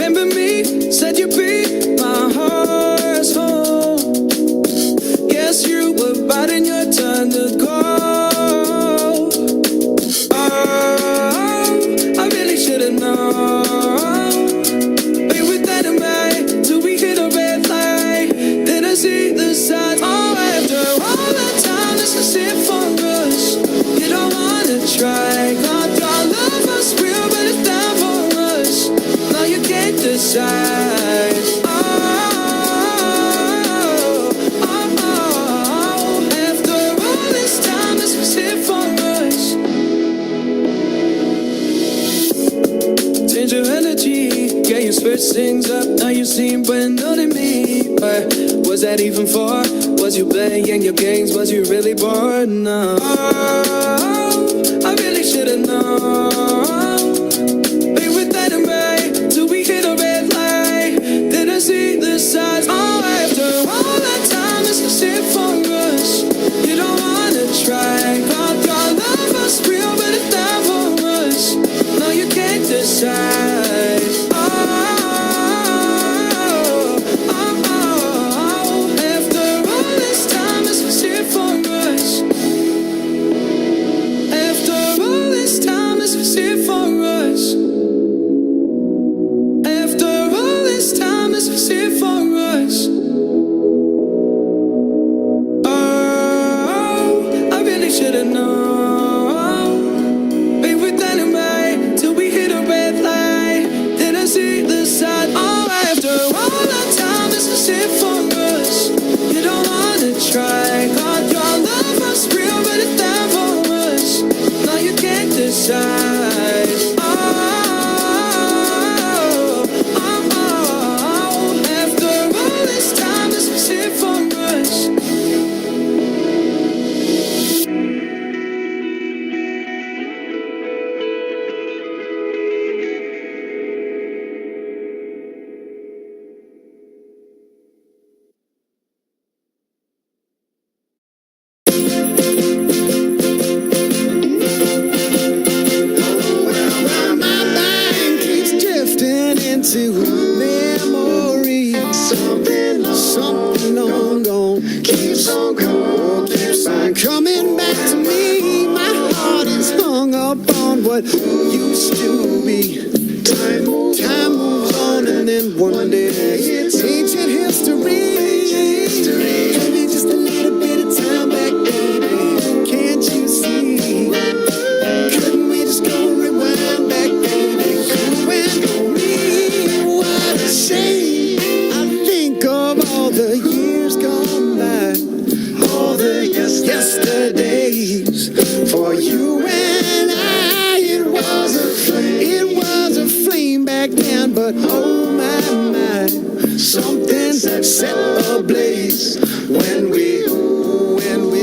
remember me, said you'd be my heart's home. Guess you were biding your turn to go. Oh, I really should've known. We were dynamite till we hit a red light. Then I see the signs. Oh, after all that time, this is it for us. You don't wanna try. God, our love was real, but it's down for us. Now you can't decide. Oh, oh, oh. After all this time, this was it for us. Change your energy, yeah, you switch things up. Now you seem bueno to me. But was that even for? Was you playing your games? Was you really bored? No. Oh, I really should've known. We were dynamite till we hit a red light. Then I see the signs. Oh, after all that time, this is it for us. You don't wanna try. God, your love was real, but it's down for us. No, you can't decide. Oh, oh, oh. After all this time, this was it for us. After all this time, this was it for us. After all this time, this was it for us. Oh, I really should've known. We were dynamite till we hit a red light. Then I see the sign. Oh, after all that time, this was it for us. You don't wanna try. God, your love was real, but it's down for us. No, you can't decide. Oh, oh, oh. After all this time, this was it for us. My mind keeps drifting into memories. Something long gone keeps on coming back to me. My heart is hung up on what used to be. Time moves on, and then one day it's ancient history. Give me just a little bit of time back, baby. Can't you see? Couldn't we just go rewind back, baby? You and me, what a shame. I think of all the years gone by, all the yesterdays. For you and I, it was a flame back then, but oh my, something set ablaze when we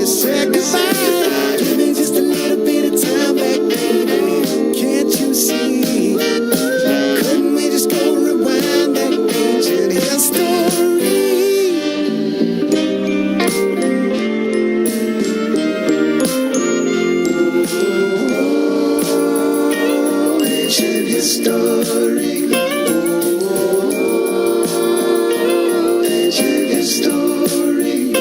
said goodbye. Give me just a little bit of time back, baby. Can't you see? Couldn't we just go rewind that ancient history? Ancient history. Ancient history.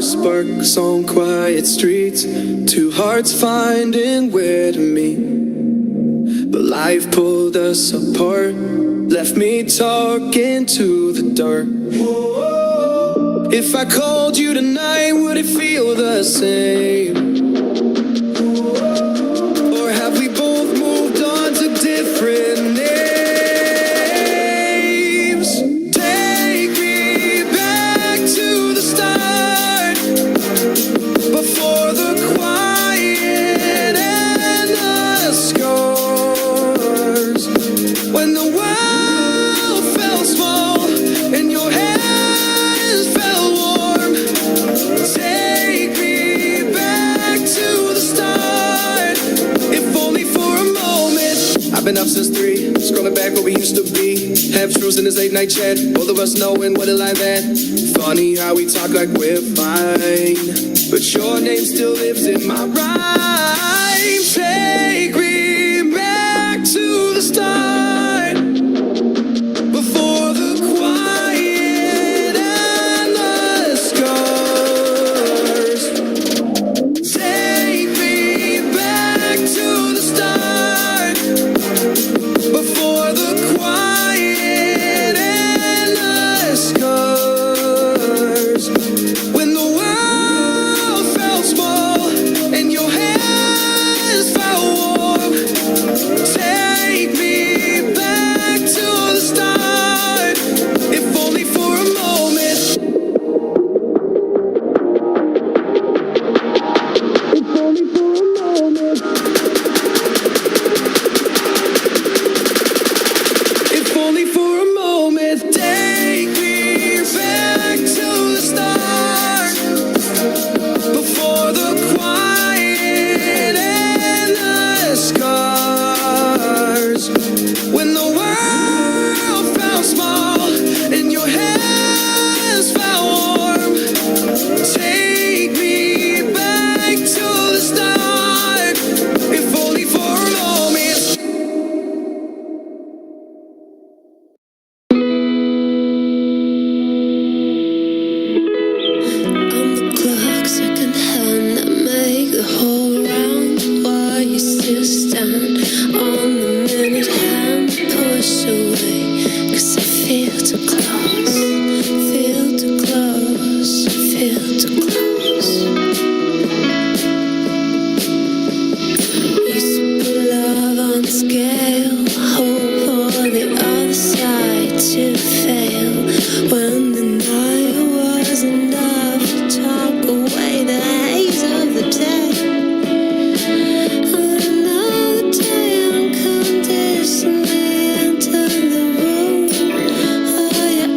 Sparks on quiet streets, two hearts finding where to meet. But life pulled us apart, left me talking to the dark. If I called you tonight, would it feel the same? Or have we both moved on to different names? Take me back to the start, before the quiet and the scars. When the world felt small and your hands felt warm. Take me back to the start, if only for a moment. I've been up since 3, scrolling back where we used to be. Half truths in this late night chat, both of us knowing what it like that. Funny how we talk like we're fine, but your name still lives in my rhyme. Take me back to the start, before the quiet and the scars. Take me back to the start, before the quiet and the scars. When the world felt small and your hands felt warm. Take me back to the start, if only for a moment. If only for a moment. If only for a moment. Take me back to the start, before the quiet and the scars. When the world felt small and your hands felt warm. Take me back to the start, if only for a moment. On the clock, second hand, I make the whole round. Why you still stand on the minute hand? Push away, 'cause I feel too close. Feel too close, feel too close. Used to put love on the scale, hope for the other side to fail. When the night was enough to talk away the haze of the day. Another day unconditionally enter the room. Oh, your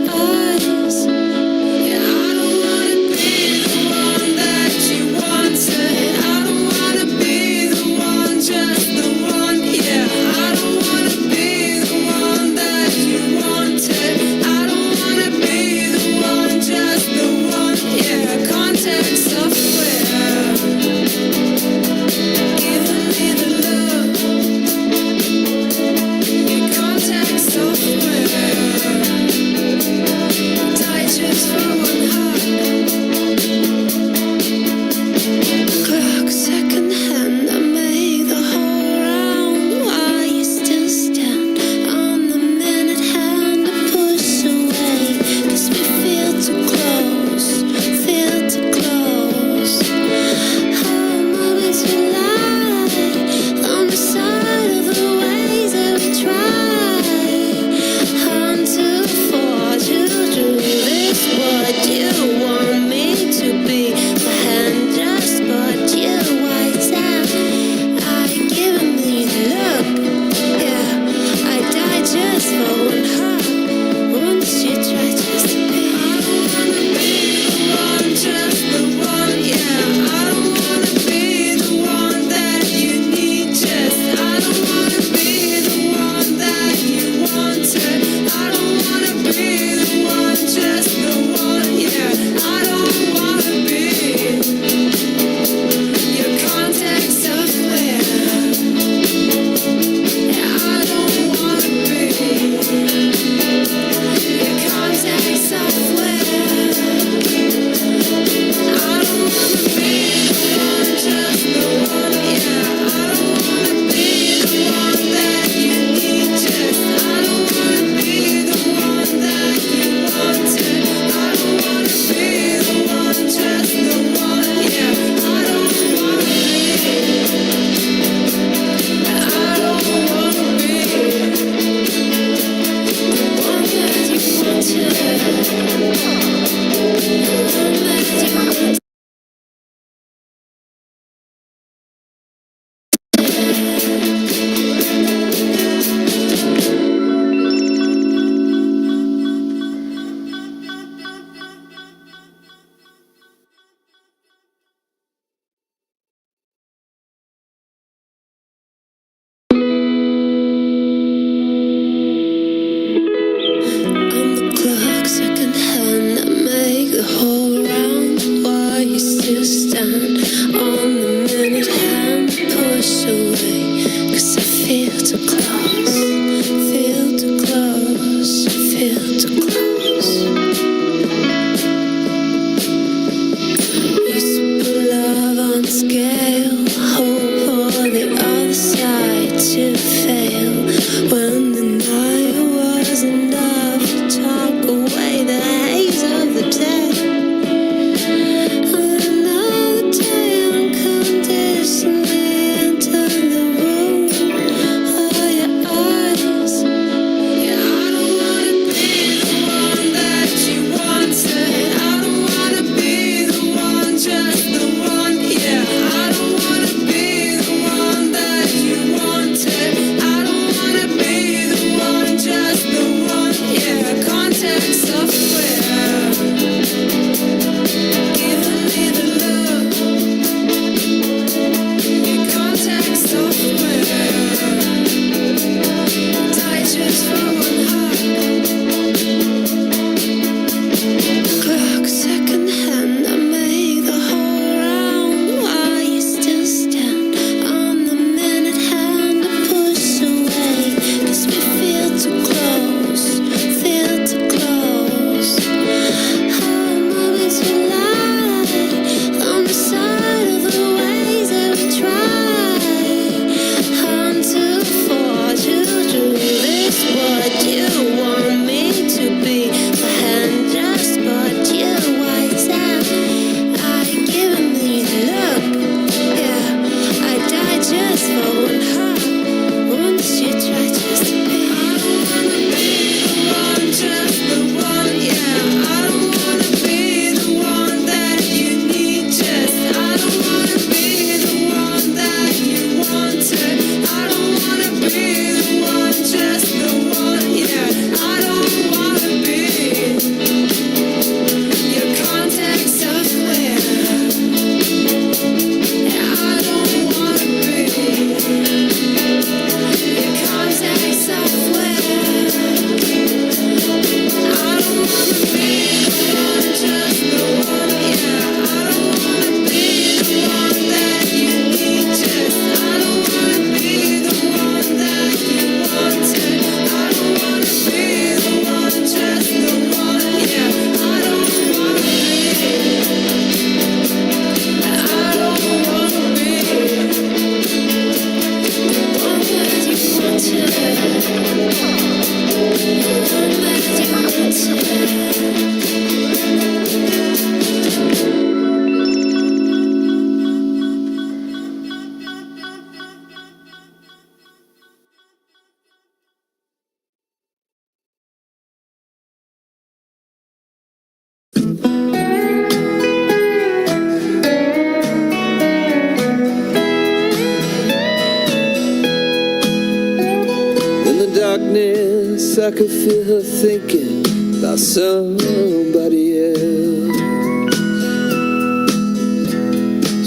I could feel her thinking about somebody else.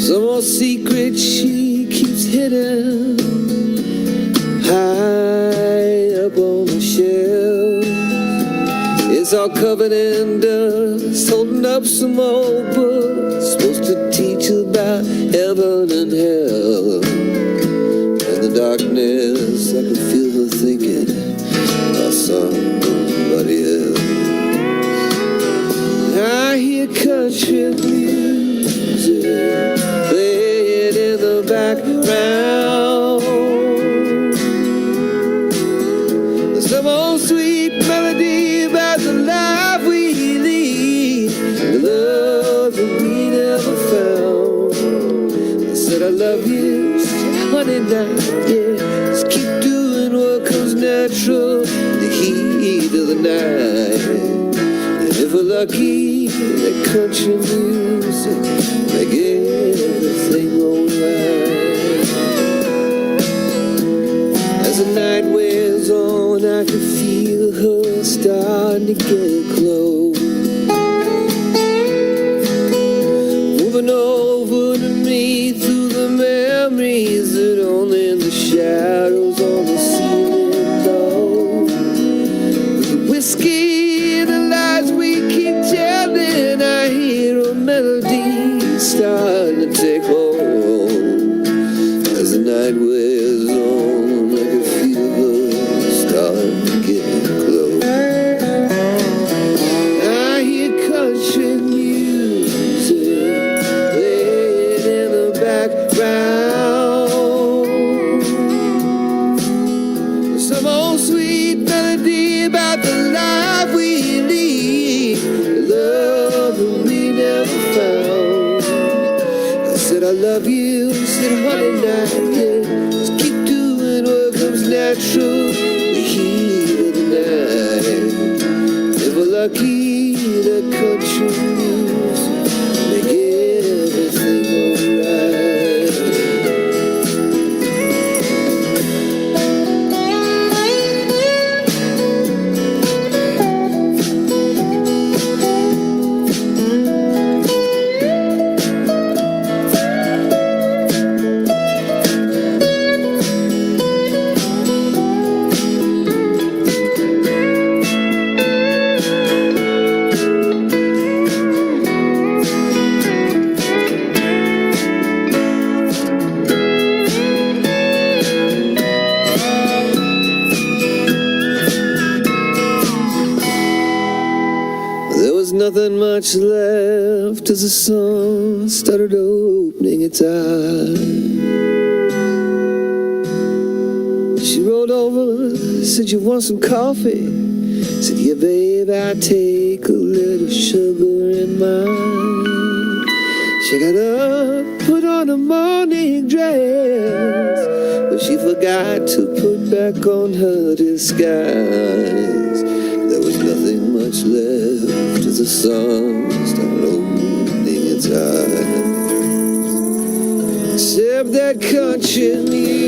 Some old secret she keeps hidden high up on the shelf. It's all covered in dust, holding up some old book supposed to teach about heaven and hell. In the darkness I can feel her thinking about somebody else. I hear country music playing in the background. There's some old sweet melody about the life we lead, the love that we never found. I said I love you, honey, now, yeah. Just keep doing what comes natural in the heat of the night. And if we're lucky, that country music make everything alright. As the night wears on, I can feel her starting to get close, moving over to me through the memories that only in the shadows on the ceiling glow. The whiskey and the lies we keep telling, I hear a melody starting to take hold. As the night wears on, I can feel her starting to get close. I hear country music playing in the background. Some old sweet melody about the life we lead, the love that we never found. I said I love you, said honey, now, yeah. Just keep doing what comes natural, the heat of the night. If we're lucky, that country music make everything alright. There was nothing much left as the sun started opening its eyes. She rolled over, said, you want some coffee? Said, yeah, babe, I take a little sugar in mine. She got up, put on a morning dress, but she forgot to put back on her disguise. There was nothing much left as the sun started opening its eyes, except that country music.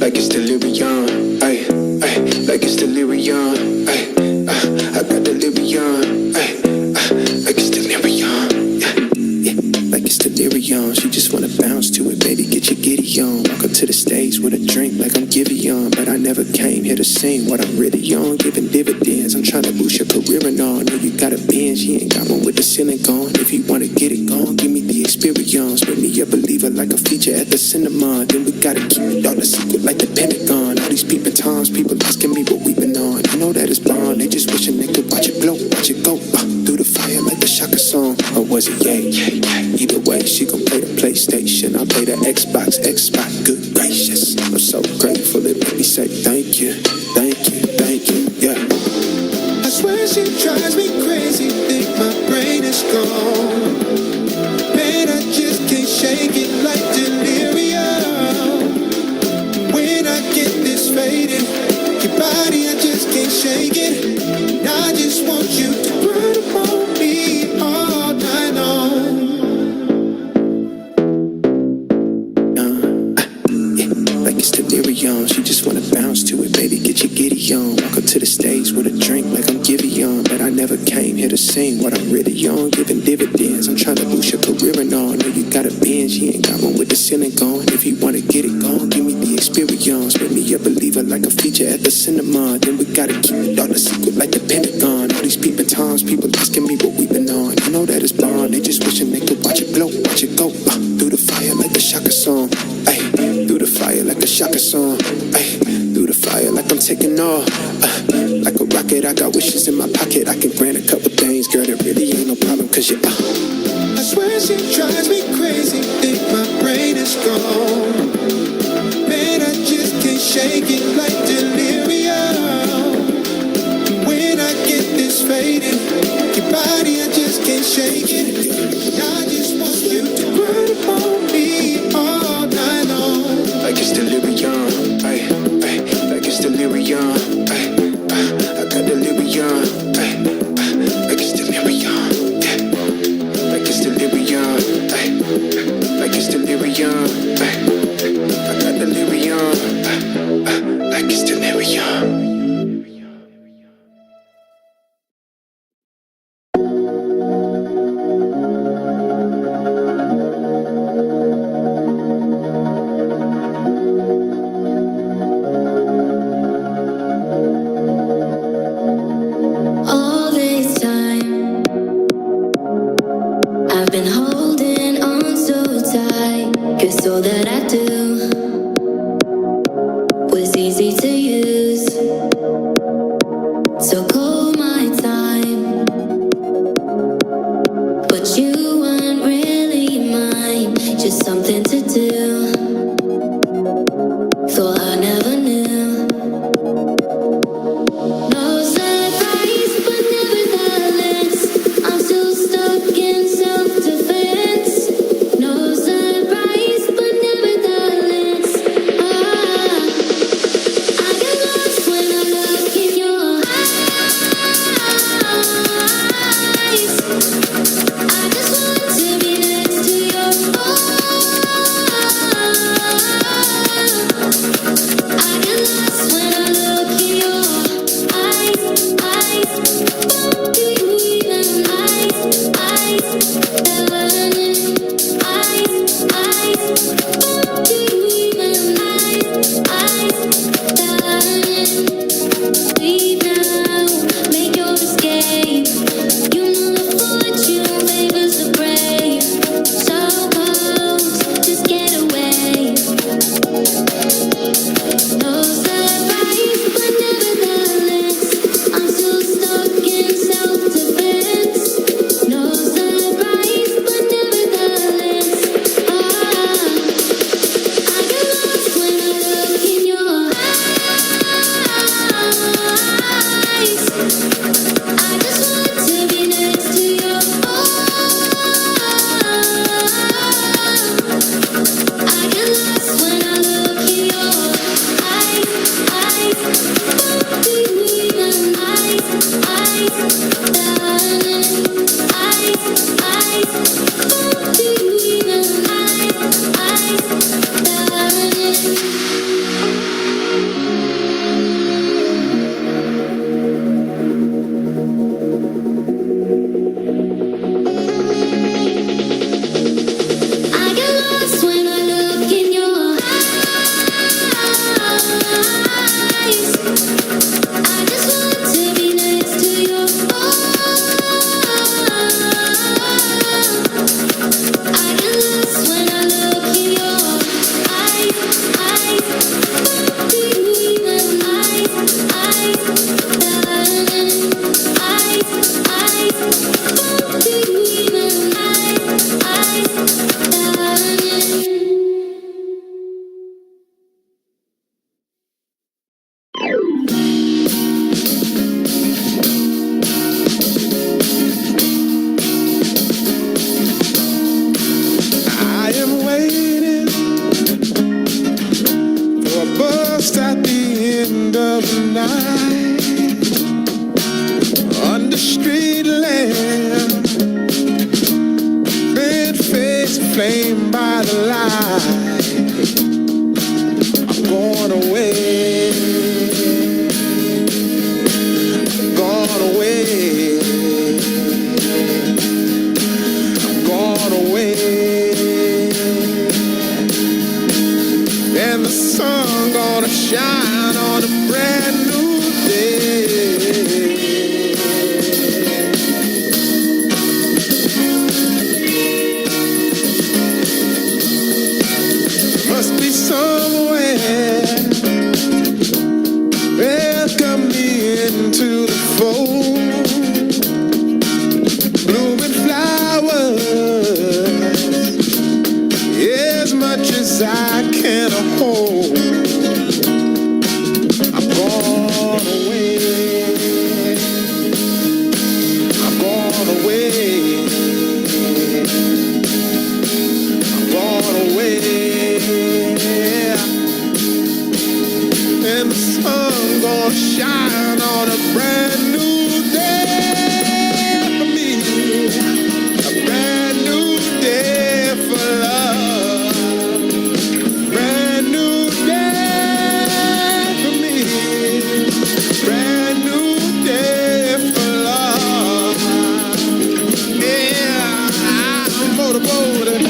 like it's delirium, ay, ay, like it's delirium, ay, I got delirium, ay, like it's delirium, yeah, yeah, like it's delirium. She just wanna bounce to it, baby, get your giddy on. Walk up to the stage with a drink like I'm Giveon, but I never came here to sing what I'm really on. Giving dividends, I'm trying to boost your career and all. Know you got a binge, you ain't got one with the ceiling gone. If you wanna get it gone, give me the experience. Make me a believer like a feature at the cinema. Then we gotta keep it all a secret like the Pentagon. All these peeping times, people asking me what we've been on. I know that it's bond, they just wishing they could watch it glow, watch it go through the fire like the Shaka song. Or was it yay? Either way, she gon' play the PlayStation, I'll play the Xbox, good gracious. I'm so grateful it made me say thank you, yeah. I swear she drives me crazy, think my brain is gone. Man, I just can't shake it like delirium. When I get this faded, your body, I just can't shake it. And I just want you to run upon me all night long. Like it's delirium, she just wanna bounce to it, baby, get your giddy on. Walk up to the stage with a drink like I'm Giveon, but I never came here to sing what I'm really on. Giving dividends, I'm trying to boost your career and all. Know you got a binge, you ain't got one with the ceiling gone. If you wanna get it gone, give me the experience. Make me a believer like a feature at the cinema. Then we gotta keep it all a secret like the Pentagon. All these peeping times, people asking me what we've been on. I know that it's bond, they just wishing they could watch it glow, watch it go through the fire like the Shaka song. Ay, through the fire like a Shaka song. Ay, through the fire like I'm taking off. Like a rocket, I got wishes in my pocket. I can grant a couple things, girl, there really ain't no problem, cause you I swear she drives me crazy, think my brain is gone. Man, I just can't shake it like delirium. When I get this faded, your body, I just can't shake it. And I just want you to run upon me all night long. like it's delirium. Ay, like it's delirium. Ay, I got delirium. Ay, like it's delirium. Yeah, like it's delirium. Ay, like it's delirium. Ay, I got delirium. Like it's delirium. All this time, I've been holding on so tight, 'cause all that I do was easy to use. So call my time, but you weren't really mine, just something to do. Thought I never knew. No surprise, but nevertheless, I'm still stuck in self-defense. No surprise, but nevertheless, I get lost when I look in your eyes. I just want to be next to your voice. flame by the light. I'm going away. I'm gone away. I'm gone away. And the sun gonna shine on a brand new day. Must be somewhere. Welcome me into the fold. Blooming flowers, as much as I can hold. I'm gone away. I'm gone away. I'm gone away. And the sun gonna shine on a brand new day for me. A brand new day for love. Brand new day for me. Brand new day for love. Yeah, I'm motivated.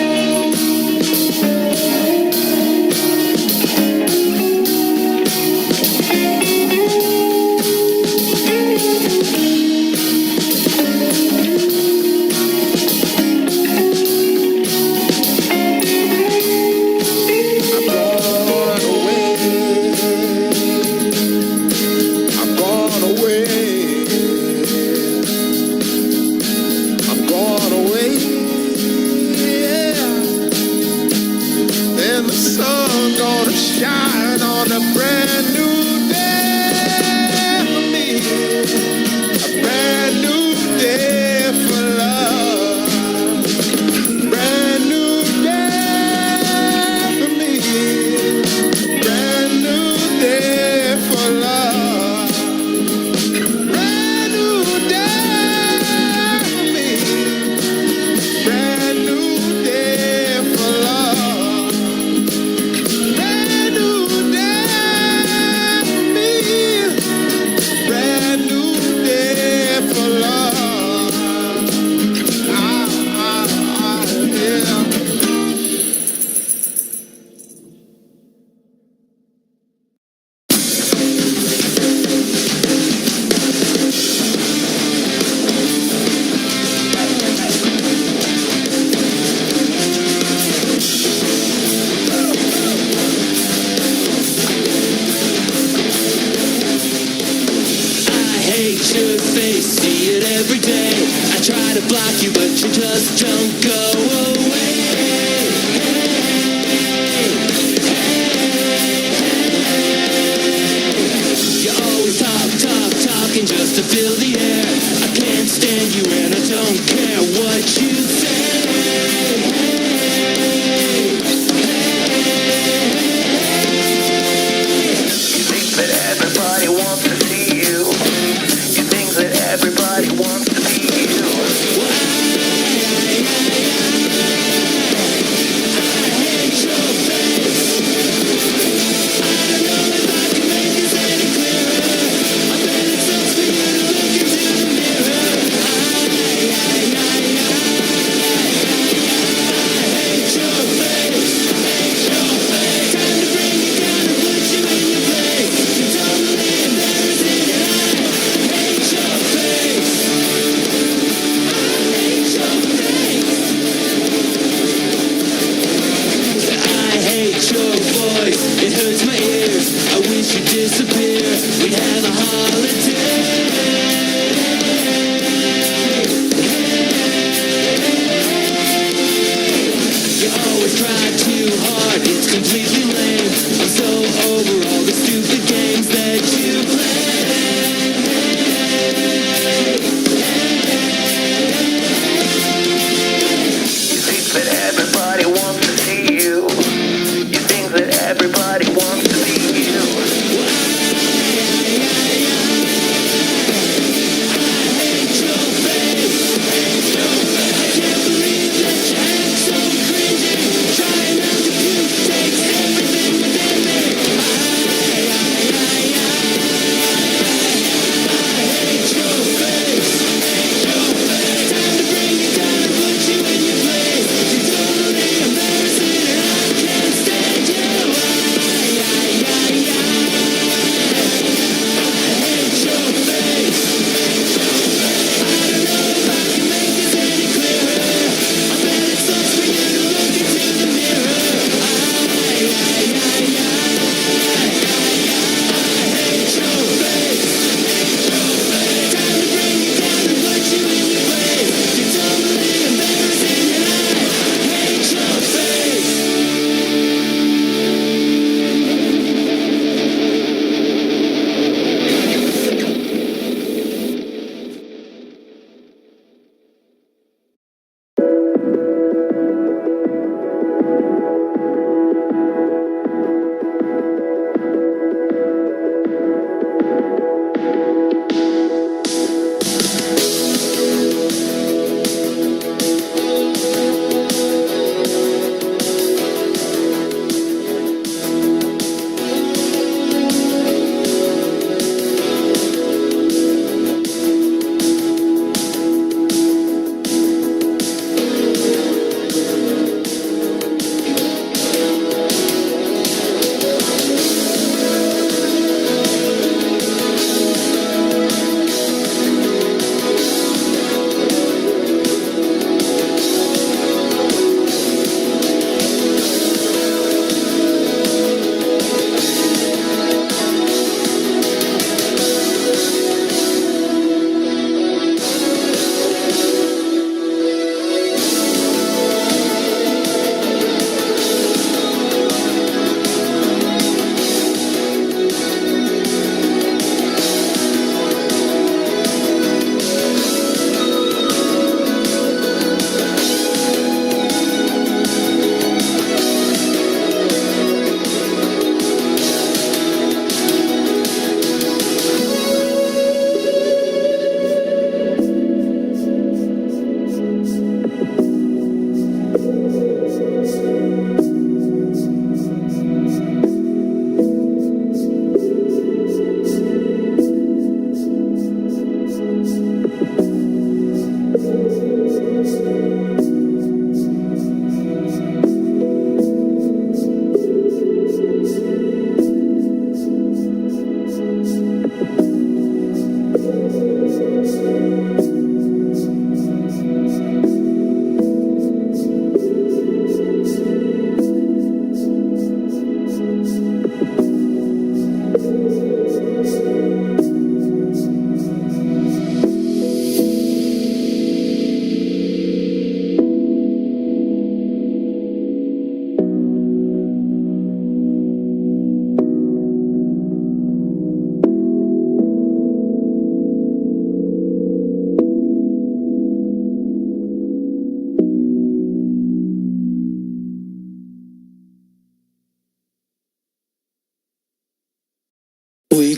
Shine on a brand new day for me. A brand new day for love. Brand new day for me. Brand new day for love. Brand new day for me. Brand new day for love.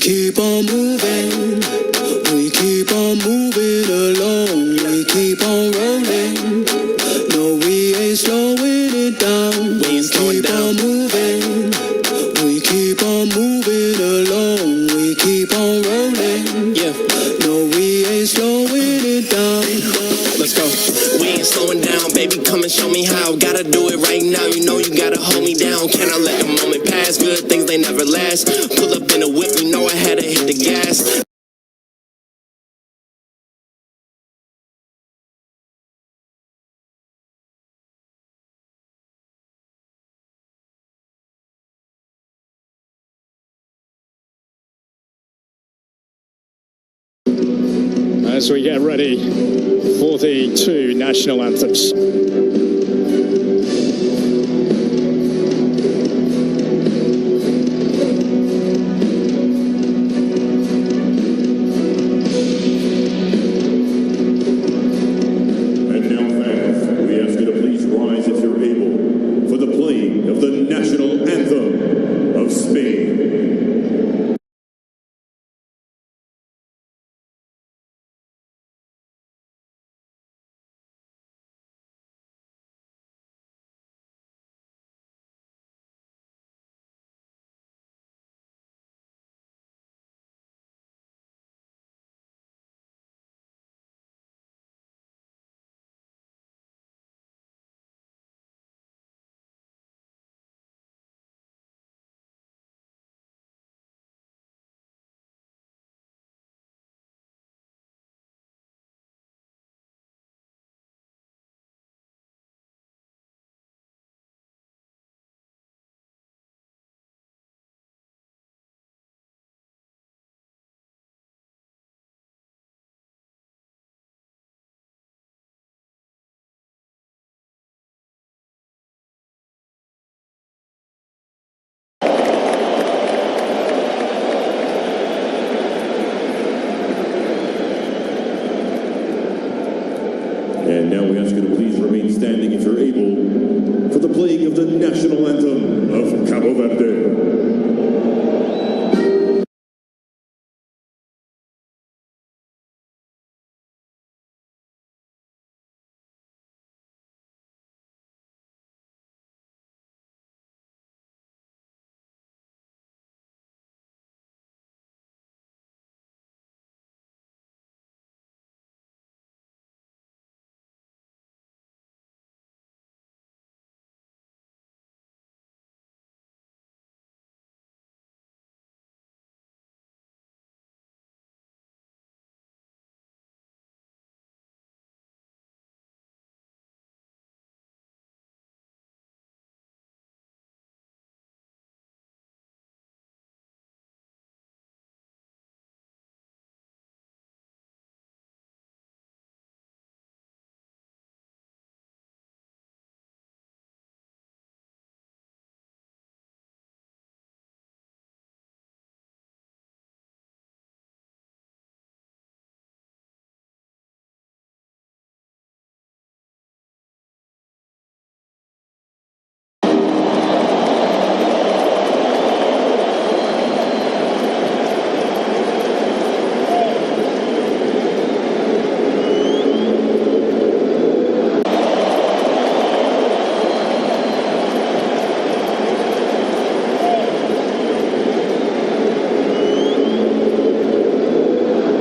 keep on moving. We keep on moving along. We keep on rolling. No, we ain't slowing it down. We keep on moving. We keep on moving along. We keep on rolling. Yeah. No, we ain't slowing it down. Let's go. We ain't slowing down, baby. Come and show me how. Gotta do it right now. You know you gotta hold me down. Can I let the moment pass? Good things they never last. Pull up in a whip, you know I had to hit the gas. As we get ready for the two national anthems. And now, fans, we ask you to please rise if you're able for the playing of the national anthem of Spain. And now we ask you to please remain standing if you're able for the playing of the national anthem of Cabo Verde.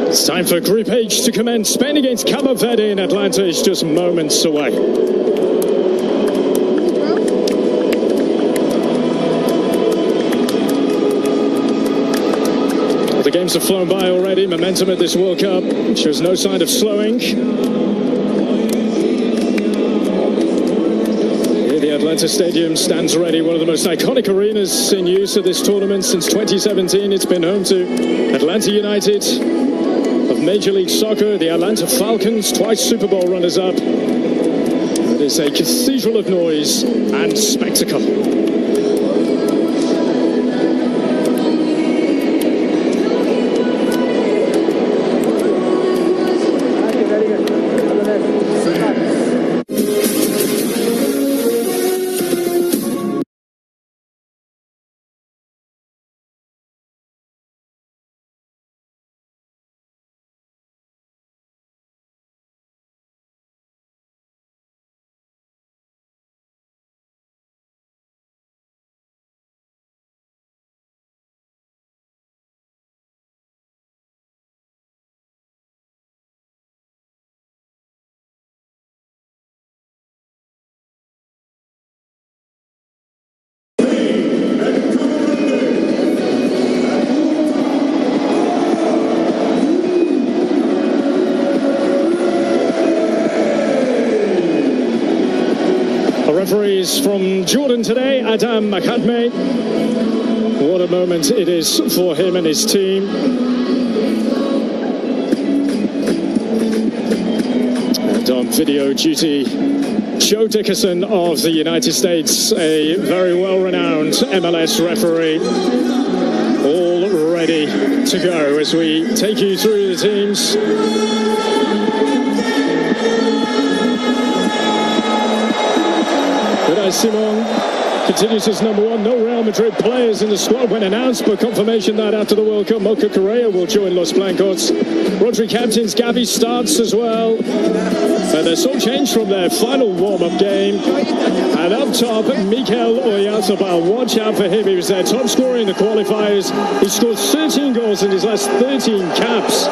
It's time for Group H to commence. Spain against Cabo Verde in Atlanta is just moments away. The games have flown by already. Momentum at this World Cup shows no sign of slowing. Here the Atlanta Stadium stands ready, one of the most iconic arenas in use at this tournament since 2017. It's been home to Atlanta United of Major League Soccer, the Atlanta Falcons, twice Super Bowl runners-up. It is a cathedral of noise and spectacle. is from Jordan today, Adam Makadme. What a moment it is for him and his team. And on video duty, Joe Dickerson of the United States, a very well-renowned MLS referee, all ready to go as we take you through the teams. Simon continues as number one. No Real Madrid players in the squad when announced, but confirmation that after the World Cup, Mocha Correa will join Los Blancos. Rodri captains, Gavi starts as well. And there's all changed from their final warm-up game. And up top, Mikel Oyarzabal. Watch out for him. He was their top scorer in the qualifiers. He scored 13 goals in his last 13 caps.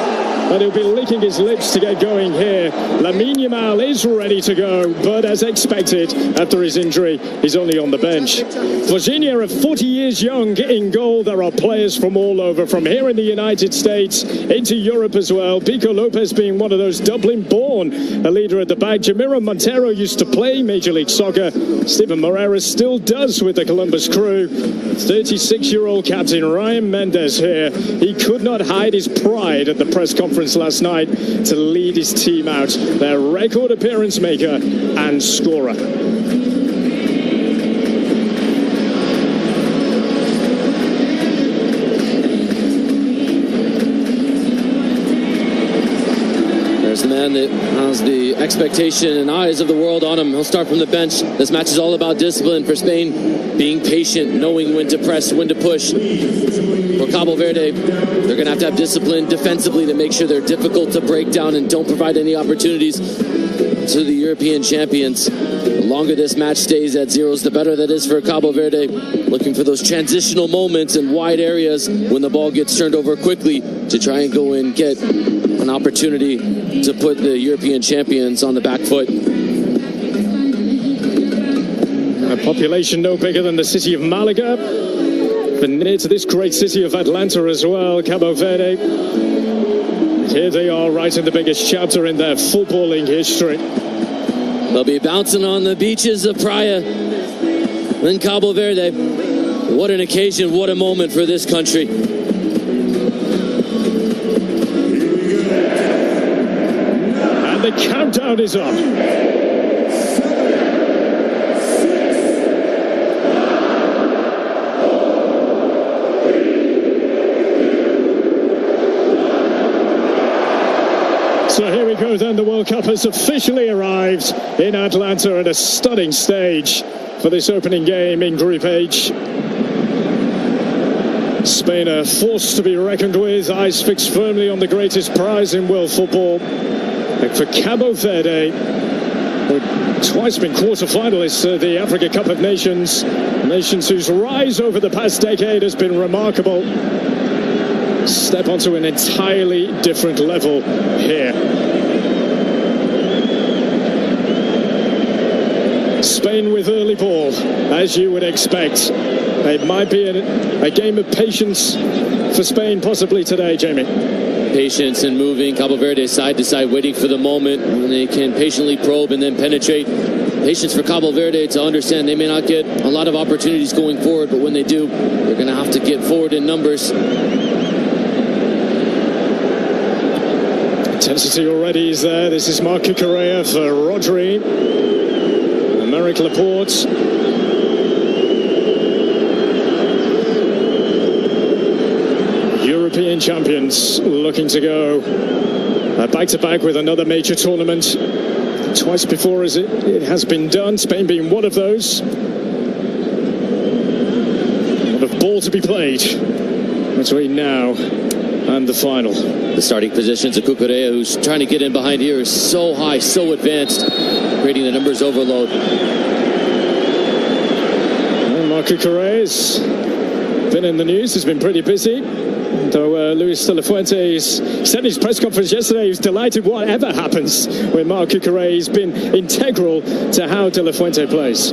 But he'll be licking his lips to get going here. Lamine Yamal is ready to go, but as expected, after his injury, he's only on the bench. Virginia are 40 years young in goal. There are players from all over, from here in the United States into Europe as well. Pico Lopez being one of those, Dublin-born, a leader at the back. Jamiro Montero used to play Major League Soccer. Steven Moreira still does with the Columbus Crew. 36-year-old captain Ryan Mendez here. He could not hide his pride at the press conference last night to lead his team out, their record appearance maker and scorer. There's the man that has the expectation and eyes of the world on him. He'll start from the bench. This match is all about discipline for Spain, being patient, knowing when to press, when to push. For Cabo Verde, they're going to have discipline defensively to make sure they're difficult to break down and don't provide any opportunities to the European champions. The longer this match stays at zeros, the better that is for Cabo Verde. Looking for those transitional moments in wide areas when the ball gets turned over quickly to try and go and get an opportunity to put the European champions on the back foot. A population no bigger than the city of Malaga, but near to this great city of Atlanta as well, Cabo Verde. Here they are, right in the biggest chapter in their footballing history. They'll be bouncing on the beaches of Praia in Cabo Verde. What an occasion, what a moment for this country. And the countdown is up. So here we go then, the World Cup has officially arrived in Atlanta at a stunning stage for this opening game in Group H. Spain are forced to be reckoned with, eyes fixed firmly on the greatest prize in world football. And for Cabo Verde, who've twice been quarter-finalists at the Africa Cup of Nations, nations whose rise over the past decade has been remarkable, step onto an entirely different level here. Spain with early ball, as you would expect. It might be a game of patience for Spain possibly today, Jamie. Patience and moving, Cabo Verde side to side, waiting for the moment when they can patiently probe and then penetrate. Patience for Cabo Verde to understand they may not get a lot of opportunities going forward, but when they do, they're going to have to get forward in numbers. Intensity already is there. This is Marco Correa for Rodri. Merrick Laporte. European champions looking to go back-to-back with another major tournament. Twice before as it has been done, Spain being one of those. A lot of ball to be played between now and the final. The starting positions of Cucurella, who's trying to get in behind here, is so high, so advanced, creating the numbers overload. Well, Marco Correa's been in the news, has been pretty busy. Though Luis de la Fuente said in his press conference yesterday he was delighted whatever happens with Marco Correa. He's been integral to how de la Fuente plays.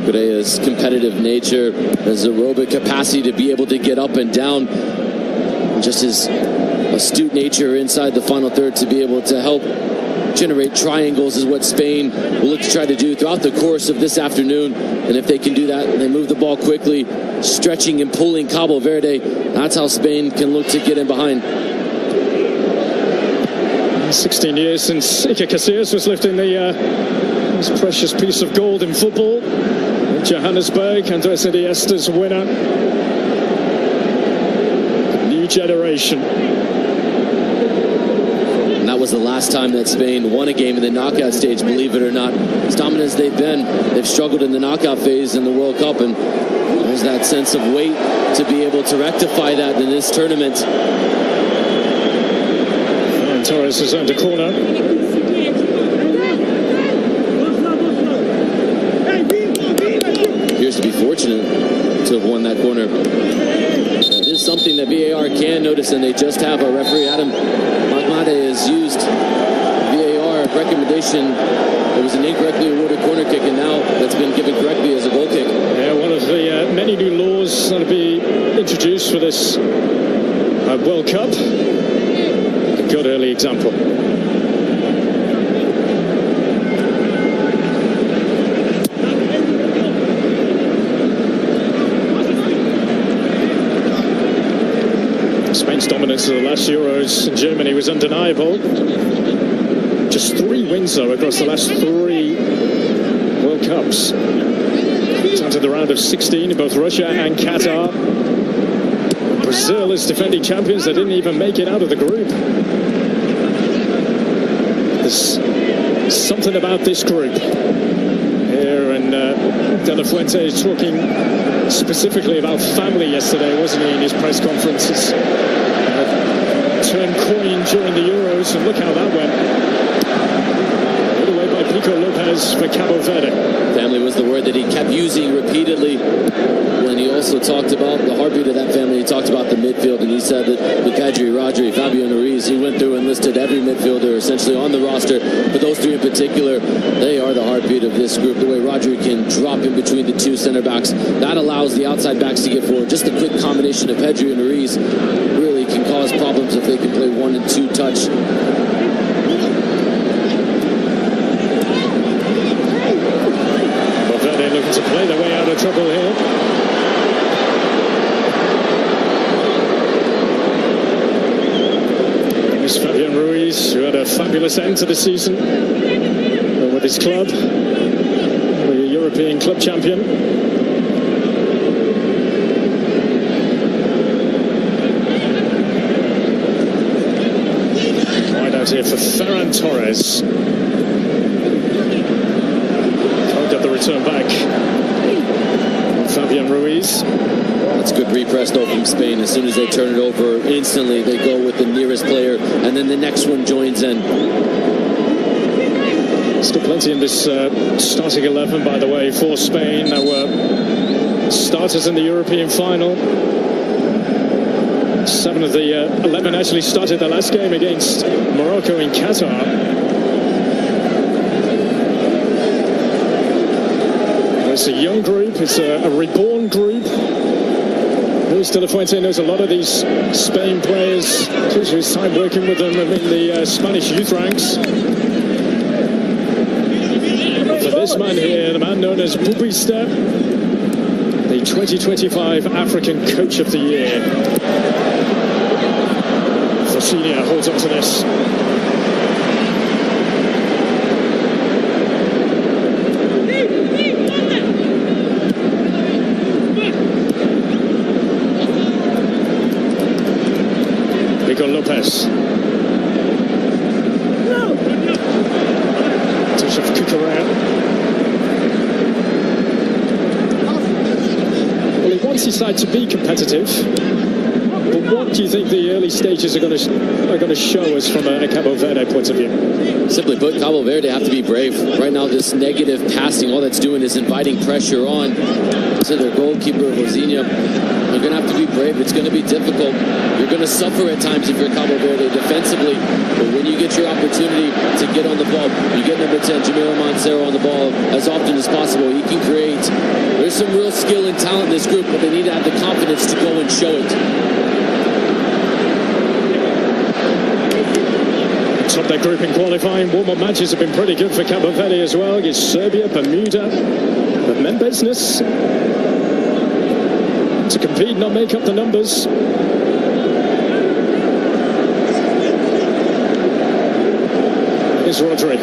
Cucurella's competitive nature, his aerobic capacity to be able to get up and down, and just his astute nature inside the final third to be able to help generate triangles is what Spain will look to try to do throughout the course of this afternoon. And if they can do that, and they move the ball quickly, stretching and pulling Cabo Verde, that's how Spain can look to get in behind. 16 years since Iker Casillas was lifting this precious piece of gold in football. In Johannesburg, Andres Iniesta's winner. New generation. And that was the last time that Spain won a game in the knockout stage, believe it or not. As dominant as they've been, they've struggled in the knockout phase in the World Cup, and there's that sense of weight to be able to rectify that in this tournament. And Torres has earned a corner. Appears to be fortunate to have won that corner. It is something that VAR can notice, and they just have. Our referee Adam Mahmade has used VAR recommendation. It was an incorrectly awarded corner kick, and now that's been given correctly as a goal kick. Yeah, one of the many new laws that will be introduced for this World Cup. A good early example. Spain's dominance of the last Euros in Germany was undeniable. Just 3 wins, though, across the last 3 World Cups. Down to the round of 16 in both Russia and Qatar. Brazil is defending champions. They didn't even make it out of the group. There's something about this group here, and De La Fuente is talking specifically about family yesterday, wasn't he, in his press conferences? Turned coin during the Euros, and look how that went. Put away by Pico Lopez for Cabo Verde. Family was the word that he kept using repeatedly when he also talked about the heartbeat of that family. He talked about the midfield, and he said that with Pedri, Rodri, Fabian Ruiz, he went through and listed every midfielder essentially on the roster. But those 3 in particular, they are the heartbeat of this group. The way Rodri can drop in between the 2 center backs, that allows the outside backs to get forward. Just a quick combination of Pedri and Ruiz really can cause problems if they can play 1 and 2 touch. Valverde looking to play their way out of trouble here. There's Fabian Ruiz, who had a fabulous end to the season with his club, the European club champion. Here for Ferran Torres. Can't get the return back. Fabian Ruiz. That's good repress though from Spain. As soon as they turn it over, instantly they go with the nearest player, and then the next one joins in. Still plenty in this starting 11, by the way, for Spain. There were starters in the European final. 7 of the 11 actually started the last game against Morocco in Qatar. It's a young group, it's a reborn group. Luis De La Fuente knows a lot of these Spain players due to his time working with them in the Spanish youth ranks. For this man here, the man known as Bubista, the 2025 African Coach of the Year. Senior holds on to this. Pico Lopez. Touch of Cucurella. Well, he wants his side to be competitive. But what do you think the early stages are going to show us from a Cabo Verde point of view? Simply put, Cabo Verde have to be brave. Right now, this negative passing, all that's doing is inviting pressure on to their goalkeeper, Rosinha. You're going to have to be brave. It's going to be difficult. You're going to suffer at times if you're Cabo Verde defensively. But when you get your opportunity to get on the ball, you get number 10, Jamiro Mancero, on the ball as often as possible. He can create. There's some real skill and talent in this group, but they need to have the confidence to go and show it. top their group in qualifying. Warm-up matches have been pretty good for Cabo Verde as well against Serbia, Bermuda. But men business to compete, not make up the numbers. Here's Rodri.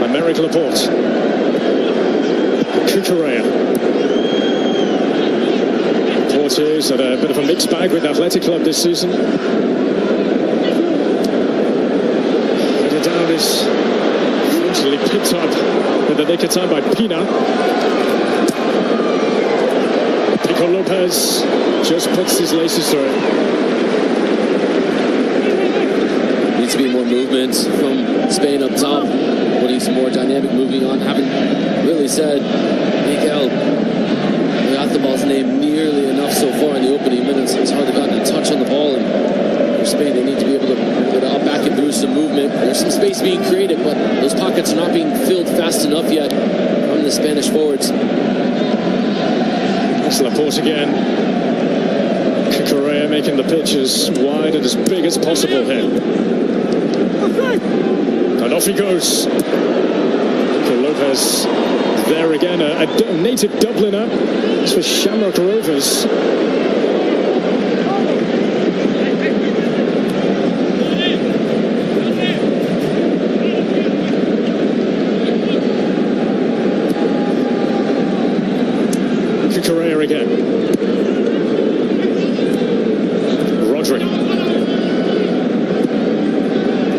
Americ Laporte. Cucurella. Porte's had a bit of a mixed bag with the Athletic Club this season. Headed down is eventually picked up in the nick of time by Pina. Pico Lopez just puts his laces through it. Needs to be more movement from Spain up top, putting some more dynamic moving on. Haven't really said Miguel the ball's name nearly enough so far in the opening minutes. It's hard to get a touch on the ball, and for Spain they need to be able to get up back and boost some movement. There's some space being created, but those pockets are not being filled fast enough yet from the Spanish forwards. That's Laporte again. Cucurella making the pitch as wide and as big as possible here. And off he goes. Lopez there again, a native Dubliner. It's for Shamrock Rovers. Cucurella again.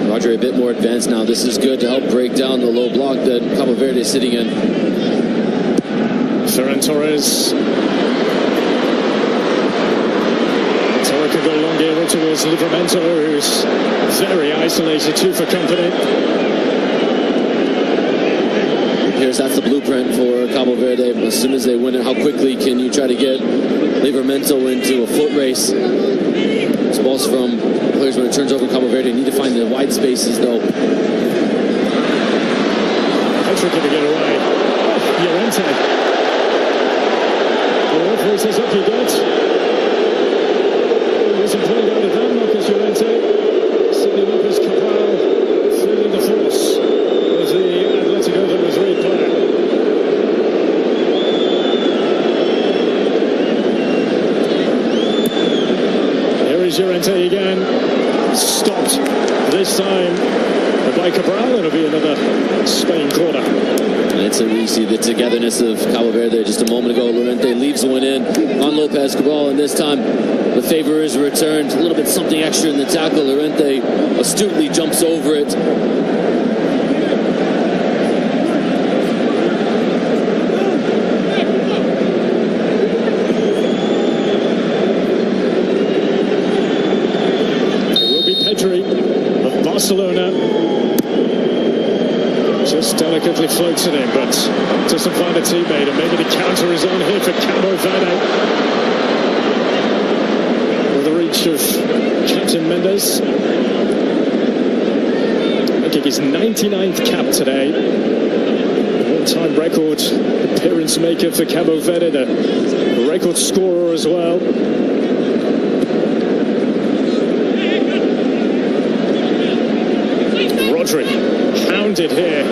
Rodri a bit more advanced now. This is good to help break down the low block that Cabo Verde is sitting in. Ferran Torres. Torres can go long here towards Livramento, who's very isolated too for company. That's the blueprint for Cabo Verde. As soon as they win it, how quickly can you try to get Livramento into a foot race? This ball's from players when it turns over Cabo Verde. Need to find the wide spaces though. Patrick going to get away. Llorente. The referee says up he gets. He wasn't pulled out of that, Marcus Llorente. Sidney Lopez Cabral feeling the force of the Atletico de Madrid player. Here is Llorente again. Stopped this time by Cabral. It'll be another Spain corner. And it's you see the togetherness of Cabo Verde. Just a moment ago, Llorente leaves the one in on Lopez Cabral, and this time the favor is returned. A little bit something extra in the tackle. Llorente astutely jumps over it. Of Barcelona just delicately floats it in, but doesn't find a teammate, and maybe the counter is on here for Cabo Verde with the reach of Captain Mendes, making his 99th cap today, all-time record appearance maker for Cabo Verde, the record scorer as well. Rodri, hounded here.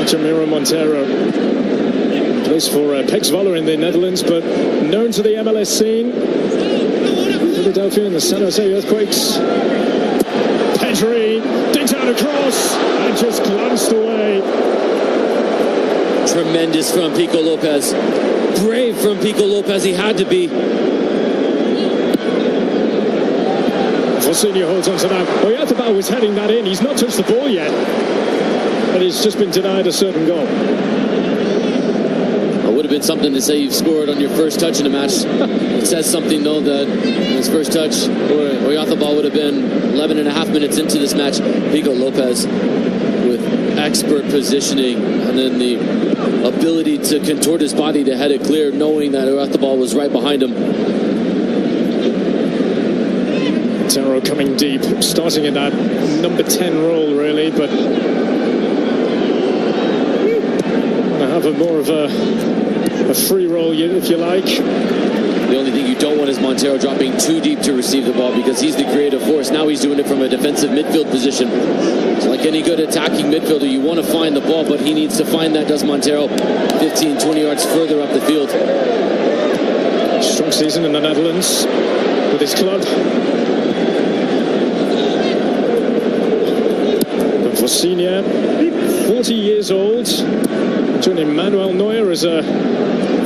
Jamiro Montero plays for Pex Voller in the Netherlands, but known to the MLS scene. Philadelphia and the San Jose Earthquakes. Pedri digs out across and just glanced away. Tremendous from Pico Lopez. Brave from Pico Lopez, he had to be. Fossini holds on to that. Oyathabal was heading that in. He's not touched the ball yet, but he's just been denied a certain goal. It would have been something to say you've scored on your first touch in a match. It says something, though, that his first touch, Oyathabal would have been 11 and a half minutes into this match. Pico Lopez with expert positioning and then the ability to contort his body to head it clear, knowing that Oyathabal was right behind him. Montero coming deep, starting in that number 10 role, really, but I have a more of a free role, if you like. The only thing you don't want is Montero dropping too deep to receive the ball, because he's the creative force. Now he's doing it from a defensive midfield position. It's like any good attacking midfielder, you want to find the ball, but he needs to find that, does Montero, 15, 20 yards further up the field. Strong season in the Netherlands with his club. Senior, 40 years old, joining Manuel Neuer as a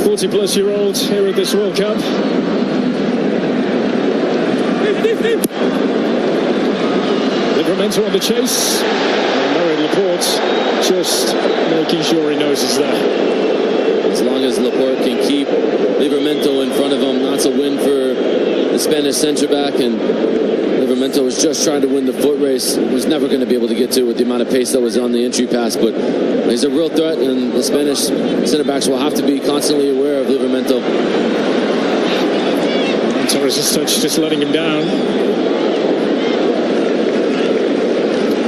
40-plus-year-old here at this World Cup. Livramento on the chase, and Murray Laporte just making sure he knows he's there. As long as Laporte can keep Livramento in front of him, that's a win for the Spanish centre-back, and Livramento was just trying to win the foot race. Was never going to be able to get to it with the amount of pace that was on the entry pass, but he's a real threat, and the Spanish centre-backs will have to be constantly aware of Livramento. Torres' touch just letting him down.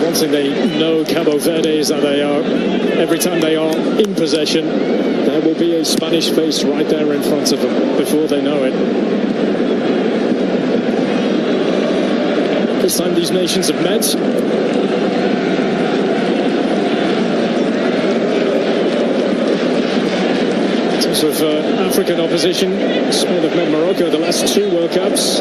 One thing they know, Cabo Verde, is that they are, every time they are in possession, there will be a Spanish face right there in front of them before they know it. This time these nations have met. In terms of African opposition, Spain have met Morocco the last 2 World Cups.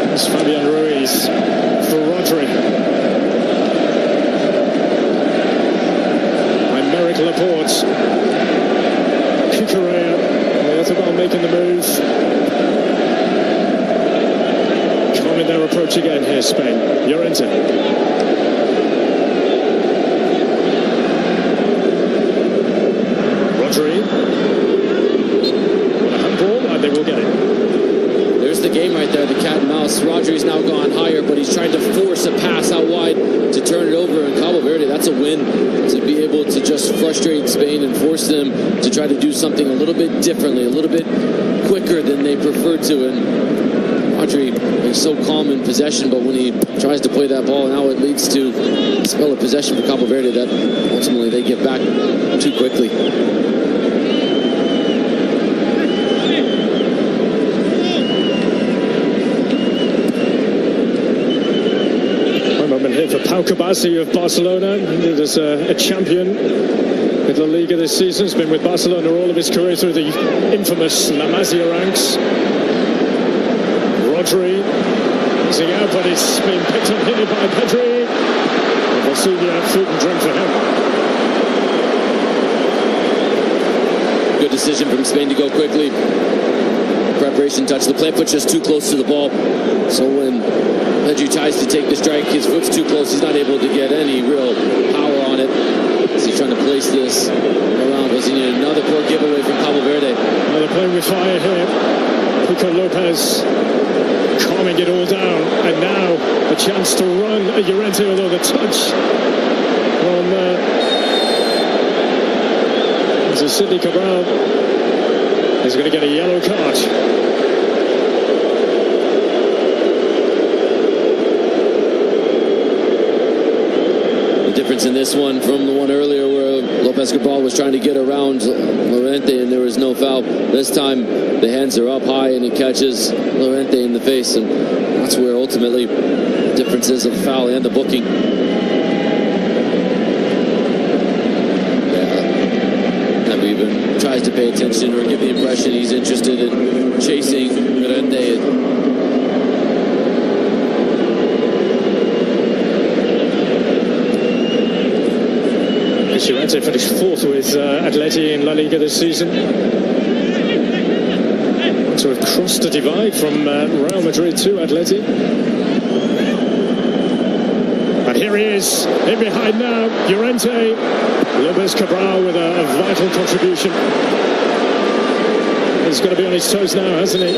There's Fabian Ruiz for Rodri. Aymeric Laporte. Correa, that's about making the move. Calming their approach again here, Spain. Llorente. Rodri. A handball, and they will get it. There's the game right there, the cat and mouse. Rodri's now gone higher, but he's trying to force a pass out wide to turn it over. In Cabo Verde, that's a win, to be able to just frustrate Spain and force them to try to do something a little bit differently, a little bit quicker than they prefer to. And Rodri is so calm in possession, but when he tries to play that ball, now it leads to a spell of possession for Cabo Verde that ultimately they get back too quickly. Here for Pau Cabassi of Barcelona, as a champion in La Liga this season. He's been with Barcelona all of his career through the infamous La Masia ranks. Rodri missing out, but it's been picked up here by Pedri. Valencia, food and drink for him. Good decision from Spain to go quickly. Preparation touch. The plant foot's just too close to the ball. So when Pedri tries to take the strike, his foot's too close. He's not able to get any real power on it. As he's trying to place this around Valencia. Another poor giveaway from Cabo Verde. Now they're playing with fire here. Pico Lopez calming it all down. And now a chance to run at Llorente, although the touch from Sidney Cabral is going to get a yellow card. The difference in this one from the one earlier where Lopez Cabral was trying to get around Llorente and there was no foul. This time the hands are up high and it catches Llorente in the face, and that's where ultimately the difference is of foul and the booking. Never even tries to pay attention or give the impression he's interested in chasing Llorente. Llorente finished 4th with Atleti in La Liga this season. To have crossed the divide from Real Madrid to Atleti. And here he is, in behind now, Llorente. Lopez Cabral with a vital contribution. He's got to be on his toes now, hasn't he?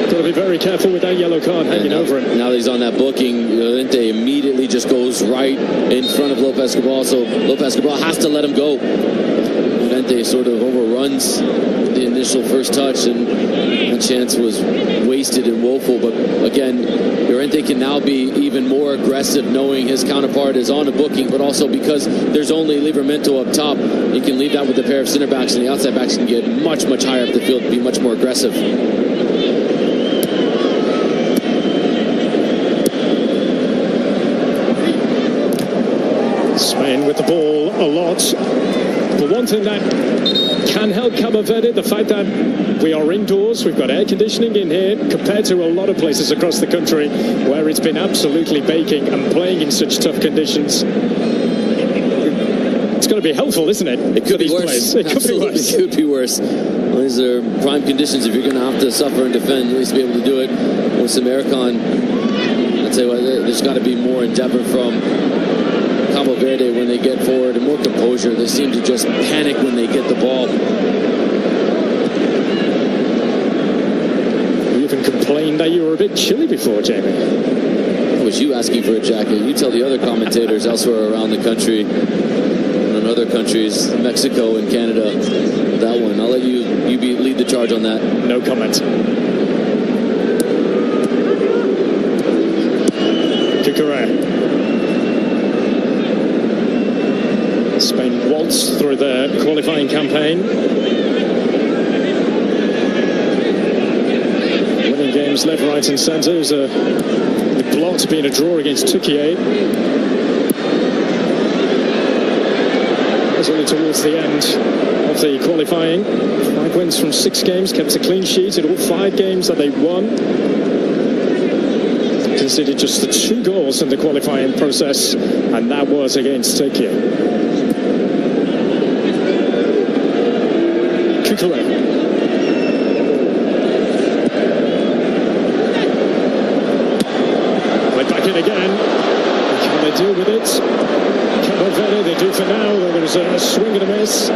Got to be very careful with that yellow card hanging over him. Now that he's on that booking, Llorente immediately just goes right in front of Lopez Cabral, so Lopez Cabral has to let him go. Llorente Llorente sort of overruns the initial first touch, and that chance was wasted and woeful. But again, Llorente can now be even more aggressive, knowing his counterpart is on a booking, but also because there's only Livramento up top, he can leave that with a pair of center backs, and the outside backs can get much higher up the field and be much more aggressive. Spain with the ball a lot. But one thing that can help Cabo Verde, the fact that we are indoors, we've got air conditioning in here, compared to a lot of places across the country where it's been absolutely baking and playing in such tough conditions. It's going to be helpful, isn't it? It could be worse. It could be worse. It could be worse. Well, these are prime conditions. If you're going to have to suffer and defend, at least be able to do it with some aircon. I'd say there's got to be more endeavor from Cabo Verde when they get forward, and more composure. They seem to just panic when they get the ball. You even complained that you were a bit chilly before, Jamie. That was you asking for a jacket. You tell the other commentators elsewhere around the country, and in other countries, Mexico and Canada, that one. I'll let you lead the charge on that. No comment. Cucurella. Spain waltzed through their qualifying campaign, winning games left, right and centre. It was a blocked being a draw against Turkey. It was only towards the end of the qualifying. 5 wins from 6 games, kept a clean sheet in all 5 games that they won. Conceded just the 2 goals in the qualifying process, and that was against Turkey. Cucurella. Went back in again. Can they deal with it? Cabo Verde, they do for now. There's a swing and a miss.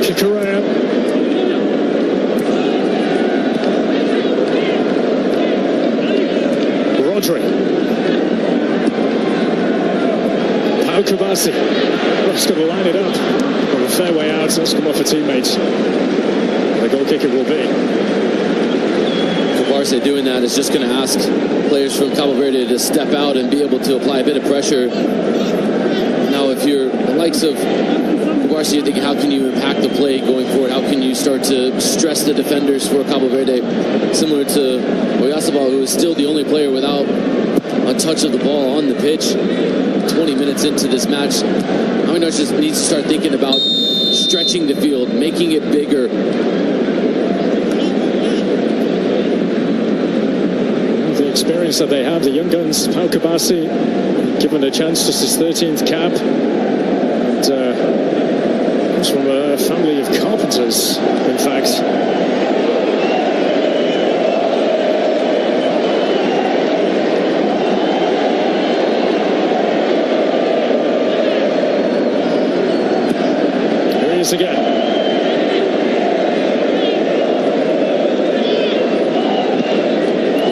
Cucurella. Rodri. Pau Kabasi. Just going to line it up. On a fair way out, let's come off a teammate. The goal kicker will be. Barca doing that is just going to ask players from Cabo Verde to step out and be able to apply a bit of pressure. Now, if you're the likes of Barca, you're thinking, how can you impact the play going forward? How can you start to stress the defenders for Cabo Verde? Similar to Oyarzabal, who is still the only player without a touch of the ball on the pitch. 20 minutes into this match, Aminar just needs to start thinking about stretching the field, making it bigger. The experience that they have, the young guns, Pau Kabasi, given a chance, just his 13th cap, and comes from a family of carpenters, in fact. Again.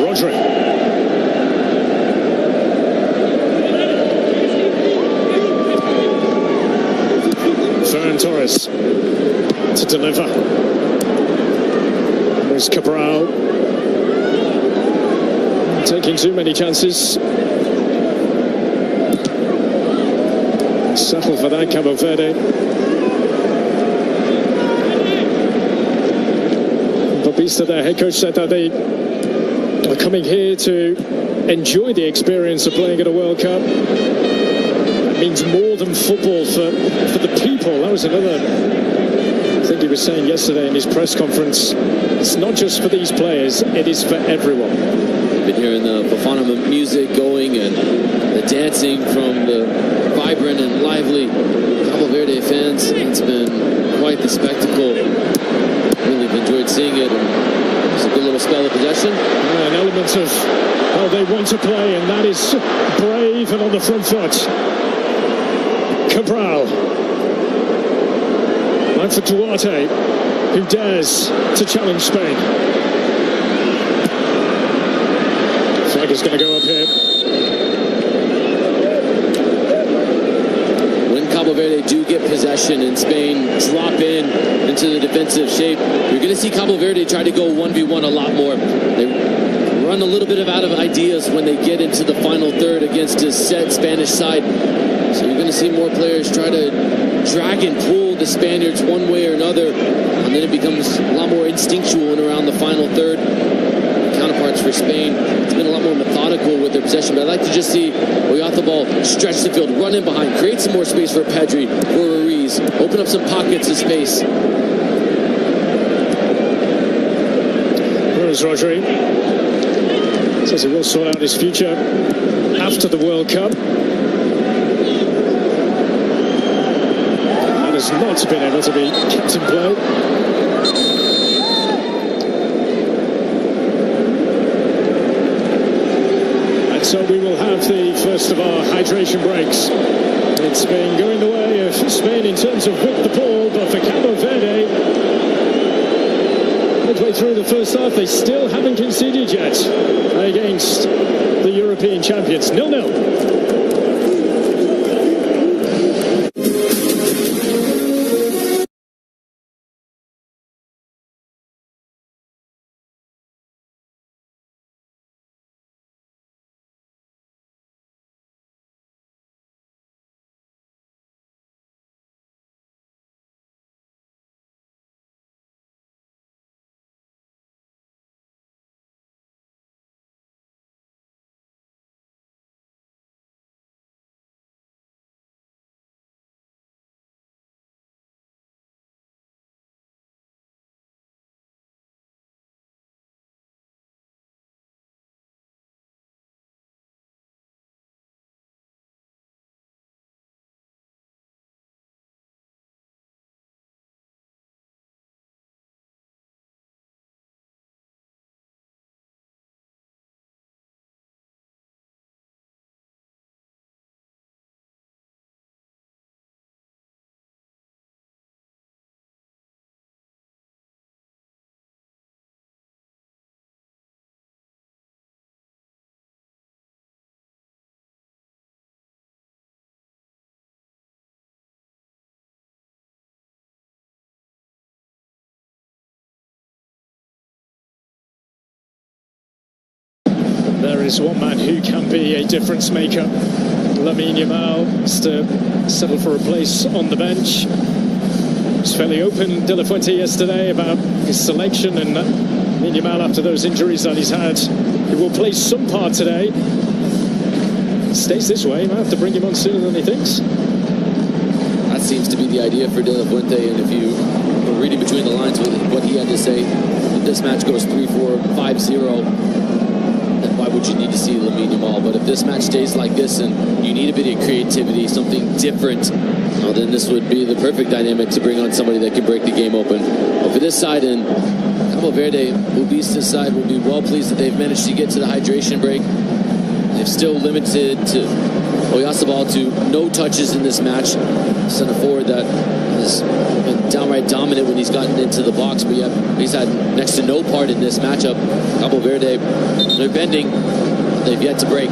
Rodri. Ferran Torres to deliver. There's Cabral. Taking too many chances. Settle for that, Cabo Verde. Baptista, their head coach, said that they are coming here to enjoy the experience of playing at a World Cup. That means more than football for the people. That was another thing he was saying yesterday in his press conference. It's not just for these players, it is for everyone. Been hearing the Fofana music going and the dancing from the vibrant and lively Cabo Verde fans. It's been quite the spectacle. Really enjoyed seeing it. It's a good little spell of possession. An element of how they want to play, and that is brave and on the front foot. Cabral. And for Duarte, who dares to challenge Spain. Flag is going to go up here. When Cabo Verde they do get possession and Spain drop into the defensive shape, you're going to see Cabo Verde try to go 1v1 a lot more. They run a little bit out of ideas when they get into the final third against a set Spanish side. So you're going to see more players try to drag and pull the Spaniards one way or another, and then it becomes a lot more instinctual in around the final third. Counterparts for Spain, it's been a lot more methodical with their possession, but I'd like to just see Oyarzábal stretch the field, run in behind, create some more space for Pedri, for Ruiz, open up some pockets of space. Here's Rodri. Says he will sort out his future after the World Cup. And has not been able to be kept in play. So we will have the first of our hydration breaks. It's been going the way of Spain in terms of with the ball, but for Cabo Verde, midway through the first half, they still haven't conceded yet against the European champions. 0-0. There is one man who can be a difference maker. Lamine Yamal has to settle for a place on the bench. It was fairly open, De La Fuente, yesterday about his selection, and Lamine Yamal, after those injuries that he's had, he will play some part today. If it stays this way, he might have to bring him on sooner than he thinks. That seems to be the idea for De La Fuente, and if you were reading between the lines with what he had to say, if this match goes 3-4, 5-0, why would you need to see Lamine Yamal? But if this match stays like this and you need a bit of creativity, something different, well, then this would be the perfect dynamic to bring on somebody that can break the game open. But for this side, and Cabo Verde, Ubista's side, will be well pleased that they've managed to get to the hydration break. They've still limited to Oyarzábal to no touches in this match. Center forward that has been downright dominant when he's gotten into the box, but yet he's had next to no part in this matchup. Cabo Verde, they're bending. They've yet to break.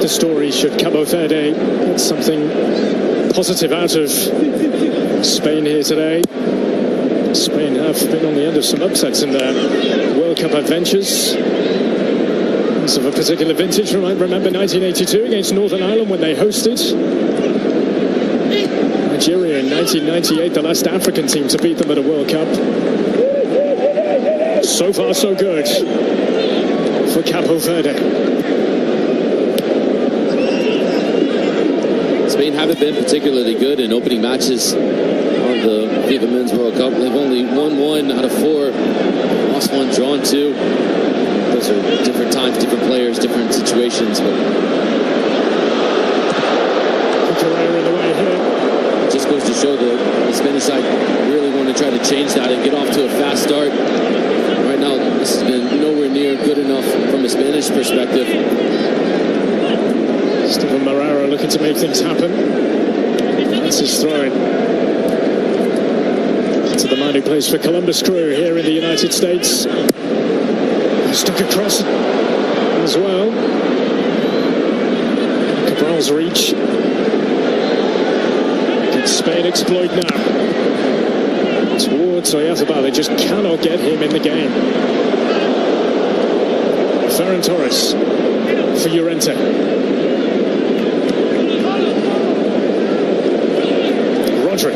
Story should Cabo Verde get something positive out of Spain here today. Spain have been on the end of some upsets in their World Cup adventures. It's of a particular vintage. Remember 1982 against Northern Ireland when they hosted. Nigeria in 1998, the last African team to beat them at a World Cup. So far, so good for Cabo Verde. Spain haven't been particularly good in opening matches of the FIFA Men's World Cup. They've only won 1 out of 4, lost 1, drawn 2. Those are different times, different players, different situations. But in the way here. It just goes to show that the Spanish side really want to try to change that and get off to a fast start. Right now, this has been nowhere near good enough from a Spanish perspective. Steven Marrero looking to make things happen. That's his throw-in to the man who plays for Columbus Crew here in the United States. Stuck across as well. Cabral's reach. Can Spain exploit now? Towards Oyazabal, they just cannot get him in the game. Ferran Torres for Llorente. Rodri.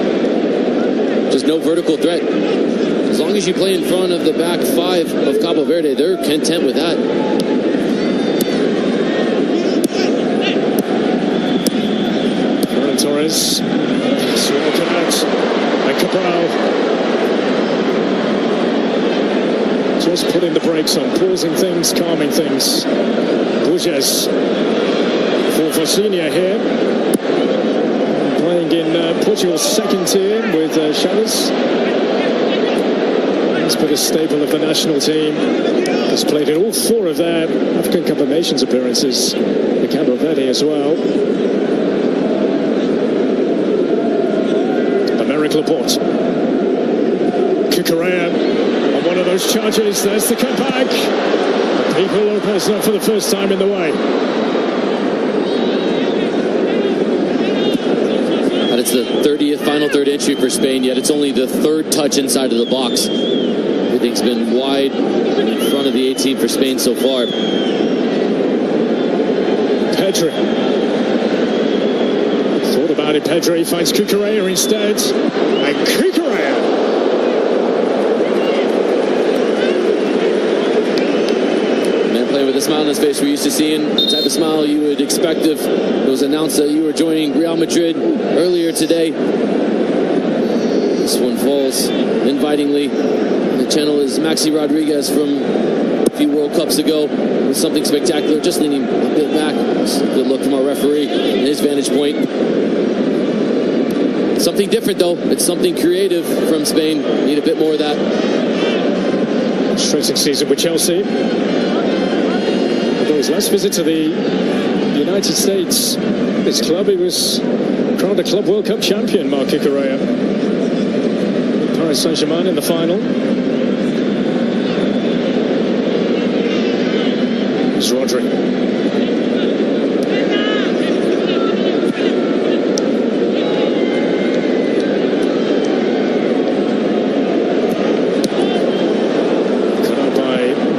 Just no vertical threat. As long as you play in front of the back 5 of Cabo Verde, they're content with that. Ferran Torres. Walking out. And Cabral. Just putting the brakes on, pausing things, calming things. Buges for Vocinia here. Playing in Portugal's second team with Chaves. He's been a staple of the national team. Has played in all 4 of their African Cup of Nations appearances. The Cabo Verde as well. Americ Laporte. Cucurella on one of those charges. There's the comeback. Pico Lopez not for the first time in the way. And it's the 30th final third entry for Spain, yet it's only the 3rd touch inside of the box. Everything's been wide in front of the 18 for Spain so far. Pedri. Thought about it, Pedri finds Cucurella instead. And Cucurella. Man playing with a smile on his face. We're used to seeing the type of smile you would expect if it was announced that you were joining Real Madrid earlier today. This one falls invitingly. The channel is Maxi Rodriguez from a few World Cups ago with something spectacular, just leaning a bit back. Good look from our referee and his vantage point. Something different though. It's something creative from Spain. Need a bit more of that. Frustrating season with Chelsea. Although his last visit to the United States, his club, he was crowned a Club World Cup champion, Marc Cucurella. Paris Saint-Germain in the final. Here's Rodri.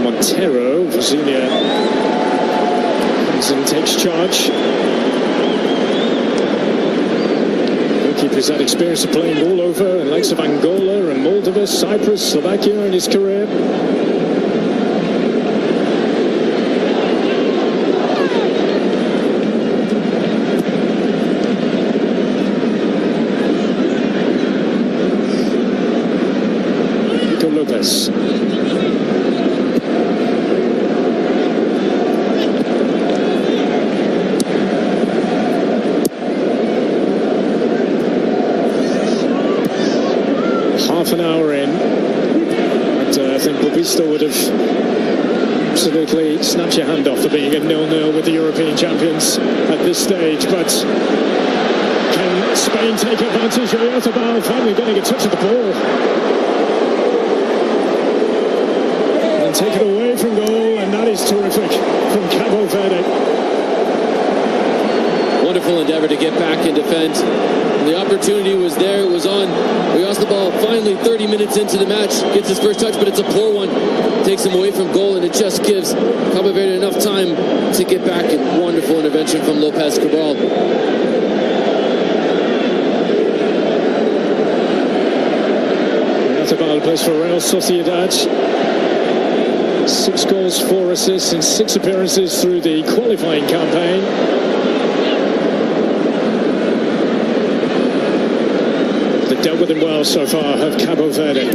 Montero, Vocinia comes and takes charge. Goalkeeper's had experience of playing all over in the likes of Angola and Moldova, Cyprus, Slovakia in his career. Pico Lopez. Half an hour in, and I think Bobisto would have absolutely snapped your hand off for being a 0-0 with the European champions at this stage. But can Spain take advantage? Oyazabal finally getting a touch of the ball and take it away from goal, and that is terrific from Cabo Verde. Wonderful endeavor to get back and defend. The opportunity was there, it was on. We lost the ball finally 30 minutes into the match. Gets his first touch, but it's a poor one. Takes him away from goal, and it just gives Cabo Verde enough time to get back. And wonderful intervention from Lopez Cabral. Oyazabal plays for Real Sociedad. 6 goals, 4 assists in 6 appearances through the qualifying campaign. They've dealt with him well so far, have Cabo Verde.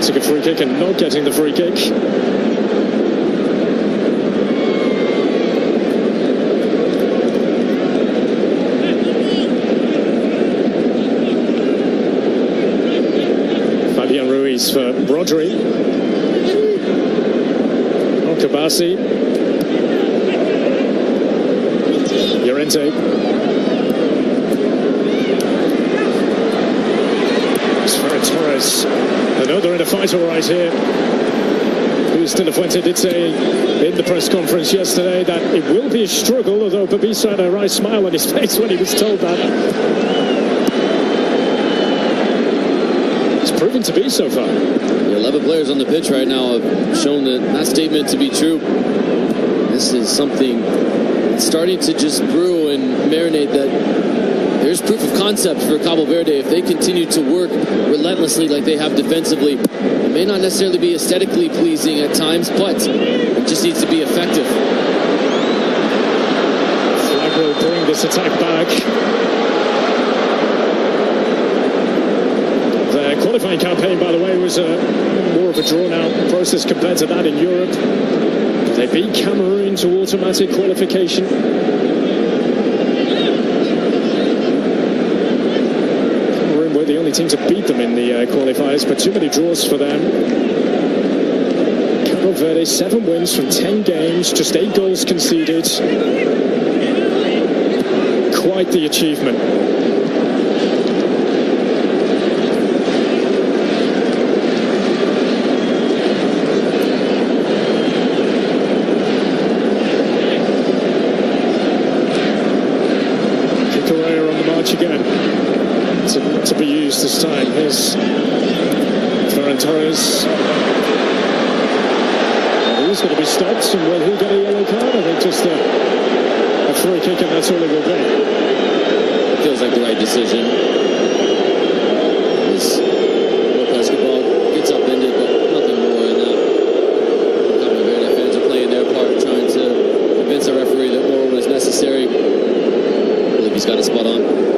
Took a free kick and not getting the free kick. Fabian Ruiz for Rodri. Okabasi. Llorente. Torres. Another in a fight all right here. Luis de la Fuente did say in the press conference yesterday that it will be a struggle, although Babisa had a wry smile on his face when he was told that. It's proven to be so far. The 11 players on the pitch right now have shown that statement to be true. This is something that's starting to just brew and marinate, that there's proof of concept for Cabo Verde. If they continue to work relentlessly like they have defensively, it may not necessarily be aesthetically pleasing at times, but it just needs to be effective. Flag will bring this attack back. Their qualifying campaign, by the way, was more of a drawn-out process compared to that in Europe. They beat Cameroon to automatic qualification. The only team to beat them in the qualifiers, but too many draws for them. Cabo Verde, 7 wins from 10 games, just 8 goals conceded. Quite the achievement. Correa on the march again. To be used this time. Here's Ferran Torres. He's going to be stopped, and will he get a yellow card? I think just a free kick, and that's all it will be. Feels like the right decision. This basketball gets upended, but nothing more than that. Cabo Verde fans are playing their part, trying to convince the referee that more was necessary. I believe he's got a spot on.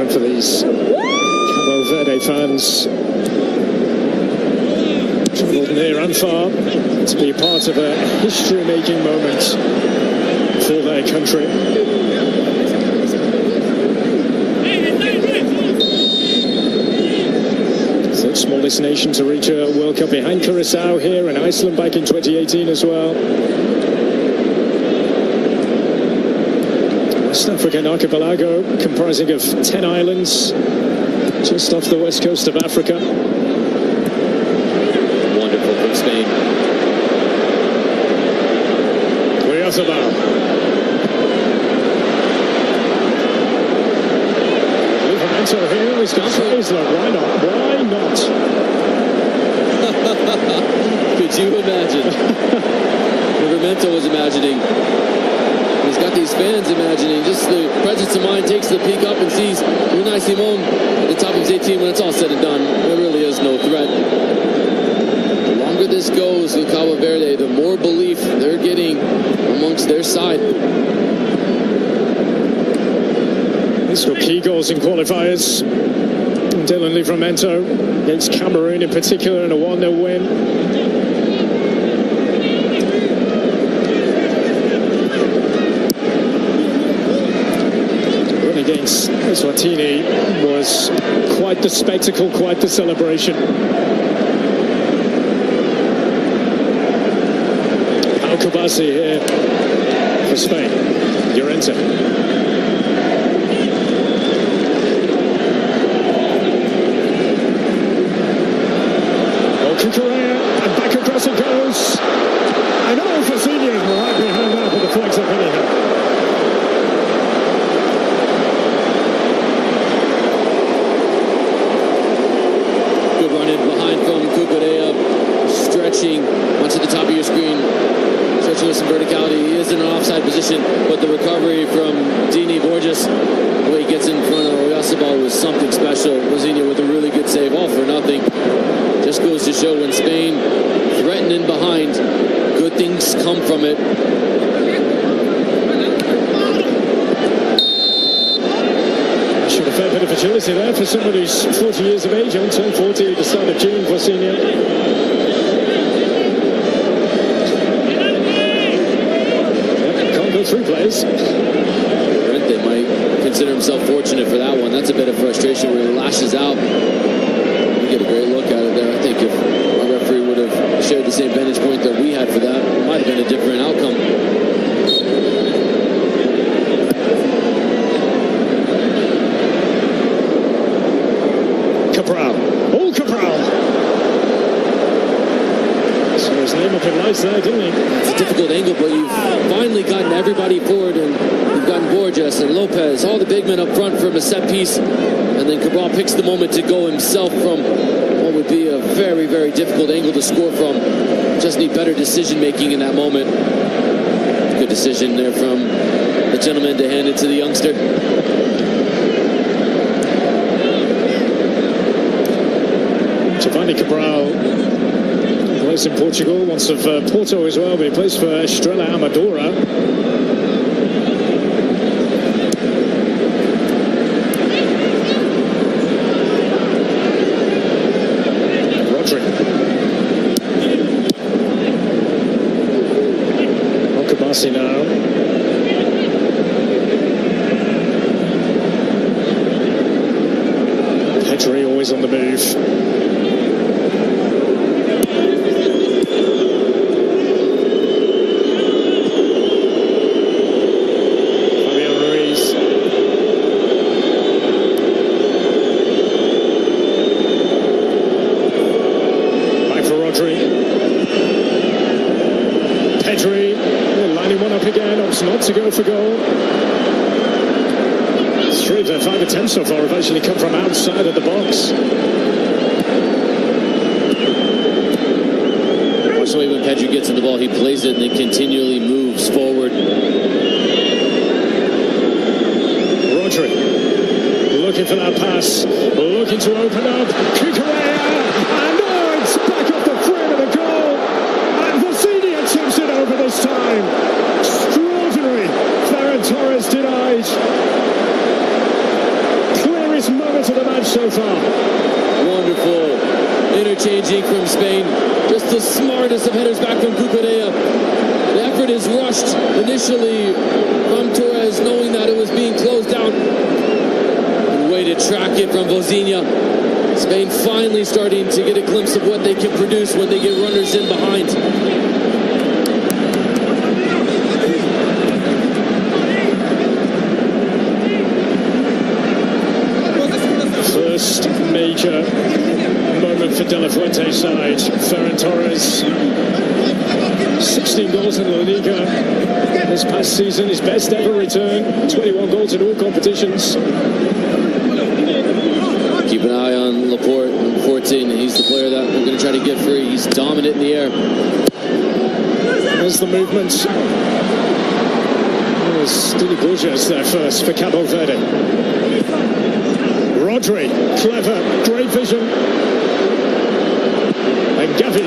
For these Cabo Verde fans, travelled near and far to be part of a history-making moment for their country. Third smallest nation to reach a World Cup behind Curacao here, and Iceland back in 2018 as well. West African archipelago comprising of 10 islands just off the west coast of Africa. Wonderful from Spain. Cuiazabal. Livramento here. He's got praise though. Why not? Why not? Could you imagine? Livramento was imagining. He's got these fans imagining, just the presence of mind takes the peek up and sees Unai Simon at the top of his 18 when it's all said and done. There really is no threat. The longer this goes with Cabo Verde, the more belief they're getting amongst their side. He's got key goals in qualifiers. Dylan Livramento against Cameroon in particular in a 1-0 win. Against Eswatini was quite the spectacle, quite the celebration. Okabasi here for Spain. Llorente. Correa, and back across it goes. And Fassini right behind that, but the flag's up anyhow. Stretching onto the top of your screen, stretching with some verticality. He is in an offside position, but the recovery from Dini Borges, the way he gets in front of Oyasabal was something special. Rosinha with a really good save, all for nothing. Just goes to show when Spain threaten in behind, good things come from it. Showed a fair bit of agility there for somebody who's 40 years of age. He'll turn 40 at the start of June for senior. Can't go through players. They might consider himself fortunate for that one. That's a bit of frustration where he lashes out. You get a great look at it there. I think if our referee would have shared the same vantage point that we had for that, it might have been a different outcome. Up in lights there, didn't he? It's a difficult angle, but you've finally gotten everybody forward, and you've gotten Borges and Lopez, all the big men up front from a set piece, and then Cabral picks the moment to go himself from what would be a very, very difficult angle to score from. Just need better decision making in that moment. Good decision there from the gentleman to hand it to the youngster. Giovanni Cabral plays in Portugal, once of Porto as well, but he plays for Estrela Amadora. Rodri. Okabasi now. Pedri always on the move. Not to go for goal. 3 of their 5 attempts so far have actually come from outside of the box. Watch the way when Pedri gets in the ball, he plays it and then continually moves forward. Rodri looking for that pass, looking to open up. Kukurea, and it's back off the frame of the goal. And Vosinia tips it over this time. Torres denied. Clearest moment of the match so far. Wonderful interchanging from Spain. Just the smartest of headers back from Cucurella. The effort is rushed initially from Torres, knowing that it was being closed down. And way to track it from Vosinia. Spain finally starting to get a glimpse of what they can produce when they get runners in behind. First major moment for De La Fuente's side. Ferran Torres, 16 goals in La Liga this past season, his best ever return, 21 goals in all competitions. Keep an eye on Laporte, 14. He's the player that we're going to try to get free. He's dominant in the air. There's the movement. There's Dini Borges there first for Cabo Verde. Rodri, clever, great vision. And Gavi.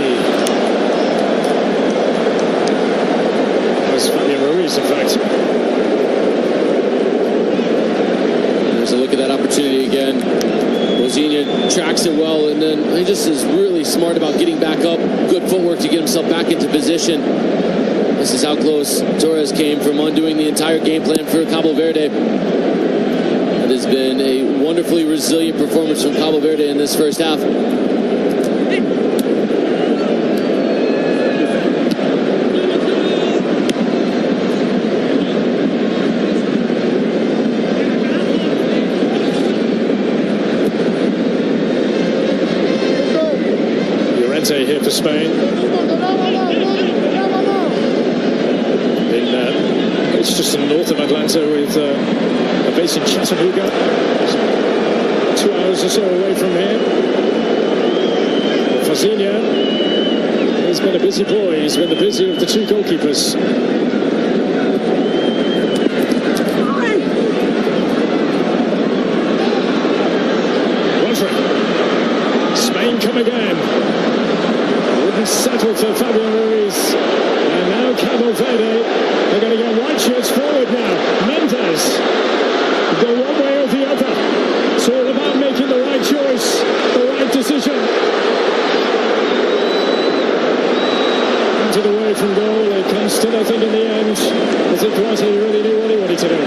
That's Fabian Ruiz, in fact. There's a look at that opportunity again. Vosinia tracks it well, and then he just is really smart about getting back up. Good footwork to get himself back into position. This is how close Torres came from undoing the entire game plan for Cabo Verde. It has been a wonderfully resilient performance from Cabo Verde in this first half. Llorente here for Spain. It's just in the north of Atlanta with a base in Chattanooga, 2 hours or so away from here. Vosinia, he's been a busy boy. He's been the busier of the 2 goalkeepers. Rodri. Spain come again. unsettled for Fabian Ruiz. And now Cabo Verde, they're going to get white shirts forward now. Mendes, go one way or the other. It's all about making the right choice, the right decision. Out away from goal, it comes to nothing in the end. As it was, he really knew what he wanted to do.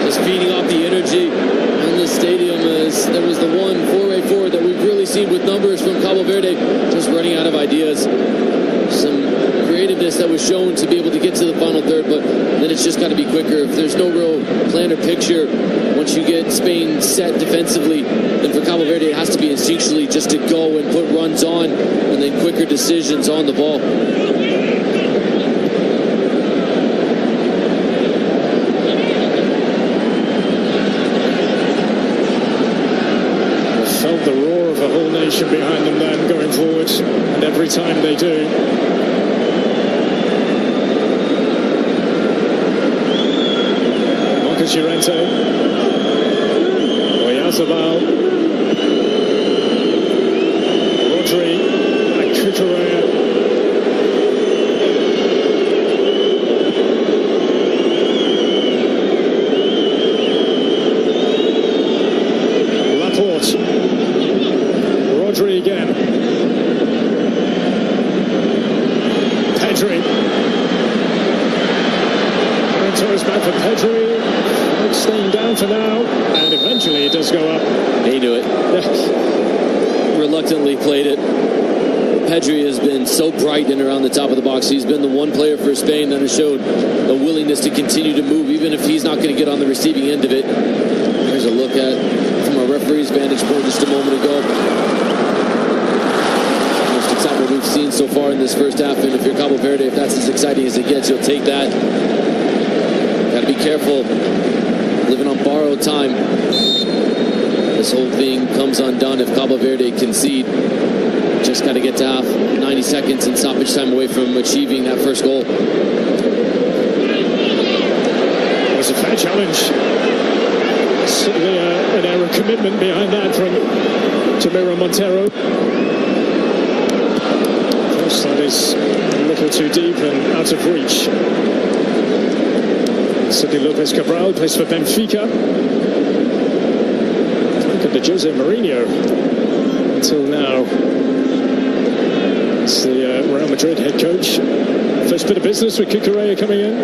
Just feeding off the energy in the stadium, as there was the one foray forward that we've really seen with numbers from Cabo Verde, just running out of ideas. Some creativeness that was shown to be able to get to the final third, but then it's just got to be quicker. If there's no real plan or picture, once you get Spain set defensively, then for Cabo Verde it has to be instinctually just to go and put runs on, and then quicker decisions on the ball. Felt the roar of a whole nation behind them then going forward, and every time they do. Marcus Llorente, Oyarzabal, Rodri, and Cucurella. Rodri again. Pedri. And Torres back for Pedri. Staying down for now, and eventually it does go up. He knew it. Reluctantly played it. Pedri has been so bright in around the top of the box. He's been the one player for Spain that has showed a willingness to continue to move, even if he's not going to get on the receiving end of it. Here's a look at from a referee's vantage point just a moment ago. Most excitement we've seen so far in this first half, and if you're Cabo Verde, if that's as exciting as it gets, you'll take that. Got to be careful. Living on borrowed time. This whole thing comes undone if Cabo Verde concede. Just got to get to half, 90 seconds and stoppage time away from achieving that first goal. It was a fair challenge. Certainly an air of commitment behind that from Jamiro Montero. Cross that is a little too deep and out of reach. City Lopez Cabral plays for Benfica. Look at the Jose Mourinho until now. It's the Real Madrid head coach. First bit of business with Cucurella coming in.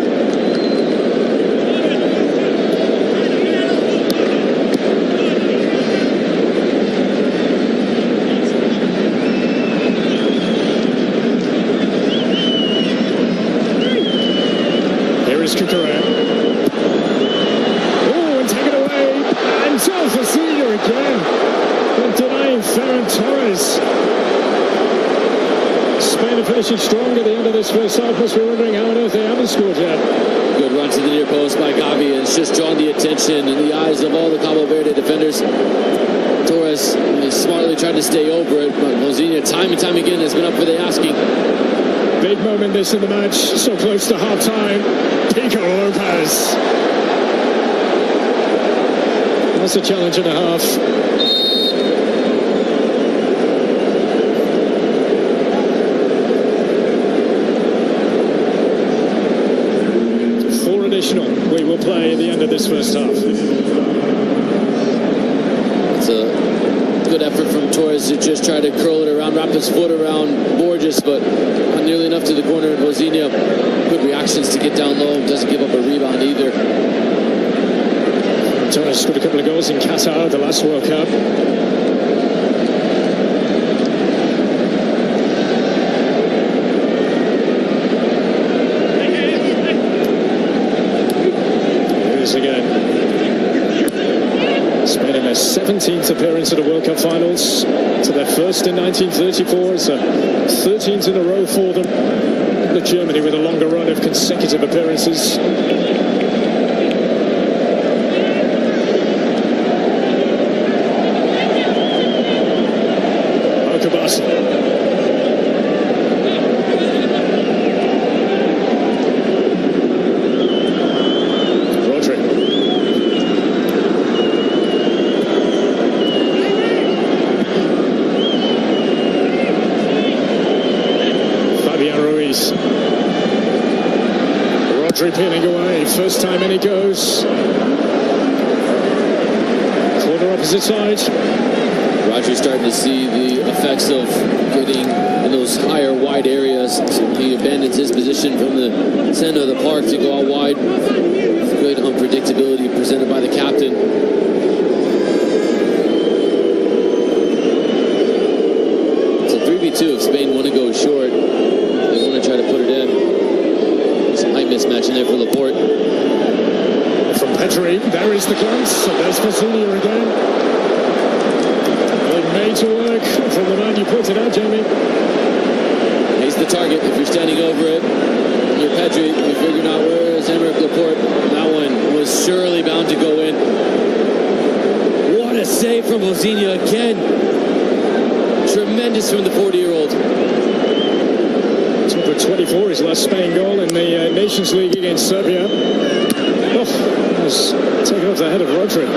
Here is Cucurella. Again, but denying Ferran Torres. Spain are finishing strong at the end of this first half. Must be wondering how on earth they haven't scored yet. Good run to the near post by Gavi, and it's just drawn the attention in the eyes of all the Cabo Verde defenders. Torres smartly tried to stay over it, but Mozinha time and time again has been up for the asking. Big moment this in the match, so close to half time. Pico Lopez. That's a challenge and a half. Four additional we will play at the end of this first half. It's a good effort from Torres to just try to curl it around, wrap his foot around Borges, but not nearly enough to the corner of Mozinha. Good reactions to get down low, doesn't give up a rebound either. Torres scored a couple of goals in Qatar, the last World Cup. Here it is again. Spain in their 17th appearance at the World Cup finals. To their first in 1934. It's a 13th in a row for them. The Germany with a longer run of consecutive appearances. Rodri. peeling away. First time in he goes. Corner opposite side. Roger's starting to see the effects of getting in those higher, wide areas. So he abandons his position from the center of the park to go out wide. Good unpredictability presented by the captain. It's a 3v2 if Spain want to go short. They want to try to put it in. There's a height mismatch in there for Laporte. From Pedri, there is the glance. So there's Fasilia again. Made to work from the man you pointed out, Jamie. He's the target. If you're standing over it, you're Pedri. You're figuring out where is Aymeric Laporte. That one was surely bound to go in. What a save from Lozinha again. Tremendous from the 40-year-old. Top of 24, his last Spain goal in the Nations League against Serbia. Oh, was taken off the head of Rodri.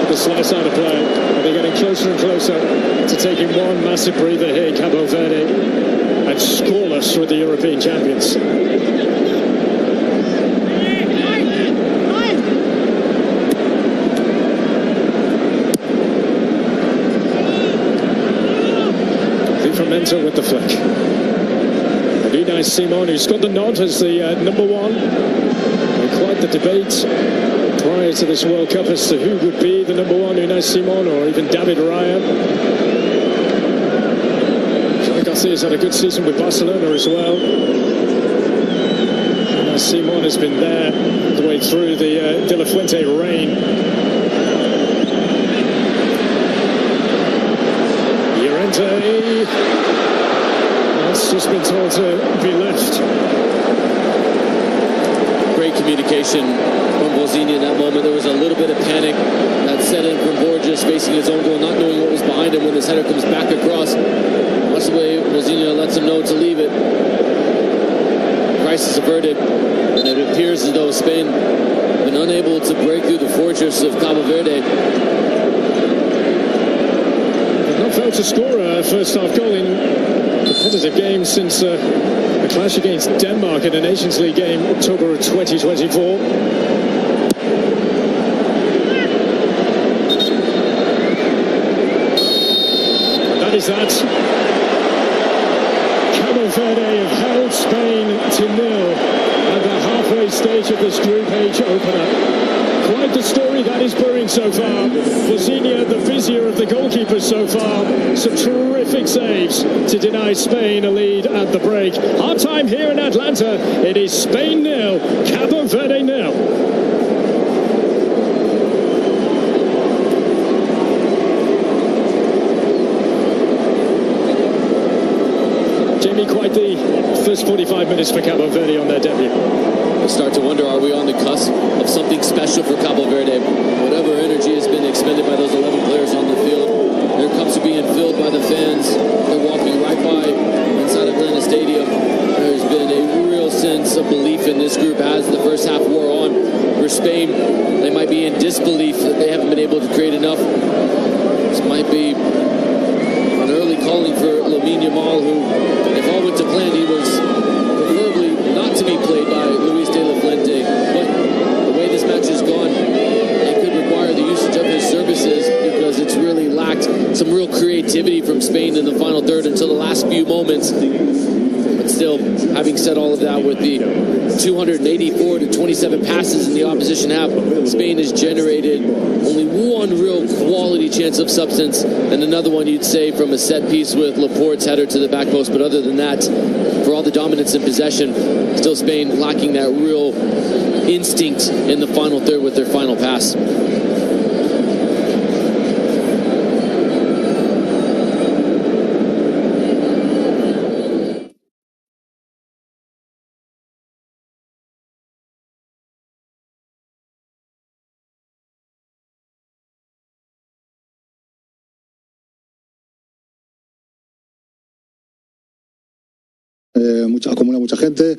The slice out of play. And they're getting closer and closer to taking one massive breather here in Cabo Verde and scoreless with the European champions. Livramento with the flick. And Unai Simon, who's got the nod as the number one. And quite the debate prior to this World Cup as to who would be the number one, Unai Simon or even David Raya. Xavi Garcia's had a good season with Barcelona as well. Unai Simon has been there the way through the De La Fuente reign. Llorente, that's just been told to be left. Great communication from Lozinha in that moment. There was a little bit of panic that set in from Borges facing his own goal, not knowing what was behind him when this header comes back across. Watch the way Lozinha lets him know to leave it. Crisis averted, and it appears as though Spain have been unable to break through the fortress of Cabo Verde. They've not failed to score a first half goal in the competitive game since the clash against Denmark in the Nations League game, October of 2024. And that is that. Cabo Verde have held Spain to 0 at the halfway stage of this Group H opener. Quite the story that is brewing so far. Lozinha, the busier of the goalkeepers so far. Some terrific saves to deny Spain a lead at the break. Our time here in Atlanta, it is Spain 0, Cabo Verde 0. Jamie, quite the first 45 minutes for Cabo Verde on their debut. I start to wonder, are we on the cusp of something special for Cabo Verde? Whatever energy has been expended by those 11 players on the field, their cups are being filled by the fans. They're walking right by inside Atlanta Stadium. There's been a real sense of belief in this group as the first half wore on. For Spain, they might be in disbelief that they haven't been able to create enough. This might be an early calling for Lamine Yamal, who, if all went to plan, he was preferably not to be played by Luis De La Fuente. But the way this match has gone, it could require the usage of his services because it's really lacked some real creativity from Spain in the final third until the last few moments. But still, having said all of that, with the 284 to 27 passes in the opposition half, Spain has generated only one real quality chance of substance, and another one you'd say from a set piece with Laporte's header to the back post. But other than that, for all the dominance in possession, still Spain lacking that real instinct in the final third with their final pass. Acumula mucha gente.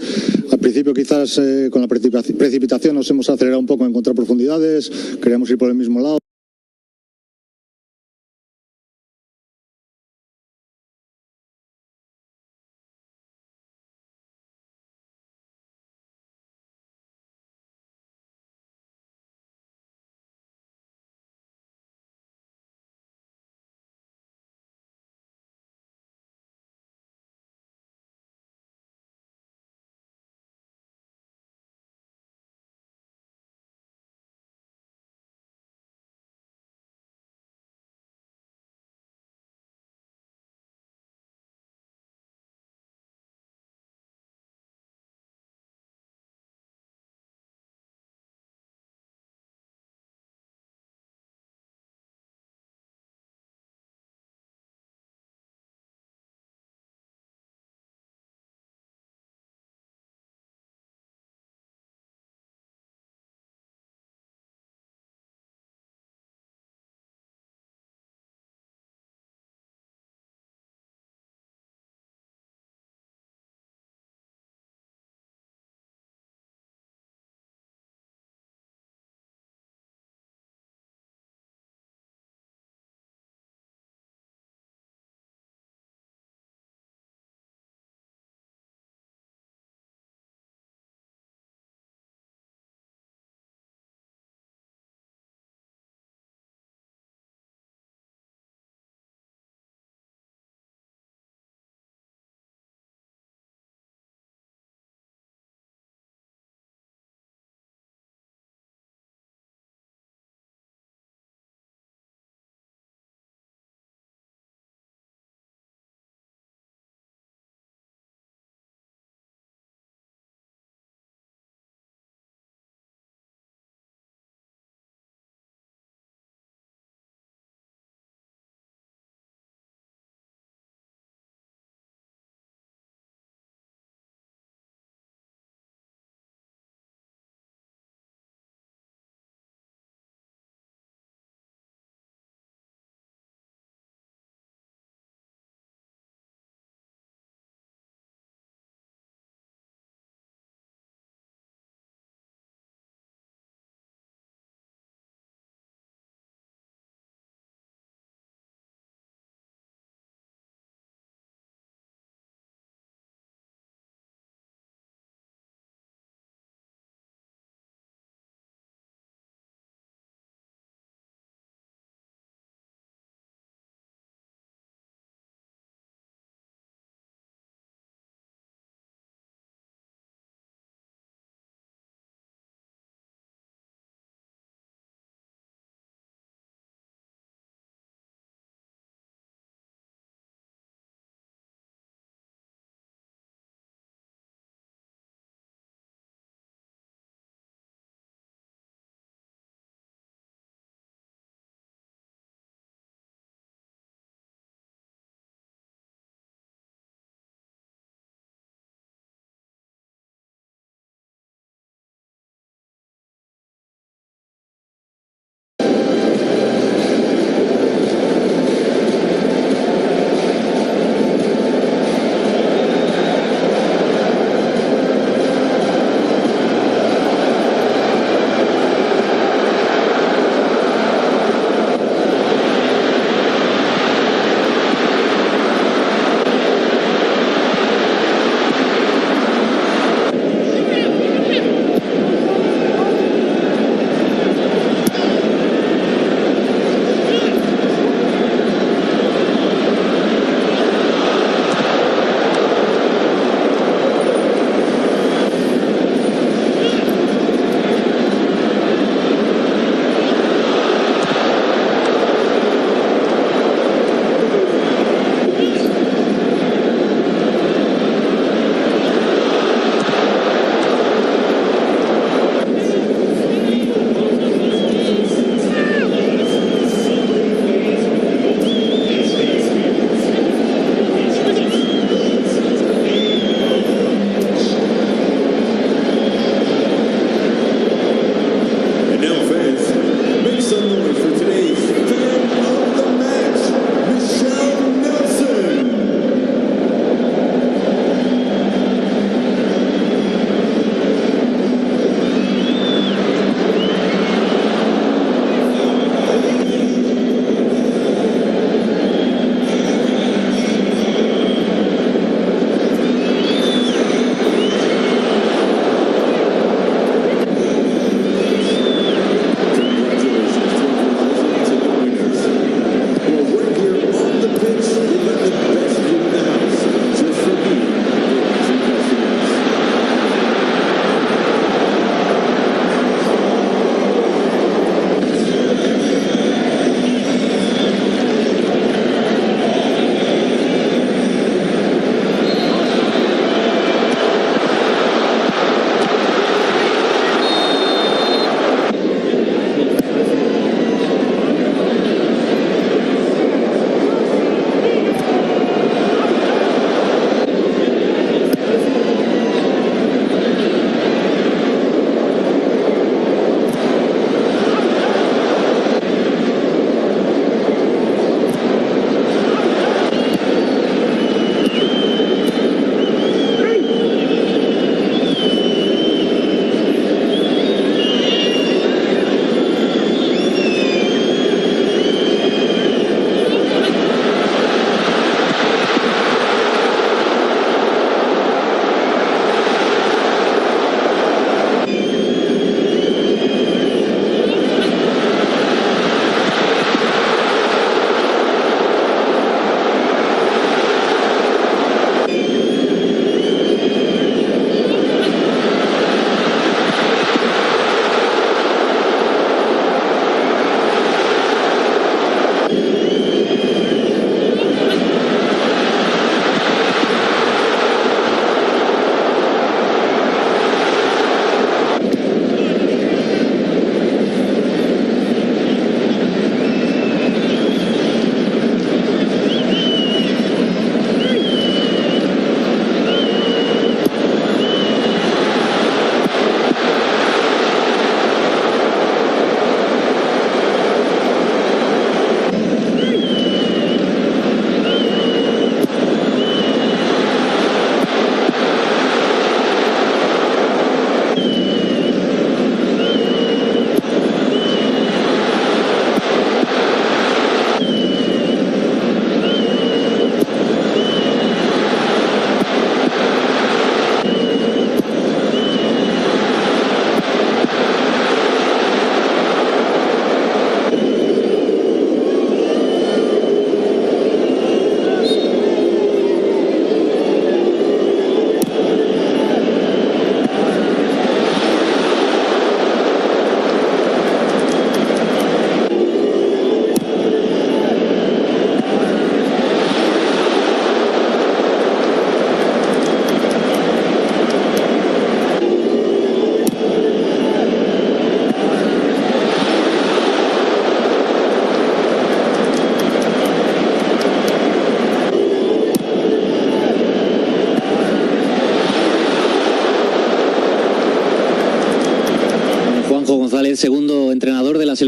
Al principio quizás con la precipitación nos hemos acelerado un poco en encontrar profundidades, queríamos ir por el mismo lado.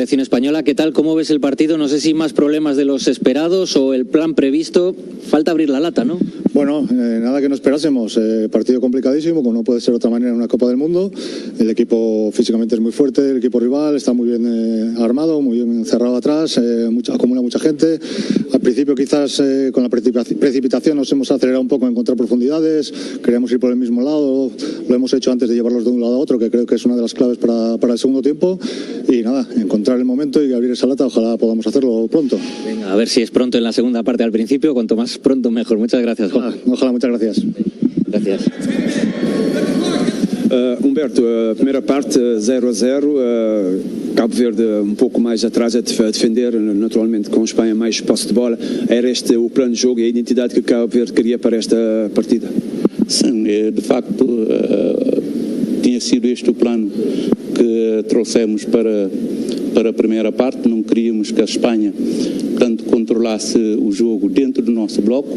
selección española. ¿Qué tal? ¿Cómo ves el partido? No sé si más problemas de los esperados o el plan previsto. Falta abrir la lata, ¿no? Bueno, nada que no esperásemos. Partido complicadísimo, como no puede ser de otra manera en una Copa del Mundo. El equipo físicamente es muy fuerte, el equipo rival está muy bien armado, muy bien encerrado atrás, acumula mucha gente. Al principio quizás con la precipitación nos hemos acelerado un poco en encontrar profundidades, queríamos ir por el mismo lado, lo hemos hecho antes de llevarlos de un lado a otro, que creo que es una de las claves para el segundo tiempo. Y nada, encontrar el momento y abrir esa lata, ojalá podamos hacerlo pronto. Venga, a ver si es pronto en la segunda parte al principio, cuanto más pronto mejor. Muchas gracias, Juan. Ojalá, muchas gracias. Gracias. Humberto, a primeira parte 0-0, Cabo Verde um pouco mais atrás a defender, naturalmente com Espanha mais posse de bola. Era este o plano de jogo e a identidade que Cabo Verde queria para esta partida? Sim, de facto tinha sido este o plano que trouxemos para a primeira parte. Não queríamos que a Espanha tanto controlasse o jogo dentro do nosso bloco,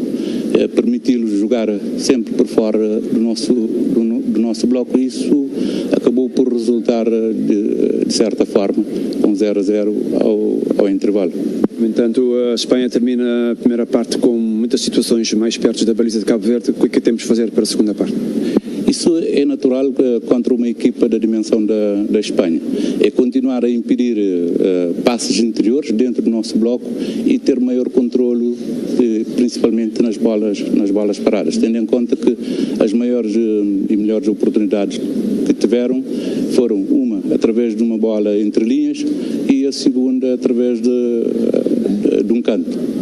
permiti-los jogar sempre por fora do nosso bloco, e isso acabou por resultar de certa forma com 0-0 ao intervalo. No entanto, a Espanha termina a primeira parte com muitas situações mais perto da baliza de Cabo Verde. O que temos de fazer para a segunda parte? Isso é natural contra uma equipa da dimensão da Espanha. É continuar a impedir passes interiores dentro do nosso bloco e ter maior controlo, principalmente nas bolas paradas, tendo em conta que as maiores e melhores oportunidades que tiveram foram uma através de uma bola entre linhas e a segunda através de um canto.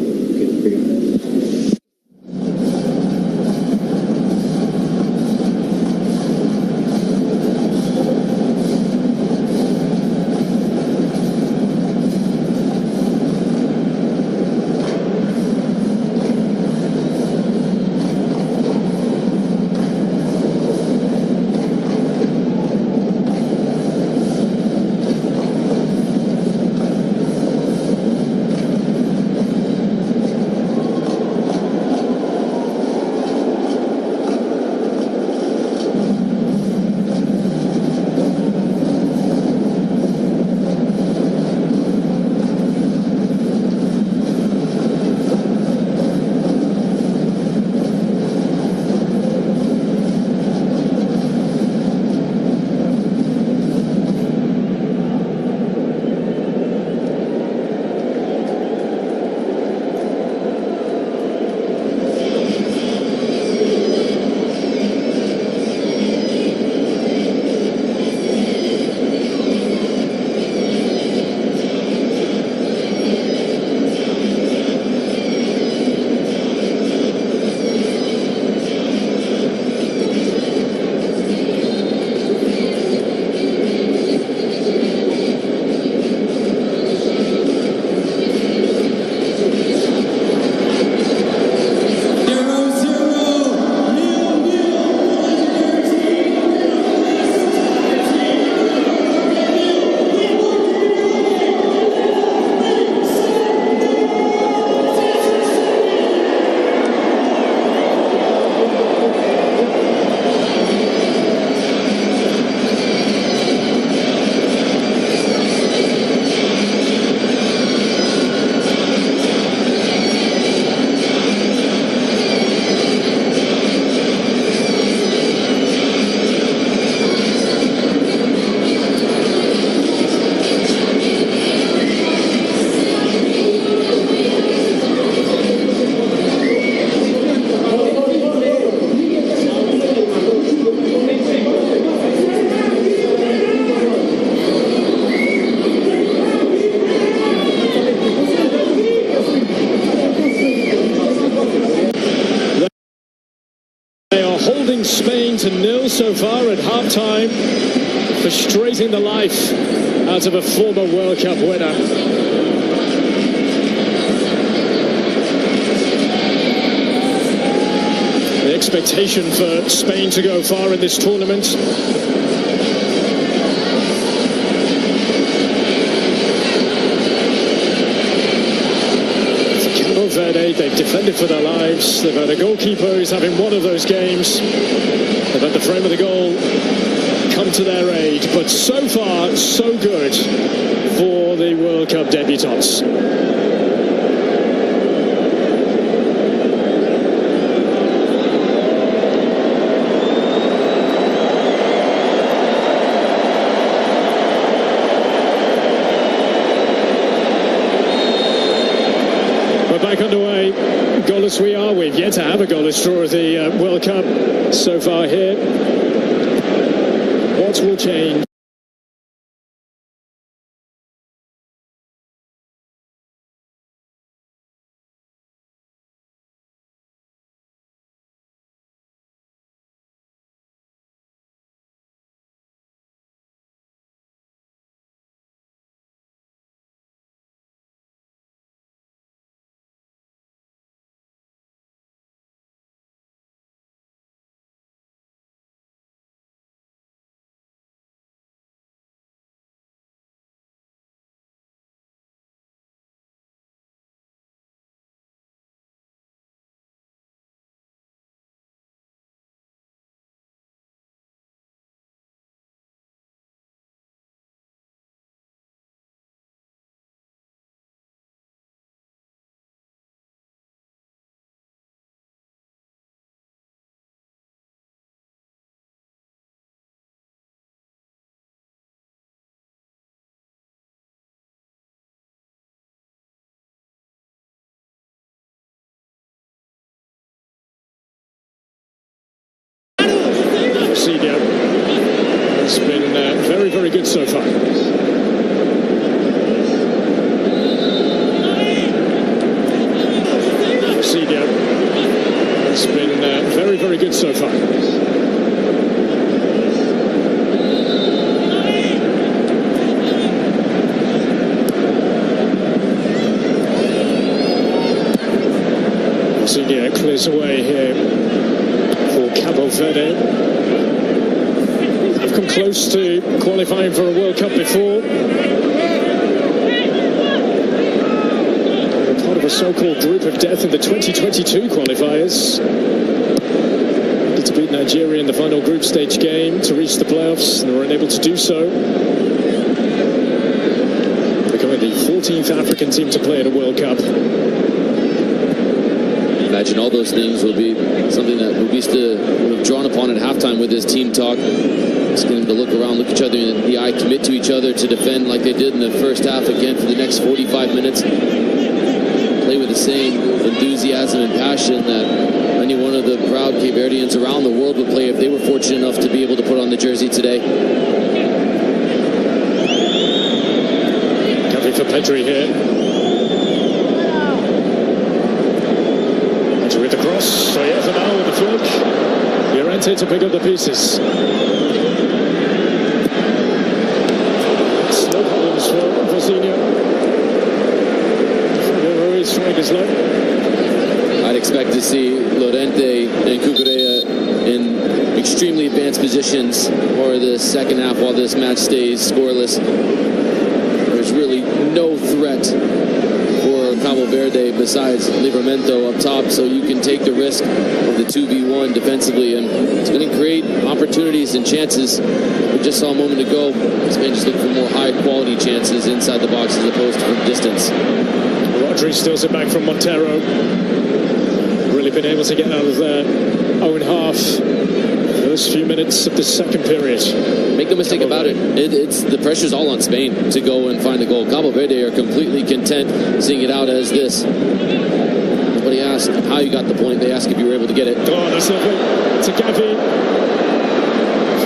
Spain to 0 so far at half-time, frustrating the life out of a former World Cup winner. The expectation for Spain to go far in this tournament. Cabo Verde, they've defended for their lives. They've had a goalkeeper who's having one of those games. They've had the frame of the goal come to their aid, but so far so good for the World Cup debutants. Back underway, goalless we are. We've yet to have a goalless draw of the World Cup so far here. What will change? It's been very, very good so far. It's been very, very good so far. Sidia clears away here for Cabo Verde. They've come close to qualifying for a World Cup before. They're part of a so-called group of death in the 2022 qualifiers. Needed to beat Nigeria in the final group stage game to reach the playoffs, and they were unable to do so. Becoming the 14th African team to play at a World Cup. Imagine all those things will be something that Rubista would have drawn upon at halftime with his team talk. Just getting them to look around, look each other in the eye, commit to each other to defend like they did in the first half again for the next 45 minutes. Play with the same enthusiasm and passion that any one of the proud Cape Verdeans around the world would play if they were fortunate enough to be able to put on the jersey today. Copy for Petri here. With the cross, so yes, and now with the flick. Llorente to pick up the pieces. No problems for Vozinho. Ruiz strikers low. I'd expect to see Llorente and Cucurella in extremely advanced positions for the second half while this match stays scoreless. There's really no threat for Cabo Verde besides Livramento up top, so you can take the risk of the 2v1 defensively, and it's going to create opportunities and chances. We just saw a moment ago, Spain just looking for more high-quality chances inside the box as opposed to from distance. Rodri steals it back from Montero. Really been able to get out of their own half. First few minutes of the second period. Make no mistake about it. It's the pressure's all on Spain to go and find the goal. Cabo Verde are completely content seeing it out as this. Nobody asked how you got the point. They ask if you were able to get it. Oh, that's lovely. To Gavi.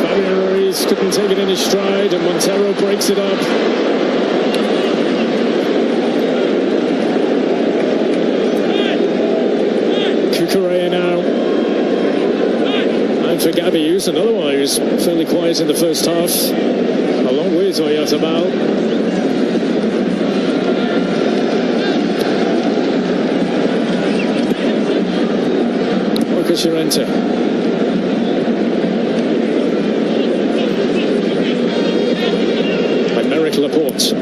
Fabio Ruiz couldn't take it in his stride, and Montero breaks it up. Cucurella now. For Gabi, who's another one who's fairly quiet in the first half, along with Oyarzabal. Marcos Llorente. And Merrick Laporte.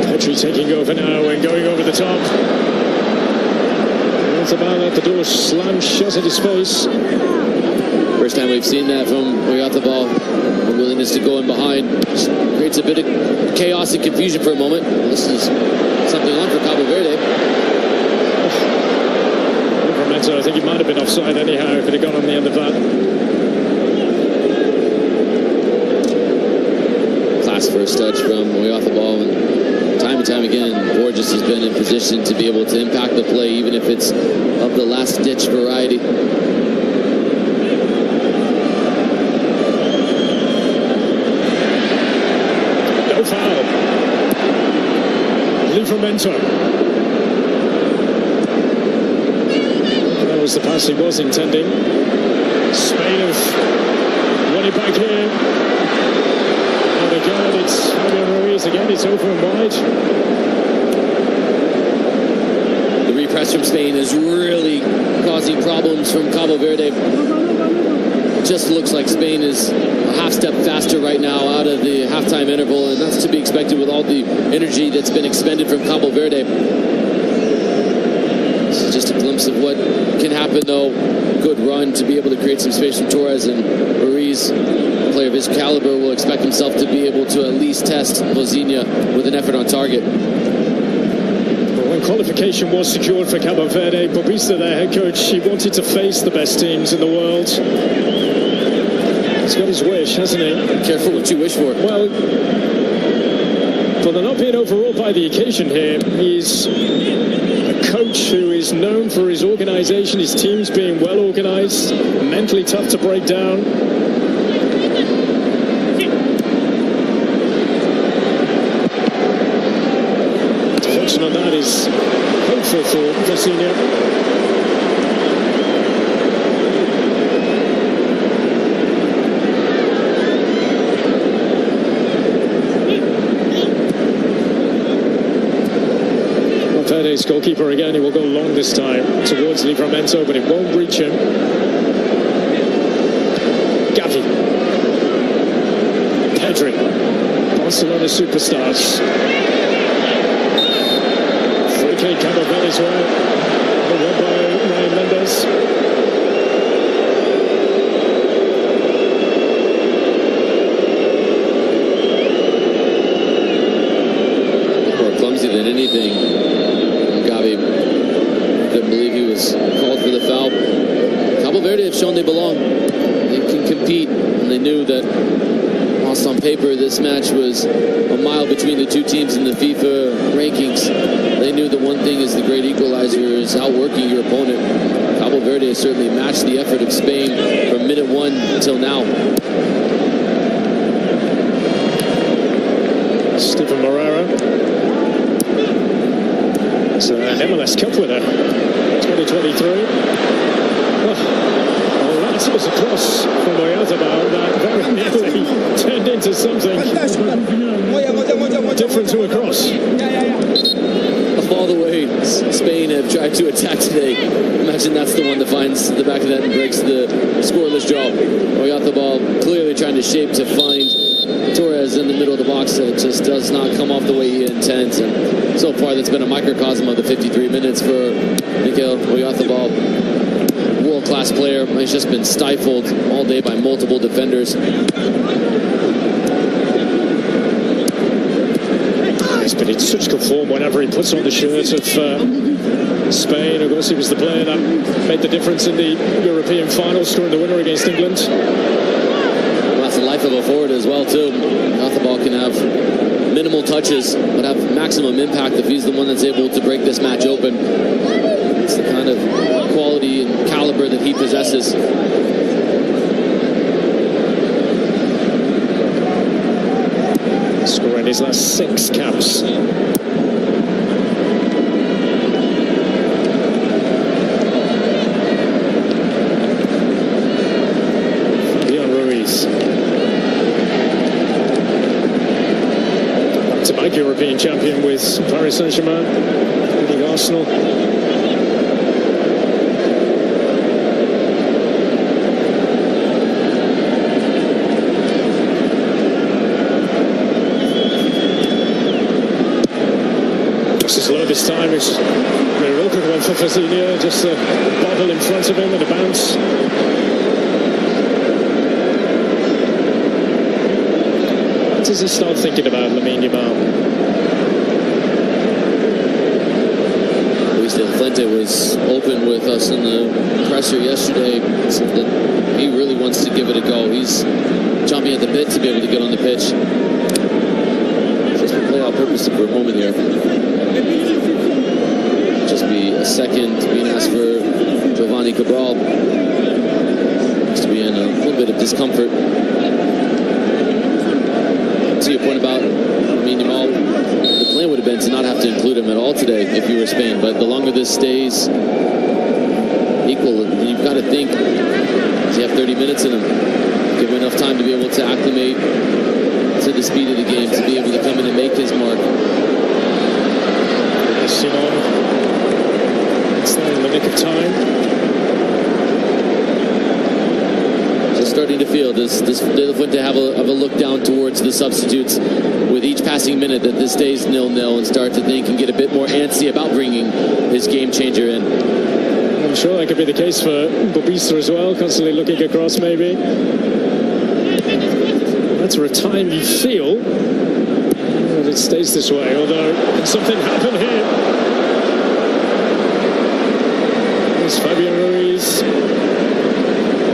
Petri taking over now and going over the top. Oyarzabal at the door, slammed shut at his face. First time we've seen that from Oyarzabal when willingness to go in behind creates a bit of chaos and confusion for a moment. This is something on for Cabo Verde. Livramento, I think he might have been offside anyhow if it had gone on the end of that. Class first touch from Oyarzábal, and time again, Borges has been in position to be able to impact the play, even if it's of the last ditch variety. No foul. Livramento. That was the pass he was intending. Spain have won it back here. And again, it's Fabian Ruiz. Again, it's over and wide. The repress from Spain is really causing problems from Cabo Verde. It just looks like Spain is a half step faster right now out of the halftime interval, and that's to be expected with all the energy that's been expended from Cabo Verde. This is just a glimpse of what can happen, though. Good run to be able to create some space from Torres, and Ruiz, a player of his caliber, will expect himself to be able to at least test Lozinha with an effort on target. When qualification was secured for Cabo Verde, Bobista, their head coach, he wanted to face the best teams in the world. He's got his wish, hasn't he? Careful what you wish for. Well, for the not being overawed by the occasion here, he's a coach who is known for his organisation, his teams being well organised, mentally tough to break down. Function on that is hopeful for Lozinha. Verde's goalkeeper again, he will go long this time towards Livramento, but it won't reach him. Gavi. Pedri. Barcelona superstars. Free kick, Cabo Verde's way. Won by Ryan Mendes. More clumsy than anything. Gavi couldn't believe he was called for the foul. Cabo Verde have shown they belong. They can compete, and they knew that whilst on paper this match was a mile between the two teams in the FIFA rankings, they knew the one thing is the great equalizer is outworking your opponent. Cabo Verde has certainly matched the effort of Spain from minute one until now. Stephen Moreira. It's an MLS Cup winner, 2023. Oh, that was a cross from Oyarzábal that very nearly turned into something different to a cross. Of all the ways Spain have tried to attack today, imagine that's the one that finds the back of that and breaks the scoreless draw. Oyarzábal clearly trying to shape to find Torres in the middle of the box, and it just does not come off the way he intends. And so far, that's been a microcosm of the 53 minutes for Mikel Oyarzábal. World-class player. He's just been stifled all day by multiple defenders. He's been in such good form whenever he puts on the shirt of Spain. Of course, he was the player that made the difference in the European final, scoring the winner against England. That's the life of a forward as well, too. Oyarzábal can have minimal touches, but have maximum impact if he's the one that's able to break this match open. It's the kind of quality and caliber that he possesses. Scoring his last 6 caps. European champion with Paris Saint-Germain, leading Arsenal. This is low this time. It's a real good one for Lozinha. Just a bobble in front of him and a bounce. does he start thinking about Lamine Yamal? Luis de la Fuente was open with us in the presser yesterday. Said that he really wants to give it a go. He's chomping at the bit to be able to get on the pitch. Just for play-out purposes for a moment here. Just be a second being asked for Giovanni Cabral. Just to be in a little bit of discomfort. To your point about Lamine Yamal, the plan would have been to not have to include him at all today if you were Spain. But the longer this stays equal, you've got to think, does he have 30 minutes in him? Give him enough time to be able to acclimate to the speed of the game, to be able to come in and make his mark. Simon, it's there in the nick of time. Starting to feel does De La Fuente have a look down towards the substitutes with each passing minute that this stays 0-0 and start to think and get a bit more antsy about bringing his game changer in? I'm sure that could be the case for Bobista as well, constantly looking across maybe. That's for a time you feel that it stays this way, although something happened here. There's Fabian Ruiz.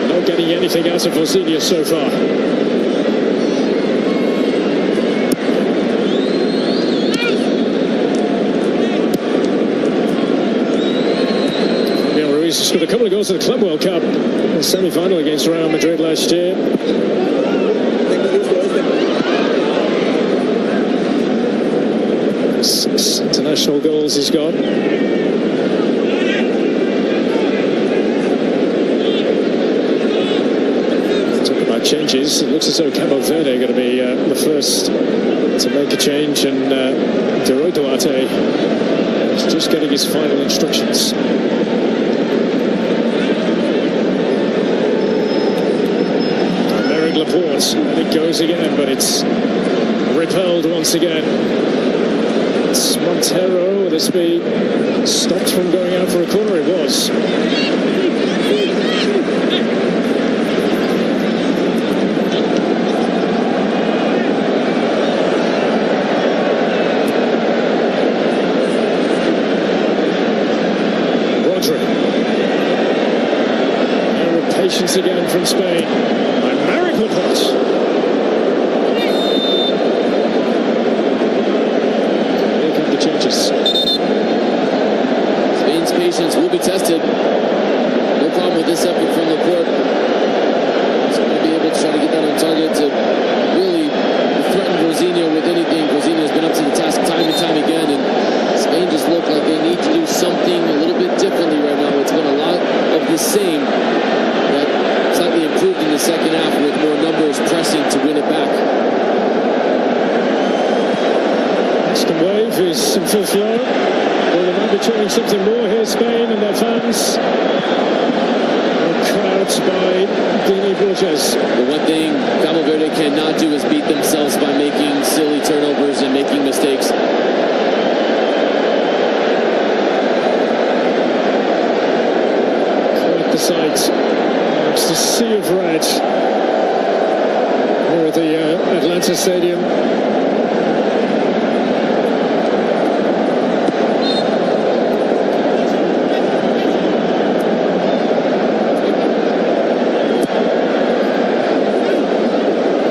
Not getting anything out of Rosinia so far. Fabian Ruiz scored a couple of goals in the Club World Cup in the semi-final against Real Madrid last year. 6 international goals he's got. Changes. It looks as though Cabo Verde are going to be the first to make a change, and Dero Duarte is just getting his final instructions. Merrick Laporte, and it goes again, but it's repelled once again. It's Montero. Will this be stopped from going out for a corner? It was. Patience again from Spain. And Merrick Laporte. Here come the changes. Spain's patience will be tested. No problem with this effort from Laporte. He's going to be able to try to get that on target to really threaten Rosinia with anything. Rosinia has been up to the task time and time again, and Spain just look like they need to do something a little bit differently right now. It's been a lot of the same. Slightly improved in the second half with more numbers pressing to win it back. Western wave is in full flow. Well, they might be trying something more here, Spain and their fans. Crowds by Dini Borges. The one thing Cabo Verde cannot do is beat themselves by making silly turnovers and making mistakes. Collect the sides. It's a sea of red here at the Atlanta Stadium.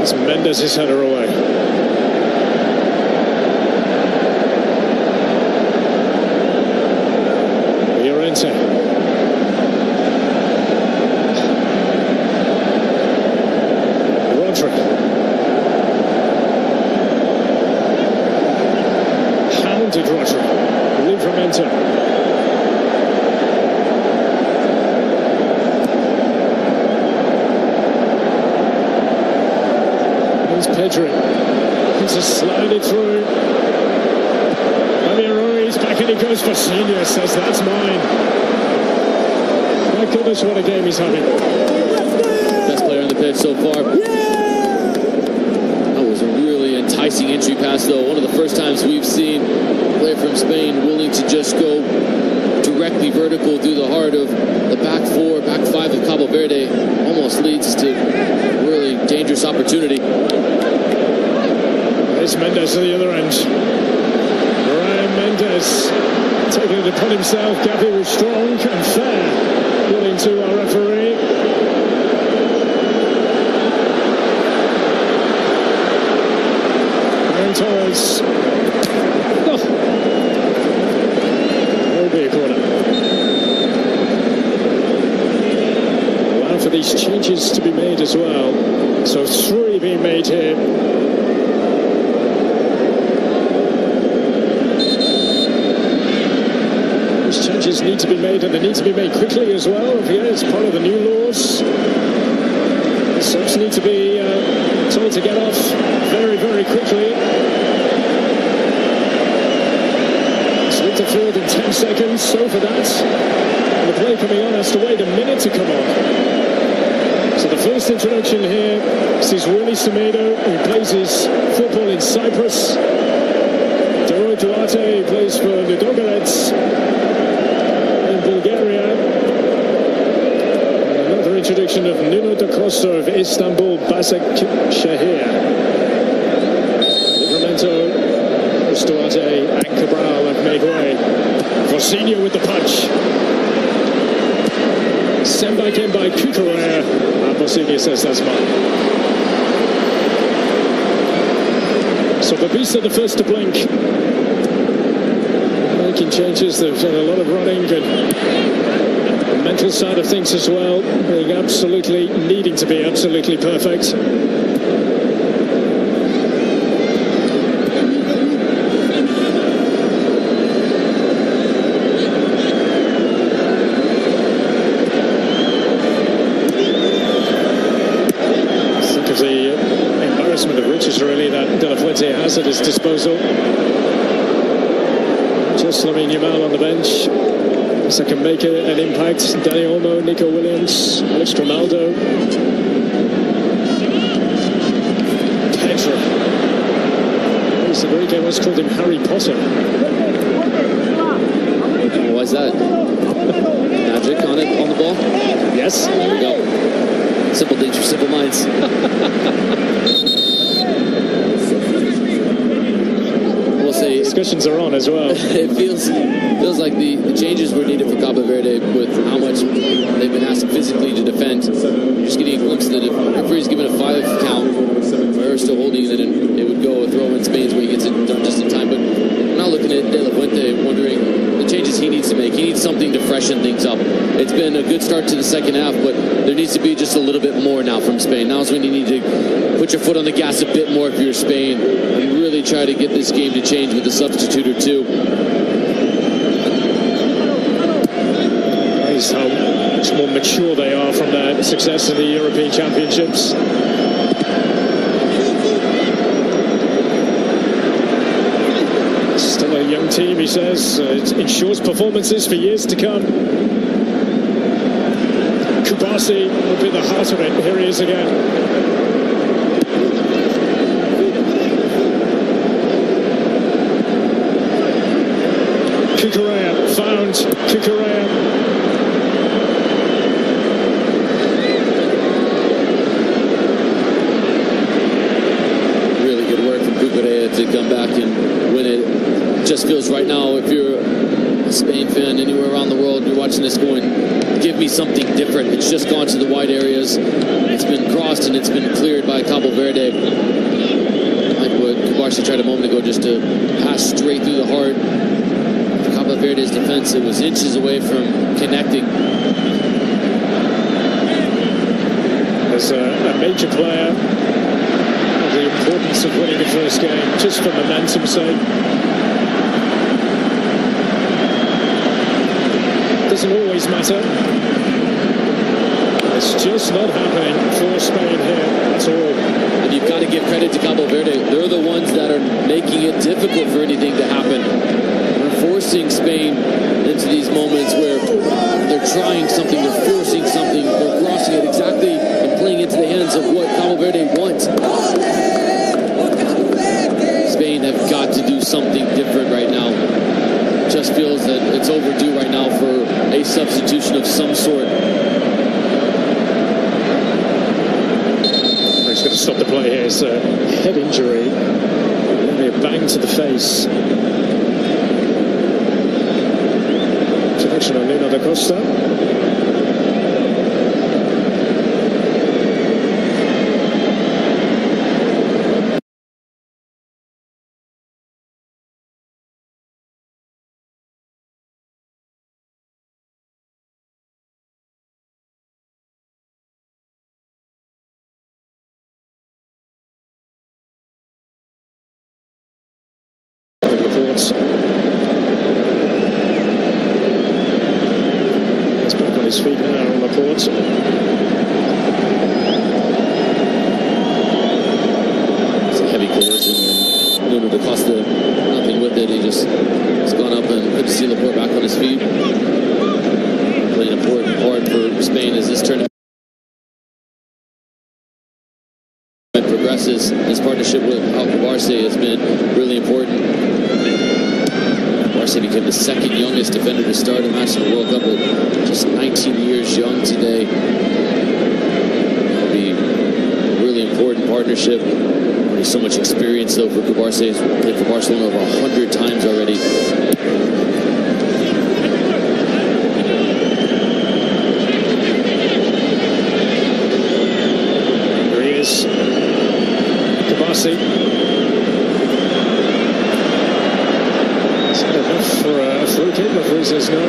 As Mendes his header away. Llorente. Hounded Roger. Livramento. Here's Pedri. He's just sliding through. Fabian Ruiz back and he goes for Senior. Says that's mine. My goodness, what a game he's having. Best player on the pitch so far. Enticing entry pass, though. One of the first times we've seen a player from Spain willing to just go directly vertical through the heart of the back four, back five of Cabo Verde. Almost leads to really dangerous opportunity. There's Mendes at the other end. Ryan Mendes taking it upon himself. Gavi was strong and fair, according to our referee. Aaron Torres. Oh. Will be a corner. Allow for these changes to be made as well. So 3 being made here. Changes need to be made, and they need to be made quickly as well. Yeah, it's part of the new laws. The subs need to be told to get off very, very quickly. Split to field in 10 seconds, so for that. And the play coming on has to wait a minute to come on. So the first introduction here, this is Willie Semedo, who plays his football in Cyprus. Doro Duarte plays for the Ludogorets in Bulgaria. And another introduction of Nuno da Costa of Istanbul Başakşehir. Livramento, Duarte and Cabral have made way. Forcinho with the punch. Sent back in by Kukurea, and Forcinho says that's mine. So Babisa the first to blink. Making changes, they've done a lot of running and the mental side of things as well, being absolutely, needing to be absolutely perfect. Think of the embarrassment of riches really that De La Fuente has at his disposal. Just Lamine Yamal on the bench. So can make an impact. Dani Olmo, Nico Williams, Alex Grimaldo. Pedro. Luis Enrique once called him Harry Potter. Why is that? Magic on it, on the ball? Yes. There we go. Simple things for simple minds. We'll say discussions are on as well. It feels like the changes were needed for Cabo Verde with how much they've been asked physically to defend. You're just getting a glimpse that if the referee's given a 5 count, we're still holding it, and it would go a throw in Spain's where he gets it done just in time. But I'm now looking at De La Fuente, wondering the changes he needs to make. He needs something to freshen things up. It's been a good start to the second half, but there needs to be just a little bit more now from Spain. Now's when you need to put your foot on the gas a bit more if you're Spain and really try to get this game to change with a substitute or two. Nice how much more mature they are from their success in the European Championships. Still a young team, he says. It ensures performances for years to come. Kubasi will be the heart of it. Here he is again. Kukurea found. Kukurea. Really good work from Kukurea to come back and win it. Just feels right now, if you're a Spain fan anywhere around the world, you're watching this going, give me something different. It's just gone to the wide areas. It's been crossed and it's been cleared by Cabo Verde. Like what Kubarsi tried a moment ago, just to pass straight through the heart. Cabo Verde's defense, it was inches away from connecting. As a major player, the importance of winning the first game, just for momentum's sake. Doesn't always matter. It's just not happening for Spain here at all. And you've got to give credit to Cabo Verde. They're the ones that are making it difficult for anything to happen. They're forcing Spain into these moments where they're trying something, they're forcing something, they're crossing it exactly and playing into the hands of what Cabo Verde wants. Spain have got to do something different right now. Just feels that it's overdue right now for a substitution of some sort. He's going to stop the play here. It's a head injury. bang to the face. Selection of Lino da Costa. Reports. He's back on his feet now on Laporte. It's a heavy collision and Nuno da Costa, nothing with it. He just has gone up and good to see Laporte back on his feet. Playing an important part for Spain as this tournament progresses. His partnership with Barce has been really important. Barce became the second youngest defender to start a match in the World Cup at just 19 years young today. It'll be a really important partnership. Already so much experience though for Barce. He's played for Barcelona over 100 times already. Here he is. Kabasi. Is that enough for a throw kick? Referee says no.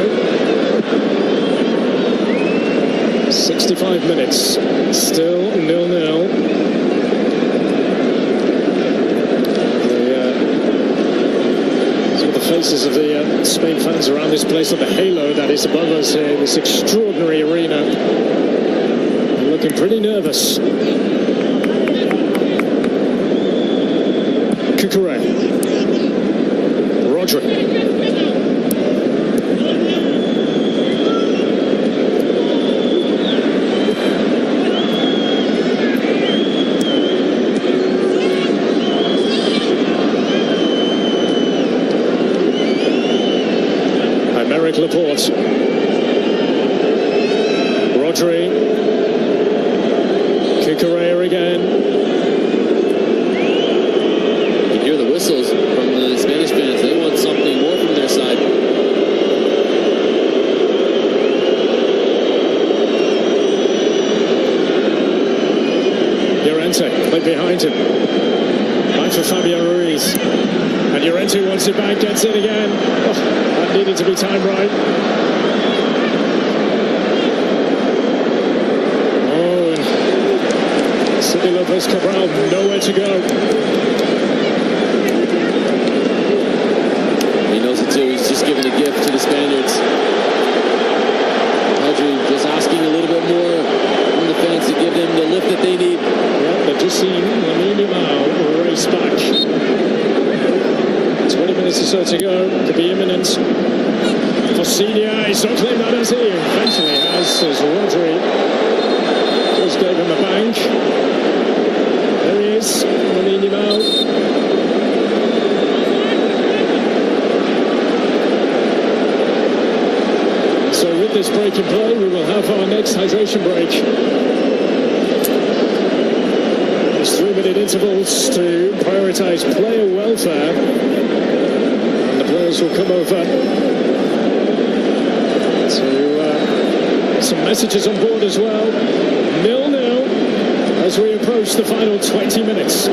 65 minutes. Still 0-0. The faces of the Spain fans around this place on the halo that is above us here, this extraordinary arena. They're looking pretty nervous. Cucurella. Rodri. Aymeric Laporte. Rodri. Cucurella again. Whistles from the Spanish fans. They want something more from their side. Llorente played behind him. Back for Fabian Ruiz. And Llorente wants it back, gets it again. Oh, that needed to be timed right. Oh, and Sidney Lopez Cabral nowhere to go. He knows it too. He's just giving a gift to the Spaniards. Pedri just asking a little bit more from the fans to give them the lift that they need. Yeah, they've just seen Lamine Yamal race back. 20 minutes or so to go. Could be imminent. Fossinia, he's not claimed that as he eventually has, as Rodri just gave him a bank. There he is, Lamine Yamal. So with this break in play, we will have our next hydration break. There's 3-minute intervals to prioritise player welfare. And the players will come over to some messages on board as well. 0-0 as we approach the final 20 minutes.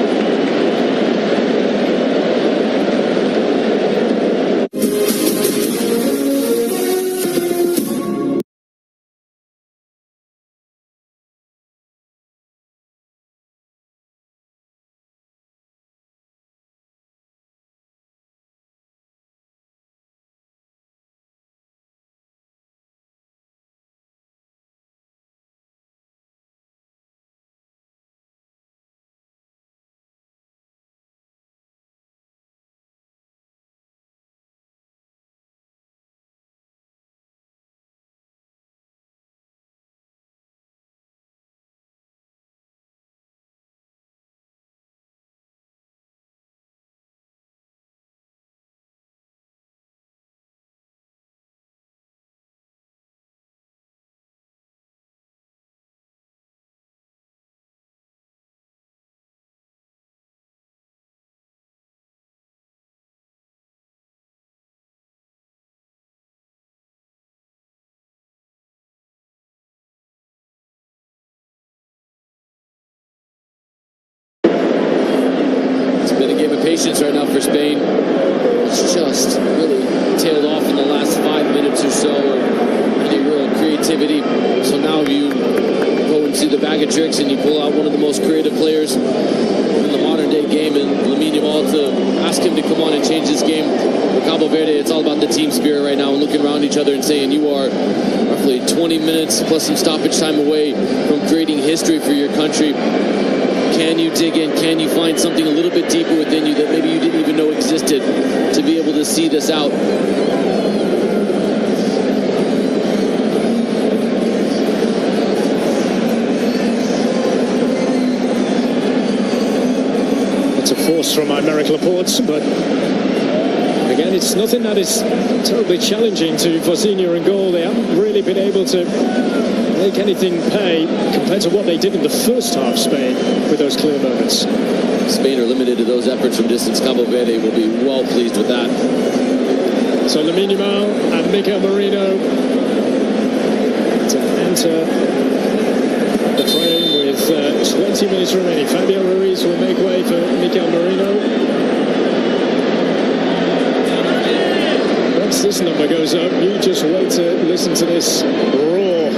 patience right now for Spain. It's just really tailed off in the last 5 minutes or so of any real creativity. So now you go into the bag of tricks and you pull out one of the most creative players in the modern day game, and Lamine Yamal, to ask him to come on and change this game. For Cabo Verde, it's all about the team spirit right now, and looking around each other and saying you are roughly 20 minutes plus some stoppage time away from creating history for your country. Can you dig in? Can you find something a little bit deeper within you that maybe you didn't even know existed to be able to see this out? It's a force from Aymeric Laporte, but again, it's nothing that is terribly challenging to Vozinha in goal. They haven't really been able to make anything pay compared to what they did in the first half, Spain, with those clear moments. Spain are limited to those efforts from distance. Cabo Verde will be well pleased with that. So Lamine Yamal and Miguel Merino to enter the frame with 20 minutes remaining. Fabio Ruiz will make way for Miguel Merino. Once this number goes up, you just wait to listen to this roar.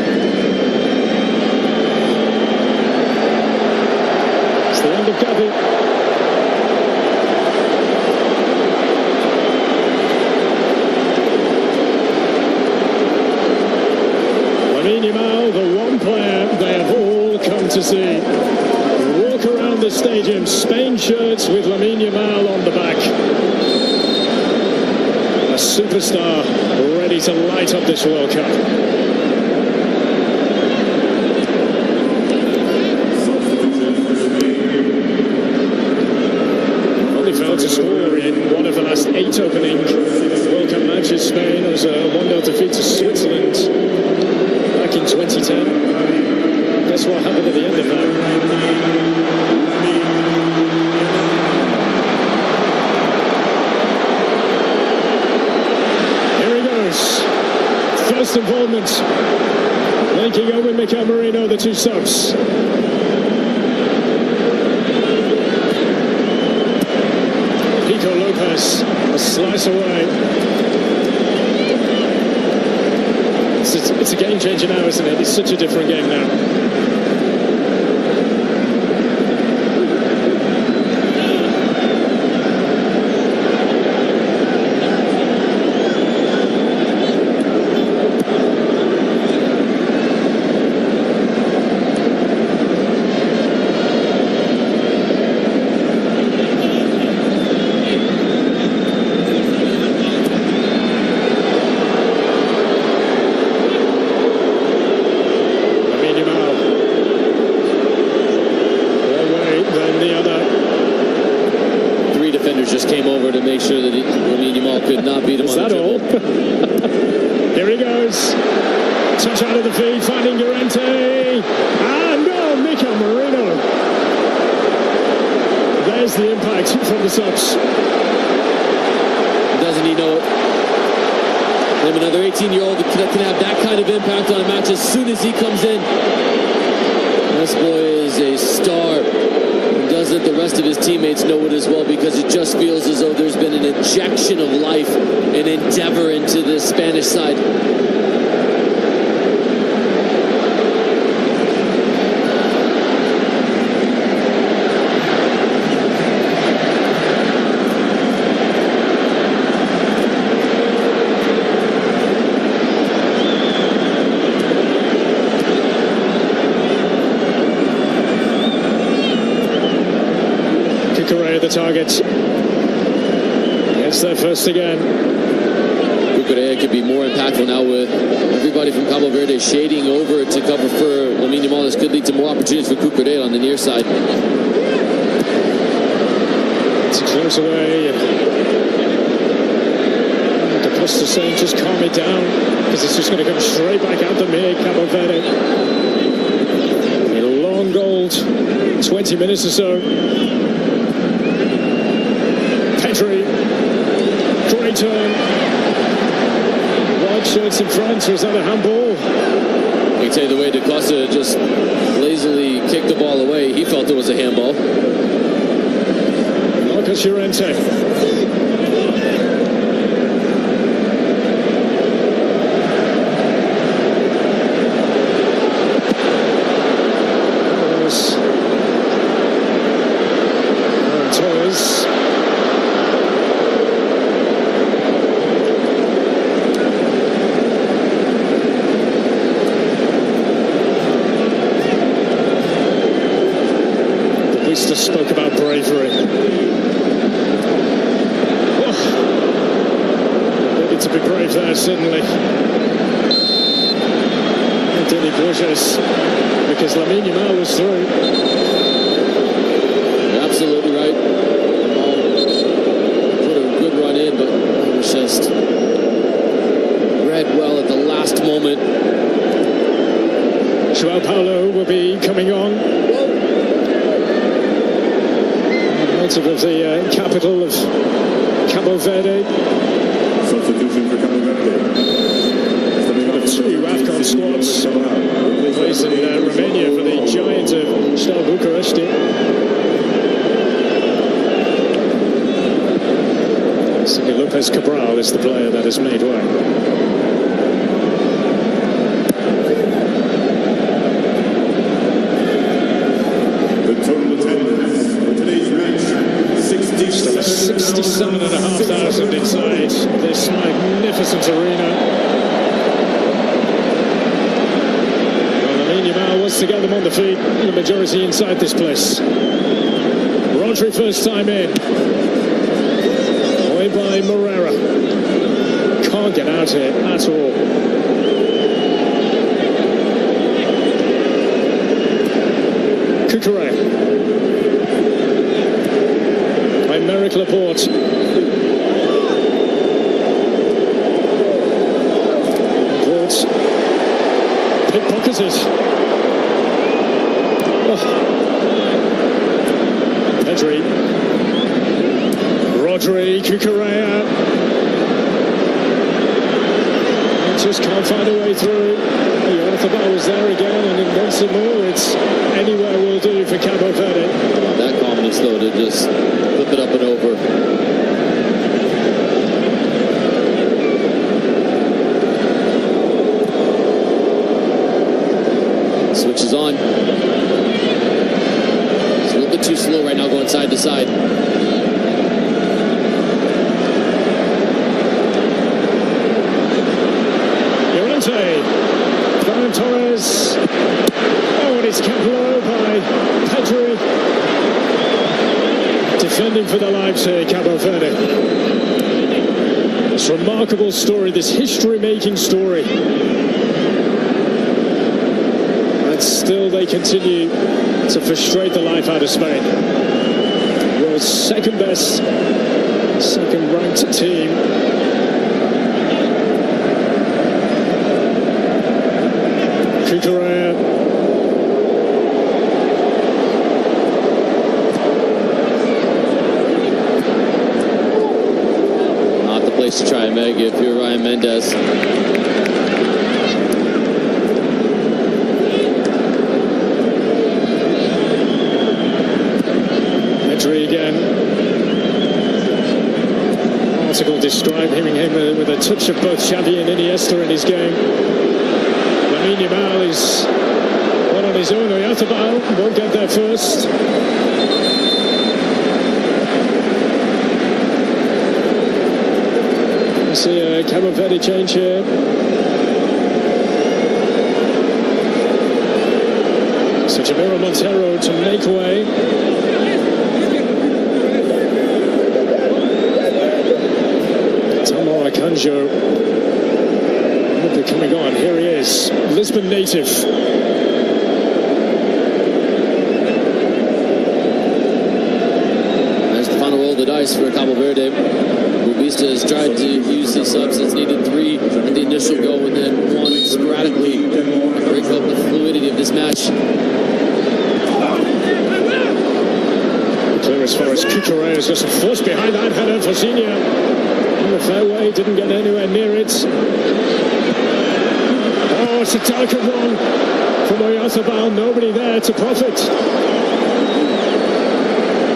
It's the end of Gavi. Lamine Yamal, the one player they have all come to see. Walk around the stadium, Spain shirts with Lamine Yamal on the back. A superstar ready to light up this World Cup. Only failed to score in one of the last 8 opening World Cup matches. Spain was a 1-0 defeat to Switzerland back in 2010. Guess what happened at the end of that? First involvement, linking up with Miguel Merino, the two subs. Pico Lopez, a slice away. It's a game changer now, isn't it? It's such a different game now. Just came over to make sure that Lamine Yamal could not beat him. Is that all? Here he goes. Touch out of the feed, finding Llorente. And no, Miguel Merino. There's the impact from the subs. Doesn't he know it? Maybe another 18-year-old that can have that kind of impact on a match as soon as he comes in. This boy is a star. Doesn't the rest of his teammates know it as well, because it just feels as though there's been an injection of life and endeavor into the Spanish side. The target gets there first again. Cucurella could be more impactful now with everybody from Cabo Verde shading over to cover for Lamine Yamal. This could lead to more opportunities for Cucurella on the near side. It's close away. The Costa saying just calm it down, because it's just going to come straight back at them here, Cabo Verde. A long goal, 20 minutes or so. Great turn. White shirts in front. Was that a handball? I can tell you the way Da Costa just lazily kicked the ball away, he felt it was a handball. Not Lucas Llorente. Torres. Spoke about bravery. Oh, needed to be brave there, certainly. Anthony Borges, because Lamine Yamal was through. You're absolutely right. Put a good run in, but it was just read well at the last moment. João Paulo will be coming on. Native of the capital of Cabo Verde. Substitution for Cabo Verde. One of two AFCON squads placed in Romania for the giant of Steaua Bucharest. Lopez Cabral is the player that has made way. The total attendance for today's match, 67,500 inside this magnificent arena. Well, Lamine Yamal wants to get them on the feet, the majority inside this place. Rodri first time in. Away by Moreira. Can't get out here at all. Cucurella. By Merrick Laporte. Laporte pickpocketed. Oh. Pedri. Rodri, Cucurella. Just can't find a way through. The ball was there again, and once more, it's anywhere will do for Cabo Verde. That confidence, though, to just flip it up and over. Switch is on. It's a little bit too slow right now, going side to side. Ferran Torres. Oh, and it's kept low by Pedri. Defending for their lives here, Cabo Verde. This remarkable story, this history-making story. And still they continue to frustrate the life out of Spain. The world's second best, second-ranked team. Cucurella. Not the place to try and make it if you're Ryan Mendes. Pedri again. Article describing him with a touch of both Xavi and Iniesta in his game. Lamine Yamal is one on his own. Oyarzabal won't get there first. We see a Cabo Verde change here. So Jamiro Montero to make way. Tamara Kanjo will be coming on. Here he is, Lisbon native. There's the final roll of the dice for Cabo Verde. Bubista has tried to use his substance, needed 3 in the initial go, and then 1 sporadically to break up the fluidity of this match. Clear as far as Cucurella's got some force behind that header for Zinha. In the fairway, didn't get anywhere near it. Oh, it's a delicate one from Oyarzabal. Nobody there to profit.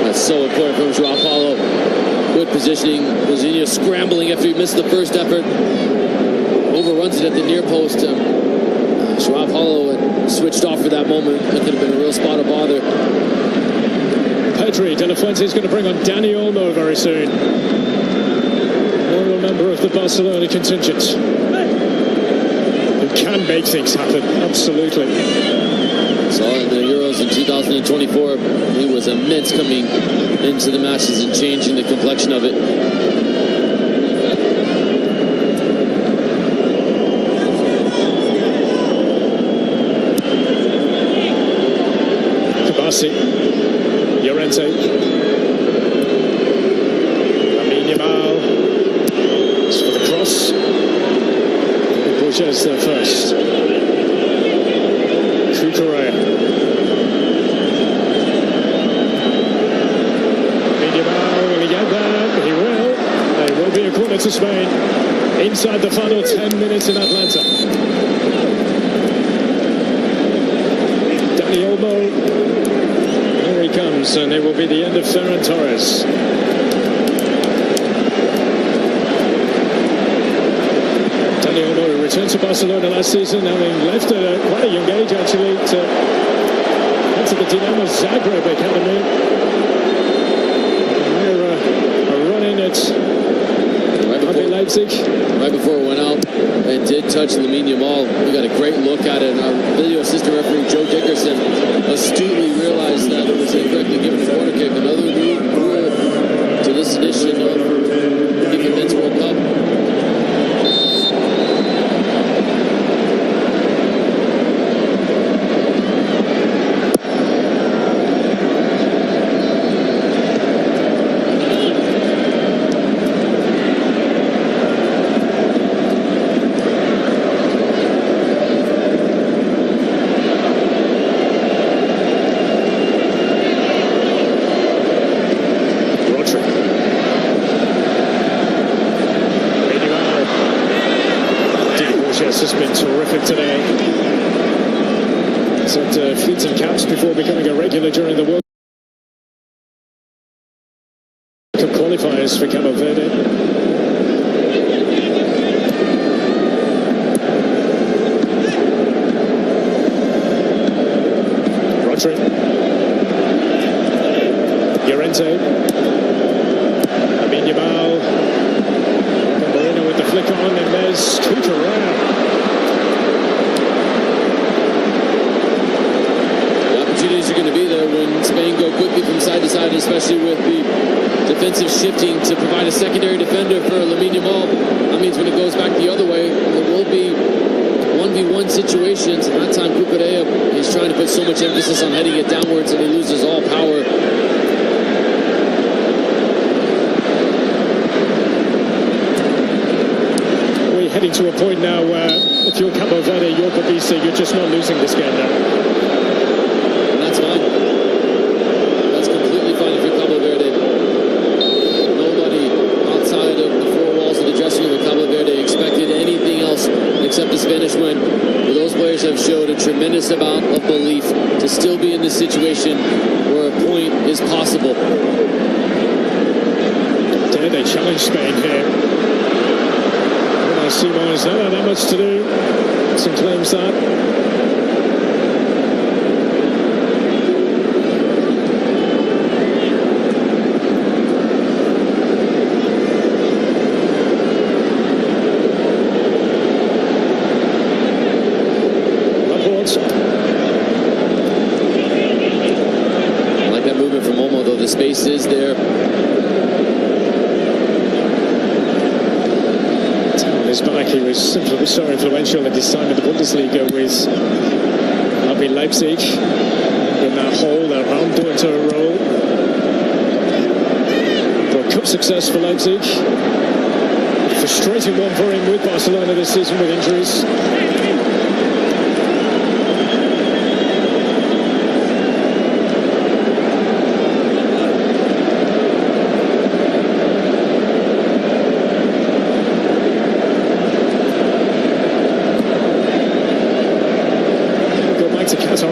I That's so important from Joao Paulo. Good positioning. Luzinho scrambling after he missed the first effort. Overruns it at the near post. Joao Paulo had switched off for that moment. That could have been a real spot of bother. Pedri de la Fuente is going to bring on Dani Olmo very soon. Loyal member of the Barcelona contingent. Who can make things happen, absolutely. Saw it in the Euros in 2024. He was immense coming into the matches and changing the complexion of it. Kabasi, Llorente, Lamine Yamal. It's for the cross. Borges there first. Kukurea. Lamine Yamal, will he get there? He will. There will be a corner to Spain inside the final 10 minutes in Atlanta. Dani Olmo. Here he comes, and it will be the end of Ferran Torres. Dani Olmo, who returned to Barcelona last season, having left at quite a young age, actually, to head to the Dinamo Zagreb Academy. And they're running at RB Leipzig. Right before it went out, it did touch Lamine Yamal. We got a great look at it, and our video assistant referee Joe Dickerson astutely realized that it was incorrectly given a corner kick. Another new rule to this edition of FIFA Men's World Cup. Has been terrific today. Set fleets and caps before becoming a regular during the World Cup qualifiers for Cabo Verde. Rodri, Llorente, Lamine Yamal, Marino with the flick on, and there's Kukurea. Opportunities are going to be there when Spain go quickly from side to side, especially with the defensive shifting to provide a secondary defender for Lamine Yamal. That means when it goes back the other way, there will be 1v1 situations, and that time Kukurea is trying to put so much emphasis on heading it downwards and he loses all power. We're heading to a point now where if you're Cabo Verde, you're Babisa, you're just not losing this game now. That's fine. That's completely fine if you're Cabo Verde. Nobody outside of the four walls of the dressing room of Cabo Verde expected anything else except the Spanish win. But those players have showed a tremendous amount of belief to still be in this situation where a point is possible. Dare they challenge Spain here? Simons, not that much to do. Some claims that. I like that movement from Olmo, though the space is there. His back, he was simply so influential at his time in the Bundesliga with RB Leipzig in that hole, that round Dortmund role. World Cup success for Leipzig. A frustrating one for him with Barcelona this season with injuries.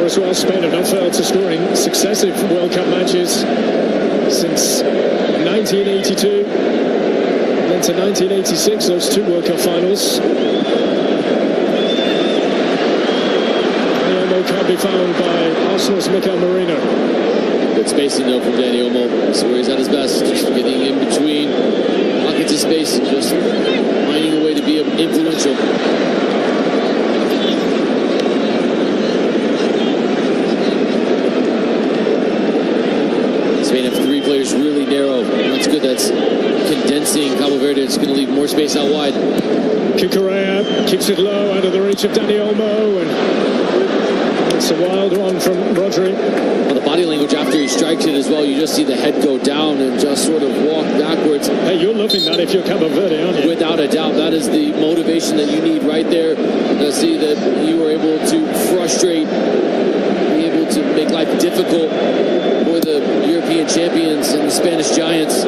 As well, Spain have not failed to score in successive World Cup matches. since 1982. And then to 1986, those two World Cup finals. Dani Olmo can't be found by Arsenal's Mikel Merino. Good spacing though from Dani Olmo. That's where he's at his best. Just getting in between pockets of space and just finding a way to be influential. Spain have three players really narrow. That's good. That's condensing Cabo Verde. It's going to leave more space out wide. Kukurea kicks it low out of the reach of Dani Olmo, and it's a wild one from Rodri. Well, the body language after he strikes it as well, you just see the head go down and just sort of walk backwards. Hey, you're loving that if you're Cabo Verde, aren't you? Without a doubt, that is the motivation that you need right there. To see that you were able to frustrate, be able to make life difficult for the European champions and the Spanish giants.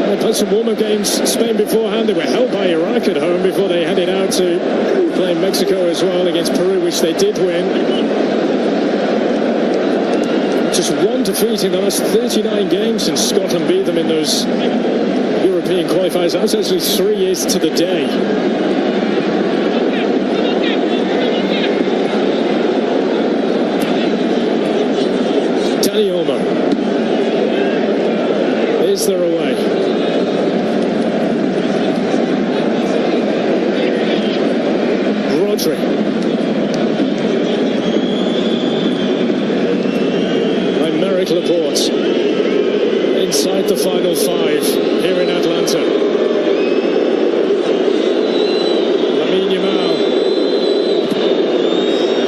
They played some warm-up games, Spain beforehand. They were held by Iraq at home before they headed out to play Mexico as well against Peru, which they did win. Just one defeat in the last 39 games since Scotland beat them in those European qualifiers. That was actually 3 years to the day. Dani Olmo. Is there a way? Rodri. By Merrick Laporte. Inside the final five here in Atlanta. Lamine Yamal.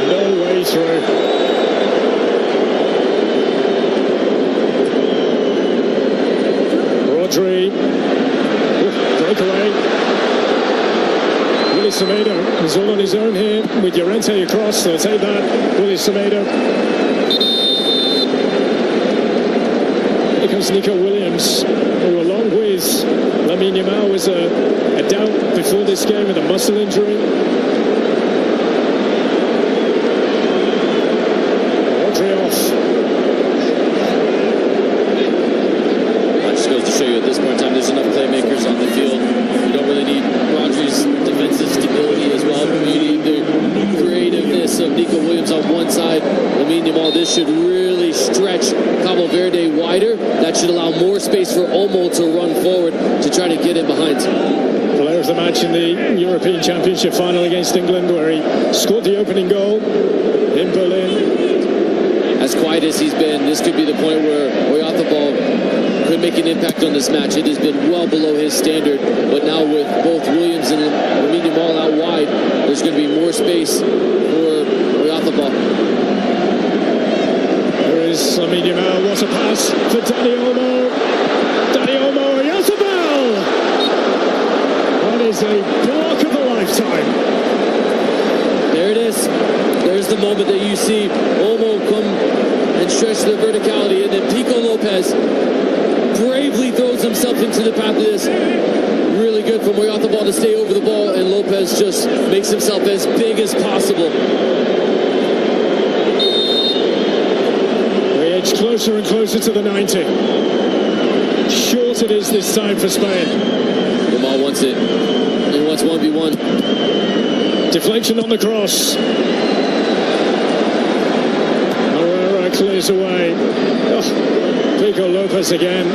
No way through. Rodri. Breakaway. Willy Semedo is all on his own here with Llorente across. They'll take that. Willy Semedo. Here comes Nico Williams, who along with Lamine Yamal was a doubt before this game with a muscle injury. Rodri off. That just goes to show you at this point in time there's enough playmakers on the field. You don't really need Rodri's defensive stability as well. You need the creativeness of Nico Williams on one side. Lamine Yamal, this should really stretch Cabo Verde wider. That should allow more space for Olmo to run forward to try to get in behind. Player of the match in the European Championship final against England, where he scored the opening goal in Berlin. As quiet as he's been, this could be the point where Oyarzabal could make an impact on this match. It has been well below his standard, but now with both Williams and Lamine Yamal out wide, there's going to be more space for Oyarzabal. There is Lamine Yamal. What a pass for Dani Olmo. Dani Olmo, Oyarzabal! That is a block of a lifetime. There it is. There's the moment that you see Olmo come and stretch the verticality, and then Pico Lopez bravely throws himself into the path of this. Really good from Oyarzabal to stay over the ball, and Lopez just makes himself as big as possible. We edge closer and closer to the 90. Short it is this time for Spain. Yamal wants it. He wants 1v1. Deflection on the cross. Herrera clears away. Oh, Pico Lopez again.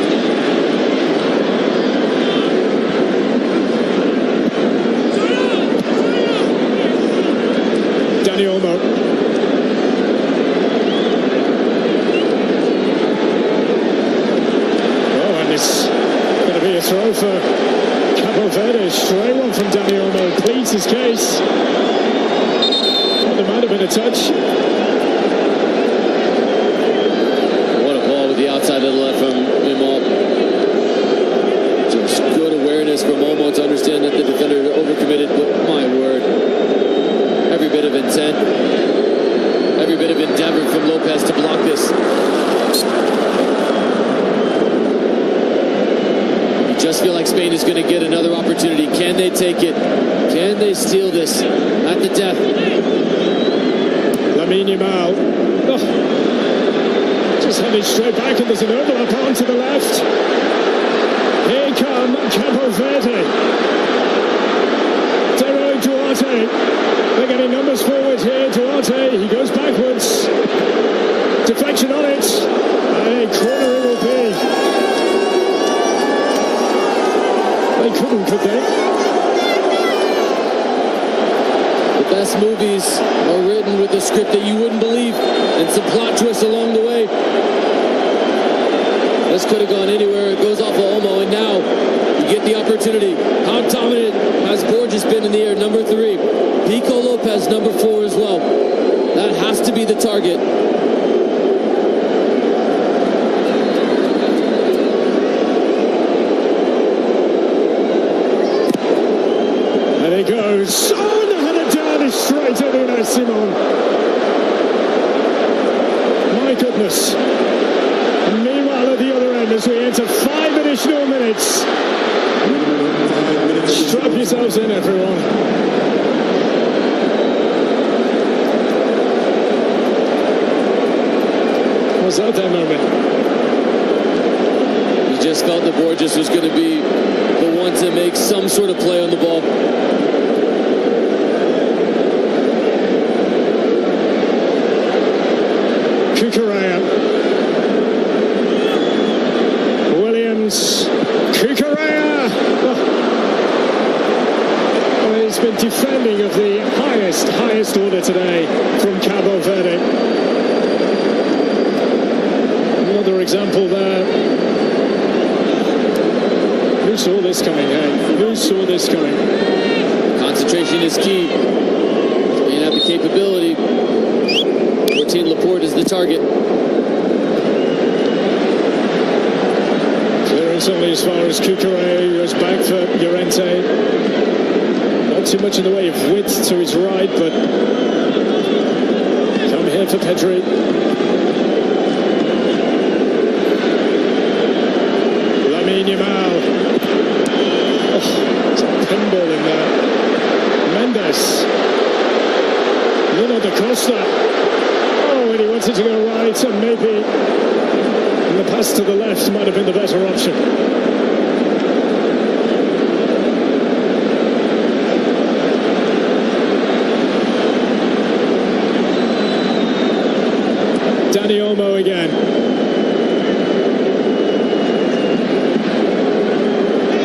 Dani Olmo. Oh, and it's going to be a throw for Cabo Verde. Stray one from Dani Olmo. Pleads his case. Well, there might have been a touch. What a ball with the outside of the left from Yamal. Just good awareness from Olmo to understand that the defender overcommitted, but my word. Every bit of intent, every bit of endeavor from Lopez to block this. You just feel like Spain is going to get another opportunity. Can they take it? Can they steal this at the death? Lamine Yamal. Oh. Pass headed straight back, and there's an overlap onto the left. Here come Cabo Verde. Duarte. They're getting numbers forward here. Duarte, he goes backwards. Deflection on it. And a corner it will be. They couldn't, could they? The best movies are written with a script that you wouldn't believe and some plot twists along the way. This could have gone anywhere. It goes off of Olmo, and now you get the opportunity. How dominant has Borges been in the air? Number 3. Pico Lopez, number 4 as well. That has to be the target. And it goes. Oh, the header down is straight at Unai Simon. My goodness. And meanwhile, at the other end, as we enter 5 additional minutes. Strap yourselves in, everyone. Was that their moment? You just felt that Borges was going to be the one to make some sort of play on the ball. Cucurella. Williams. Cucurella. Oh, he's been defending of the highest order today from Cabo Verde. Another example there. Who saw this coming, eh? Who saw this coming? Concentration is key. Spain have the capability. 14 Laporte is the target. Clearance only as far as Cucurella, who goes back for Llorente. Not too much in the way of width to his right, but come here for Pedri. Lamine Yamal. Oh, it's a pinball in there. Mendes. Lino da Costa. Oh, and he wanted to go right, and maybe the pass to the left might have been the better option. Dani Olmo again.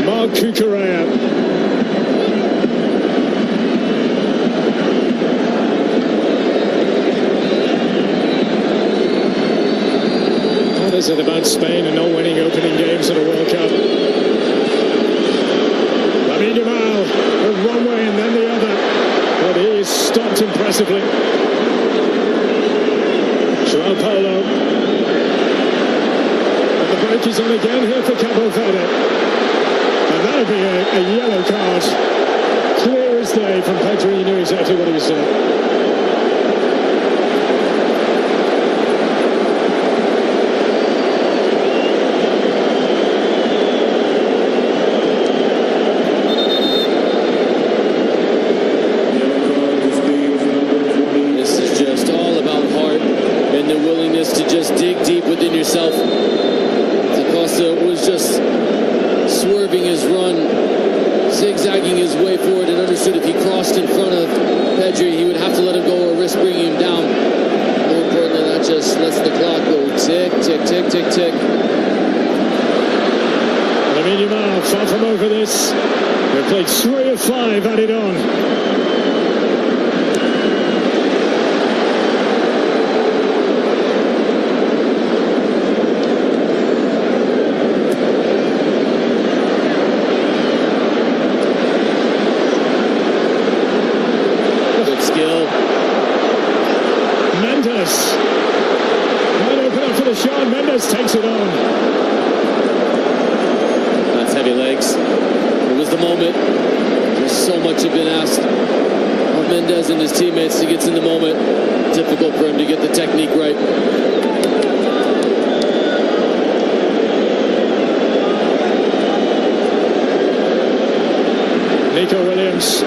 Marc Cucurella. What is it about Spain and not winning opening games at a World Cup? Lamine Yamal, one way and then the other, but he is stopped impressively. Joao Paulo. And the break is on again here for Cabo Verde. And that'll be a yellow card. Clear as day from Pedri. He knew exactly what he was doing. Dig deep within yourself. Acosta was just swerving his run, zigzagging his way forward, and understood if he crossed in front of Pedri, he would have to let him go or risk bringing him down. More importantly, that just lets the clock go tick, tick, tick, tick, tick. Lamine Yamal, far from over this. They've played 3 of 5 added on. Takes it on. That's heavy legs. It was the moment. There's so much had been asked of Mendes and his teammates to get in the moment. Difficult for him to get the technique right. Nico Williams.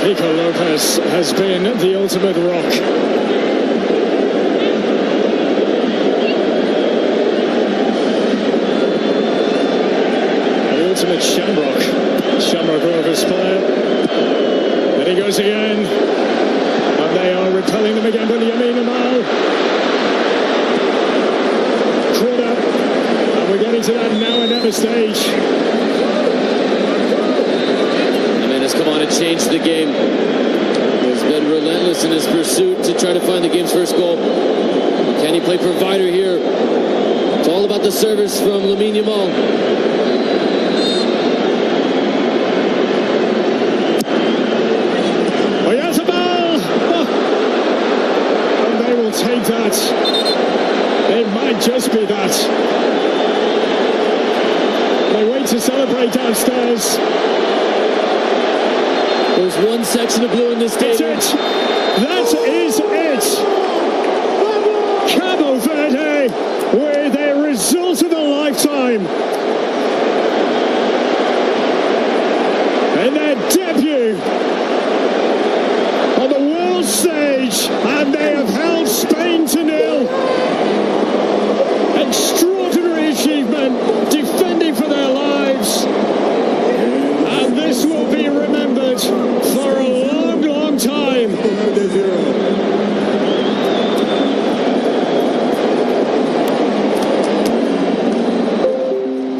Pico Lopez has been the ultimate rock. consummate Shamrock. Shamrock Rovers player. And he goes again. And they are repelling them again. But Yamin Amal. Caught up. And we're getting to that now and never stage. Jimenez come on and change the game. He's been relentless in his pursuit to try to find the game's first goal. Can he play provider here? It's all about the service from Lamine Yamal. Oyarzabal! Oh. And they will take that. It might just be that. They wait to celebrate downstairs. There's one section of blue in this stadium. That's it. That is it. Cabo Verde with a result of a lifetime. In their debut on the world stage, and they have held Spain to 0. Extraordinary achievement, defending for their lives. And this will be remembered for a long, long time.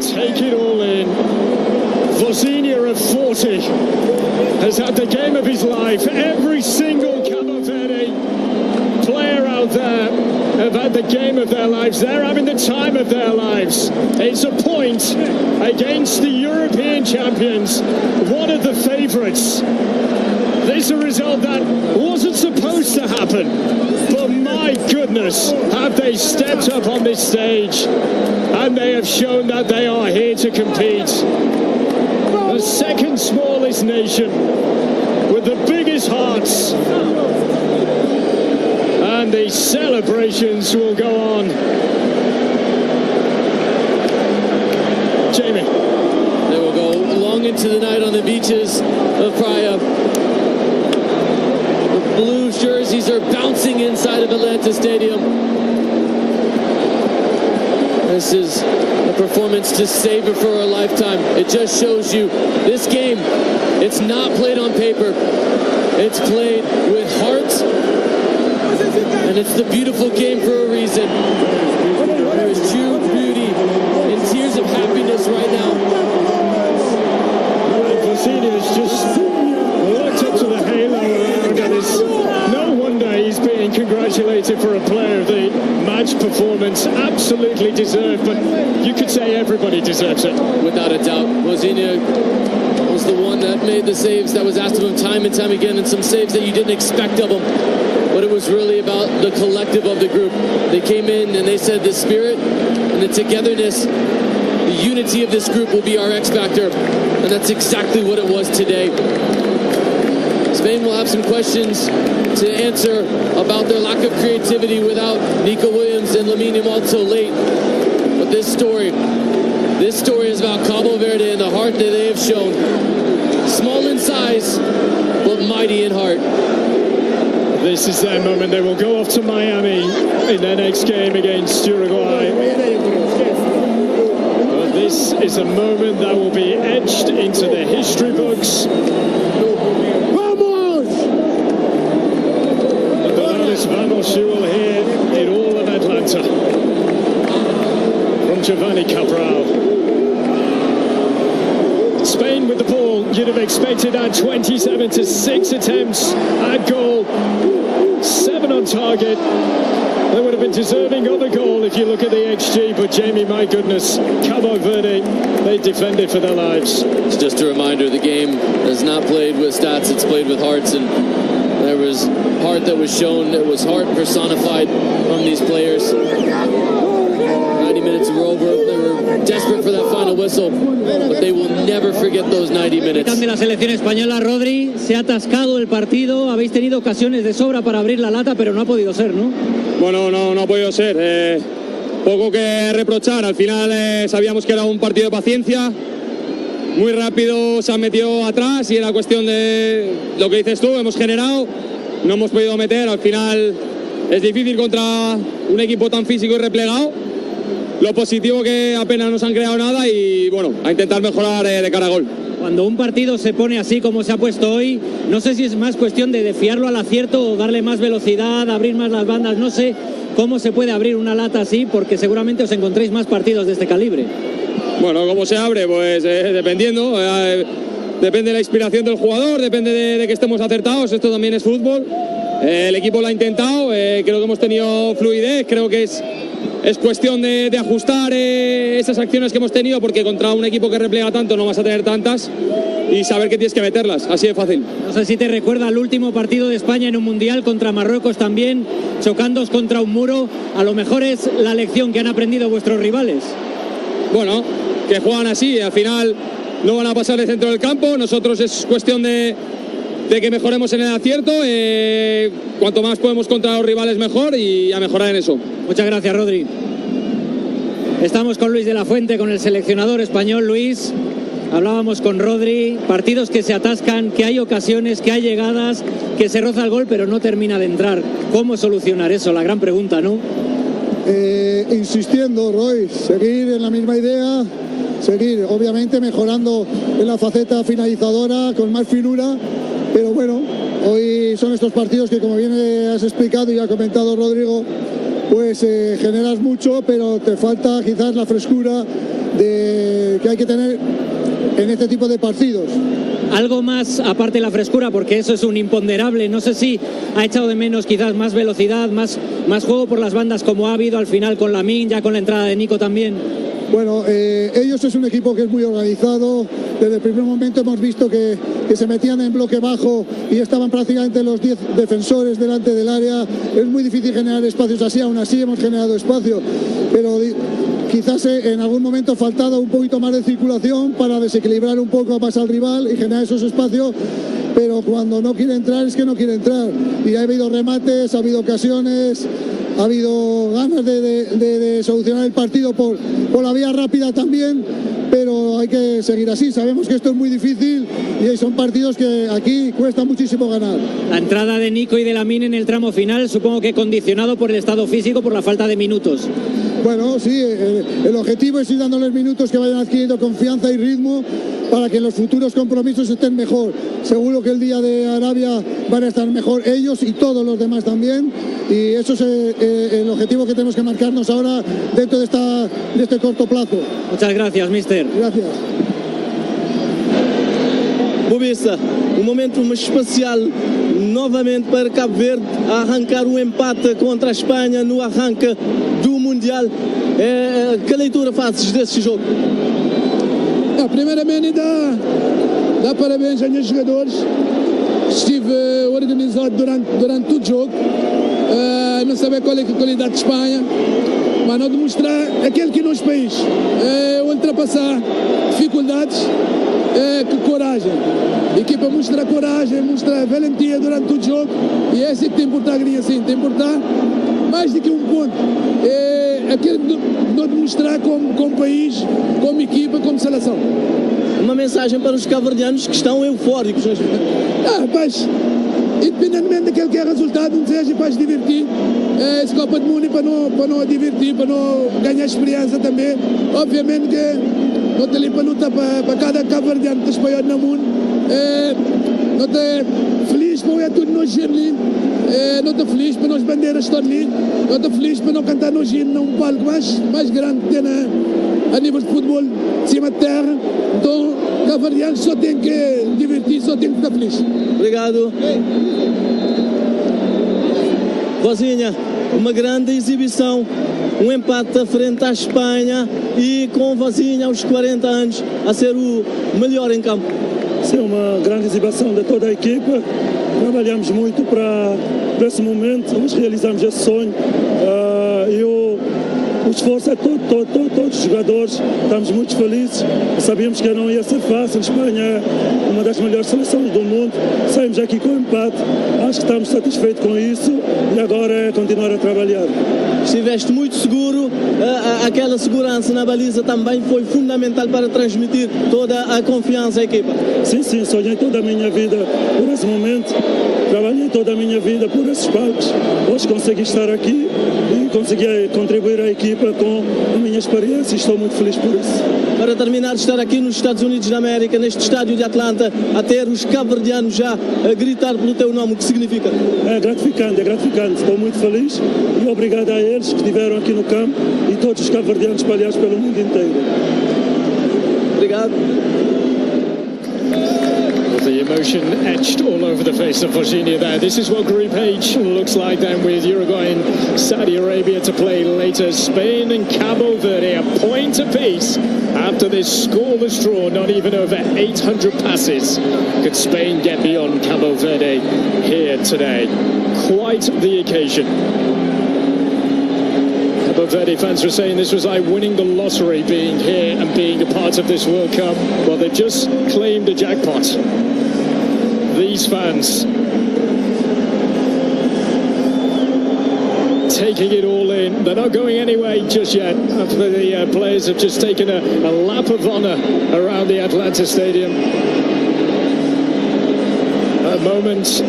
Take it all in. Vozinha at 40 has had the game of his life. Every single Cabo Verde player out there have had the game of their lives. They're having the time of their lives. It's a point against the European champions, one of the favourites. This is a result that wasn't supposed to happen. But my goodness, have they stepped up on this stage, and they have shown that they are here to compete. The second smallest nation with the biggest hearts. And the celebrations will go on. Jamie. They will go long into the night on the beaches of Praia. The blue jerseys are bouncing inside of Atlanta Stadium. This is a performance to savor for a lifetime. It just shows you this game, it's not played on paper. It's played with heart. And it's the beautiful game for a reason. There is true beauty and tears of happiness right now. Vozinha has just looked up to the halo around, and it's no wonder he's being congratulated for a player of the match performance. Absolutely deserved, but you could say everybody deserves it. Without a doubt, Vozinha was the one that made the saves that was asked of him time and time again, and some saves that you didn't expect of him. But it was really about the collective of the group. They came in and they said the spirit and the togetherness, the unity of this group will be our X factor. And that's exactly what it was today. Spain will have some questions to answer about their lack of creativity without Nico Williams and Lamine Yamal till late. But this story is about Cabo Verde and the heart that they have shown. Small in size, but mighty in heart. This is their moment. They will go off to Miami in their next game against Uruguay. But this is a moment that will be etched into the history books. Vamos! And the loudest vamos you will hear in all of Atlanta. From Giovanni Cabral. Spain with the ball. You'd have expected that 27 to 6 attempts at goal. 7 on target. They would have been deserving of a goal if you look at the XG, but Jamie, my goodness, Cabo Verde, they defended for their lives. It's just a reminder, the game is not played with stats, it's played with hearts, and there was heart that was shown, there was heart personified from these players. 90 minutes were over, they were desperate for that final whistle, but they will never forget those 90 minutes. Capitán de la selección española, Rodri, se ha atascado el partido, habéis tenido ocasiones de sobra para abrir la lata, pero no ha podido ser, ¿no? Bueno, no ha podido ser. Poco que reprochar. Al final sabíamos que era un partido de paciencia. Muy rápido se han metido atrás y era cuestión de lo que dices tú. Hemos generado, no hemos podido meter. Al final es difícil contra un equipo tan físico y replegado. lo positivo que apenas nos han creado nada y bueno, a intentar mejorar de cara a gol. Cuando un partido se pone así como se ha puesto hoy, no sé si es más cuestión de fiarlo al acierto o darle más velocidad, abrir más las bandas, no sé cómo se puede abrir una lata así, porque seguramente os encontréis más partidos de este calibre. Bueno, ¿cómo se abre? Pues dependiendo, depende de la inspiración del jugador, depende de que estemos acertados, esto también es fútbol. El equipo lo ha intentado, creo que hemos tenido fluidez, creo que es cuestión de ajustar esas acciones que hemos tenido, porque contra un equipo que repliega tanto no vas a tener tantas, y saber que tienes que meterlas, así de fácil. No sé si te recuerda el último partido de España en un mundial contra Marruecos también, chocándoos contra un muro, a lo mejor es la lección que han aprendido vuestros rivales. Bueno, que juegan así, al final no van a pasar de centro del campo, nosotros es cuestión de que mejoremos en el acierto, cuanto más podemos contra los rivales mejor y a mejorar en eso. Muchas gracias, Rodri. Estamos con Luis de la Fuente, con el seleccionador español. Luis, hablábamos con Rodri, partidos que se atascan, que hay ocasiones, que hay llegadas, que se roza el gol pero no termina de entrar. ¿Cómo solucionar eso? La gran pregunta, ¿no? Insistiendo, Roy, seguir en la misma idea, seguir obviamente mejorando en la faceta finalizadora con más finura, pero bueno, hoy son estos partidos que, como bien has explicado y ha comentado Rodrigo, pues generas mucho, pero te falta quizás la frescura que hay que tener en este tipo de partidos. Algo más aparte de la frescura, porque eso es un imponderable. No sé si ha echado de menos quizás más velocidad, más juego por las bandas, como ha habido al final con Lamin, ya con la entrada de Nico también. Bueno, ellos es un equipo que es muy organizado. Desde el primer momento hemos visto que se metían en bloque bajo y estaban prácticamente los 10 defensores delante del área. Es muy difícil generar espacios así, aún así hemos generado espacio, pero quizás en algún momento ha faltado un poquito más de circulación para desequilibrar un poco más al rival y generar esos espacios, pero cuando no quiere entrar es que no quiere entrar, y ha habido remates, ha habido ocasiones, ha habido ganas de solucionar el partido por la vía rápida también, pero hay que seguir así. Sabemos que esto es muy difícil y son partidos que aquí cuesta muchísimo ganar. La entrada de Nico y de Lamin en el tramo final, supongo que condicionado por el estado físico, por la falta de minutos. Bueno, sí, el objetivo es ir dándoles minutos que vayan adquiriendo confianza y ritmo para que en los futuros compromisos estén mejor. Seguro que el día de Arabia van a estar mejor ellos y todos los demás también, y eso es el objetivo que tenemos que marcarnos ahora dentro de este corto plazo. Muchas gracias, mister. Gracias. Bobessa, momento especial novamente para Cabo Verde a arrancar empate contra a Espanha no arranque do Mundial. Que leitura fazes desse jogo? Primeiramente dá parabéns aos meus jogadores. Estive organizado durante todo o jogo. Não saber qual é a qualidade de Espanha, mas não demonstrar aquele que é nosso país. Ultrapassar dificuldades, com coragem. A equipa mostra coragem, mostra valentia durante todo o jogo, e é assim que tem que importar, assim, tem que importar mais do que um ponto. Aquele de demonstrar como país, como equipa, como seleção. Uma mensagem para os cabo-verdianos que estão eufóricos. Mas, independentemente daquele que é resultado, não seja para se divertir. Essa Copa do Mundo é para não divertir, para não ganhar experiência também. Obviamente que não está ali para lutar para cada cabo-verdiano que está espalhado no mundo. Não está feliz para ver tudo no giro ali. Não está feliz para as bandeiras estar ali. Não está feliz para não cantar no giro num palco mais grande que tem a nível de futebol de cima de terra. Então, cabo-verdiano só tem que divertir, só tem que estar feliz. Obrigado. Vozinha, uma grande exibição, empate à frente à Espanha e com Vozinha aos 40 anos a ser o melhor em campo. Sim, uma grande exibição de toda a equipa. Trabalhamos muito para esse momento, nós realizamos esse sonho. O esforço é todos os jogadores, estamos muito felizes. Sabíamos que não ia ser fácil. A Espanha é uma das melhores seleções do mundo. Saímos aqui com empate, acho que estamos satisfeitos com isso e agora é continuar a trabalhar. Estiveste muito seguro, aquela segurança na baliza também foi fundamental para transmitir toda a confiança à equipa. Sim, sonhei toda a minha vida por esse momento, trabalhei toda a minha vida por esses palcos. Hoje consegui estar aqui e consegui contribuir à equipa com a minha experiência e estou muito feliz por isso. Para terminar, estar aqui nos Estados Unidos da América, neste estádio de Atlanta, a ter os cabo-verdianos já a gritar pelo teu nome, o que significa? É gratificante, estou muito feliz e obrigado a eles que estiveram aqui no campo e todos os cabo-verdianos espalhados pelo mundo inteiro. Obrigado. The emotion etched all over the face of Virginia there. This is what Group H looks like then, with Uruguay and Saudi Arabia to play later. Spain and Cabo Verde a point apiece after this scoreless draw. Not even over 800 passes could Spain get beyond Cabo Verde here today. Quite the occasion. Cabo Verde fans were saying this was like winning the lottery, being here and being a part of this World Cup. Well, they just claimed a jackpot. These fans taking it all in. They're not going anywhere just yet after the players have just taken a lap of honour around the Atlanta Stadium. A moment,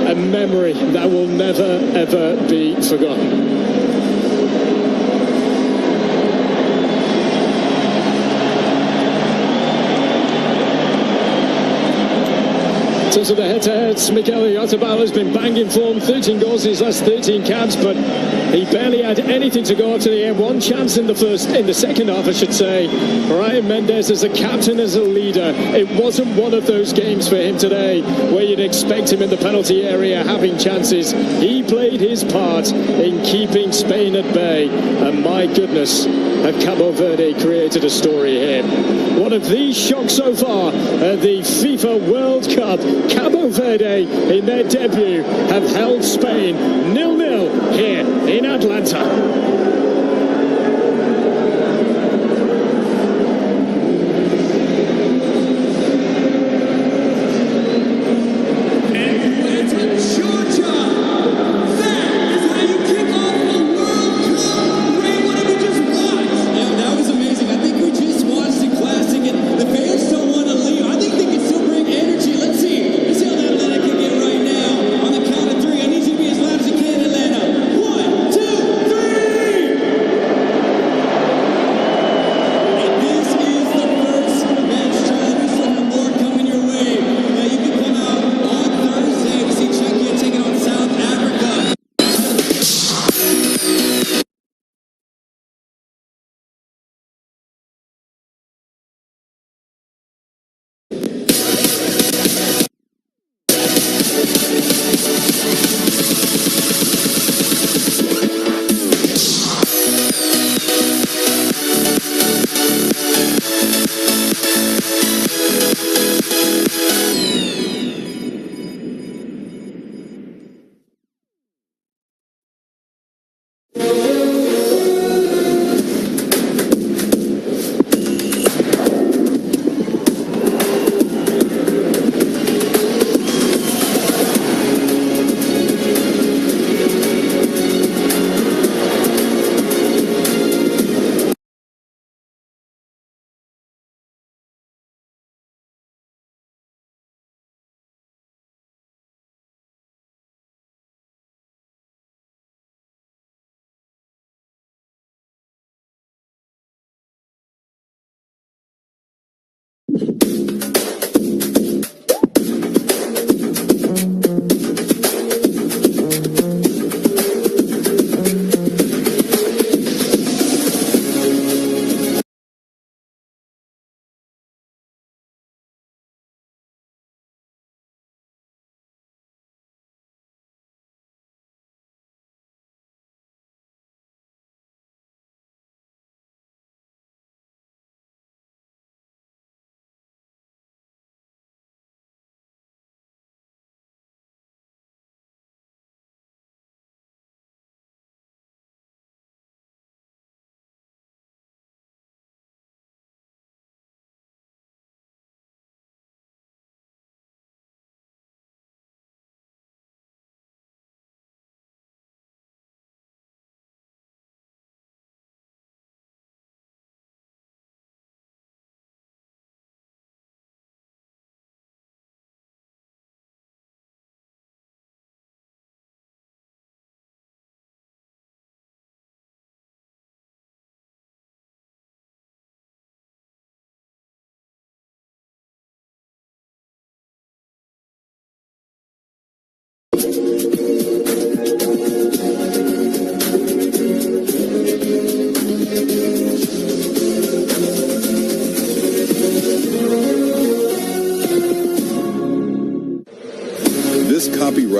a memory that will never ever be forgotten. In terms of the head-to-heads, Mikel Oyarzabal has been banging form, 13 goals in his last 13 caps, but he barely had anything to go up to the end. One chance in the second half, I should say. Ryan Mendes as a captain, as a leader. It wasn't one of those games for him today where you'd expect him in the penalty area having chances. He played his part in keeping Spain at bay, and my goodness, have Cabo Verde created a story here. One of these shocks so far at the FIFA World Cup. Cabo Verde, in their debut, have held Spain 0-0 here in Atlanta.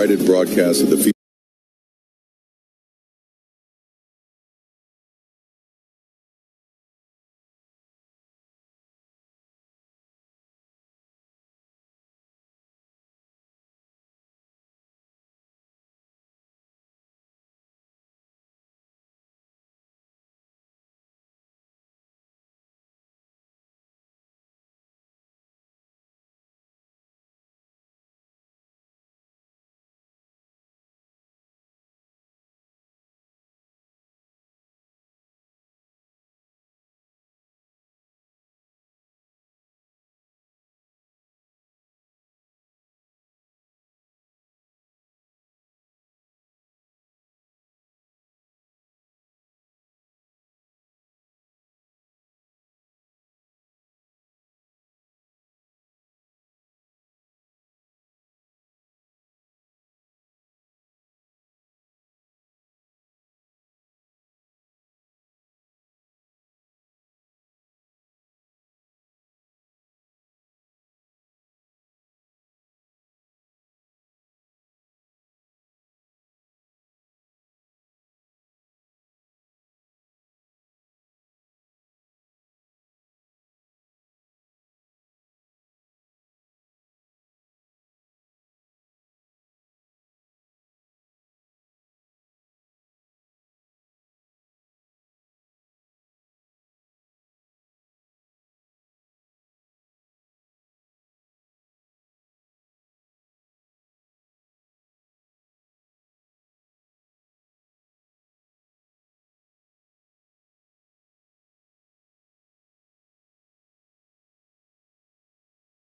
united broadcast of the FIFA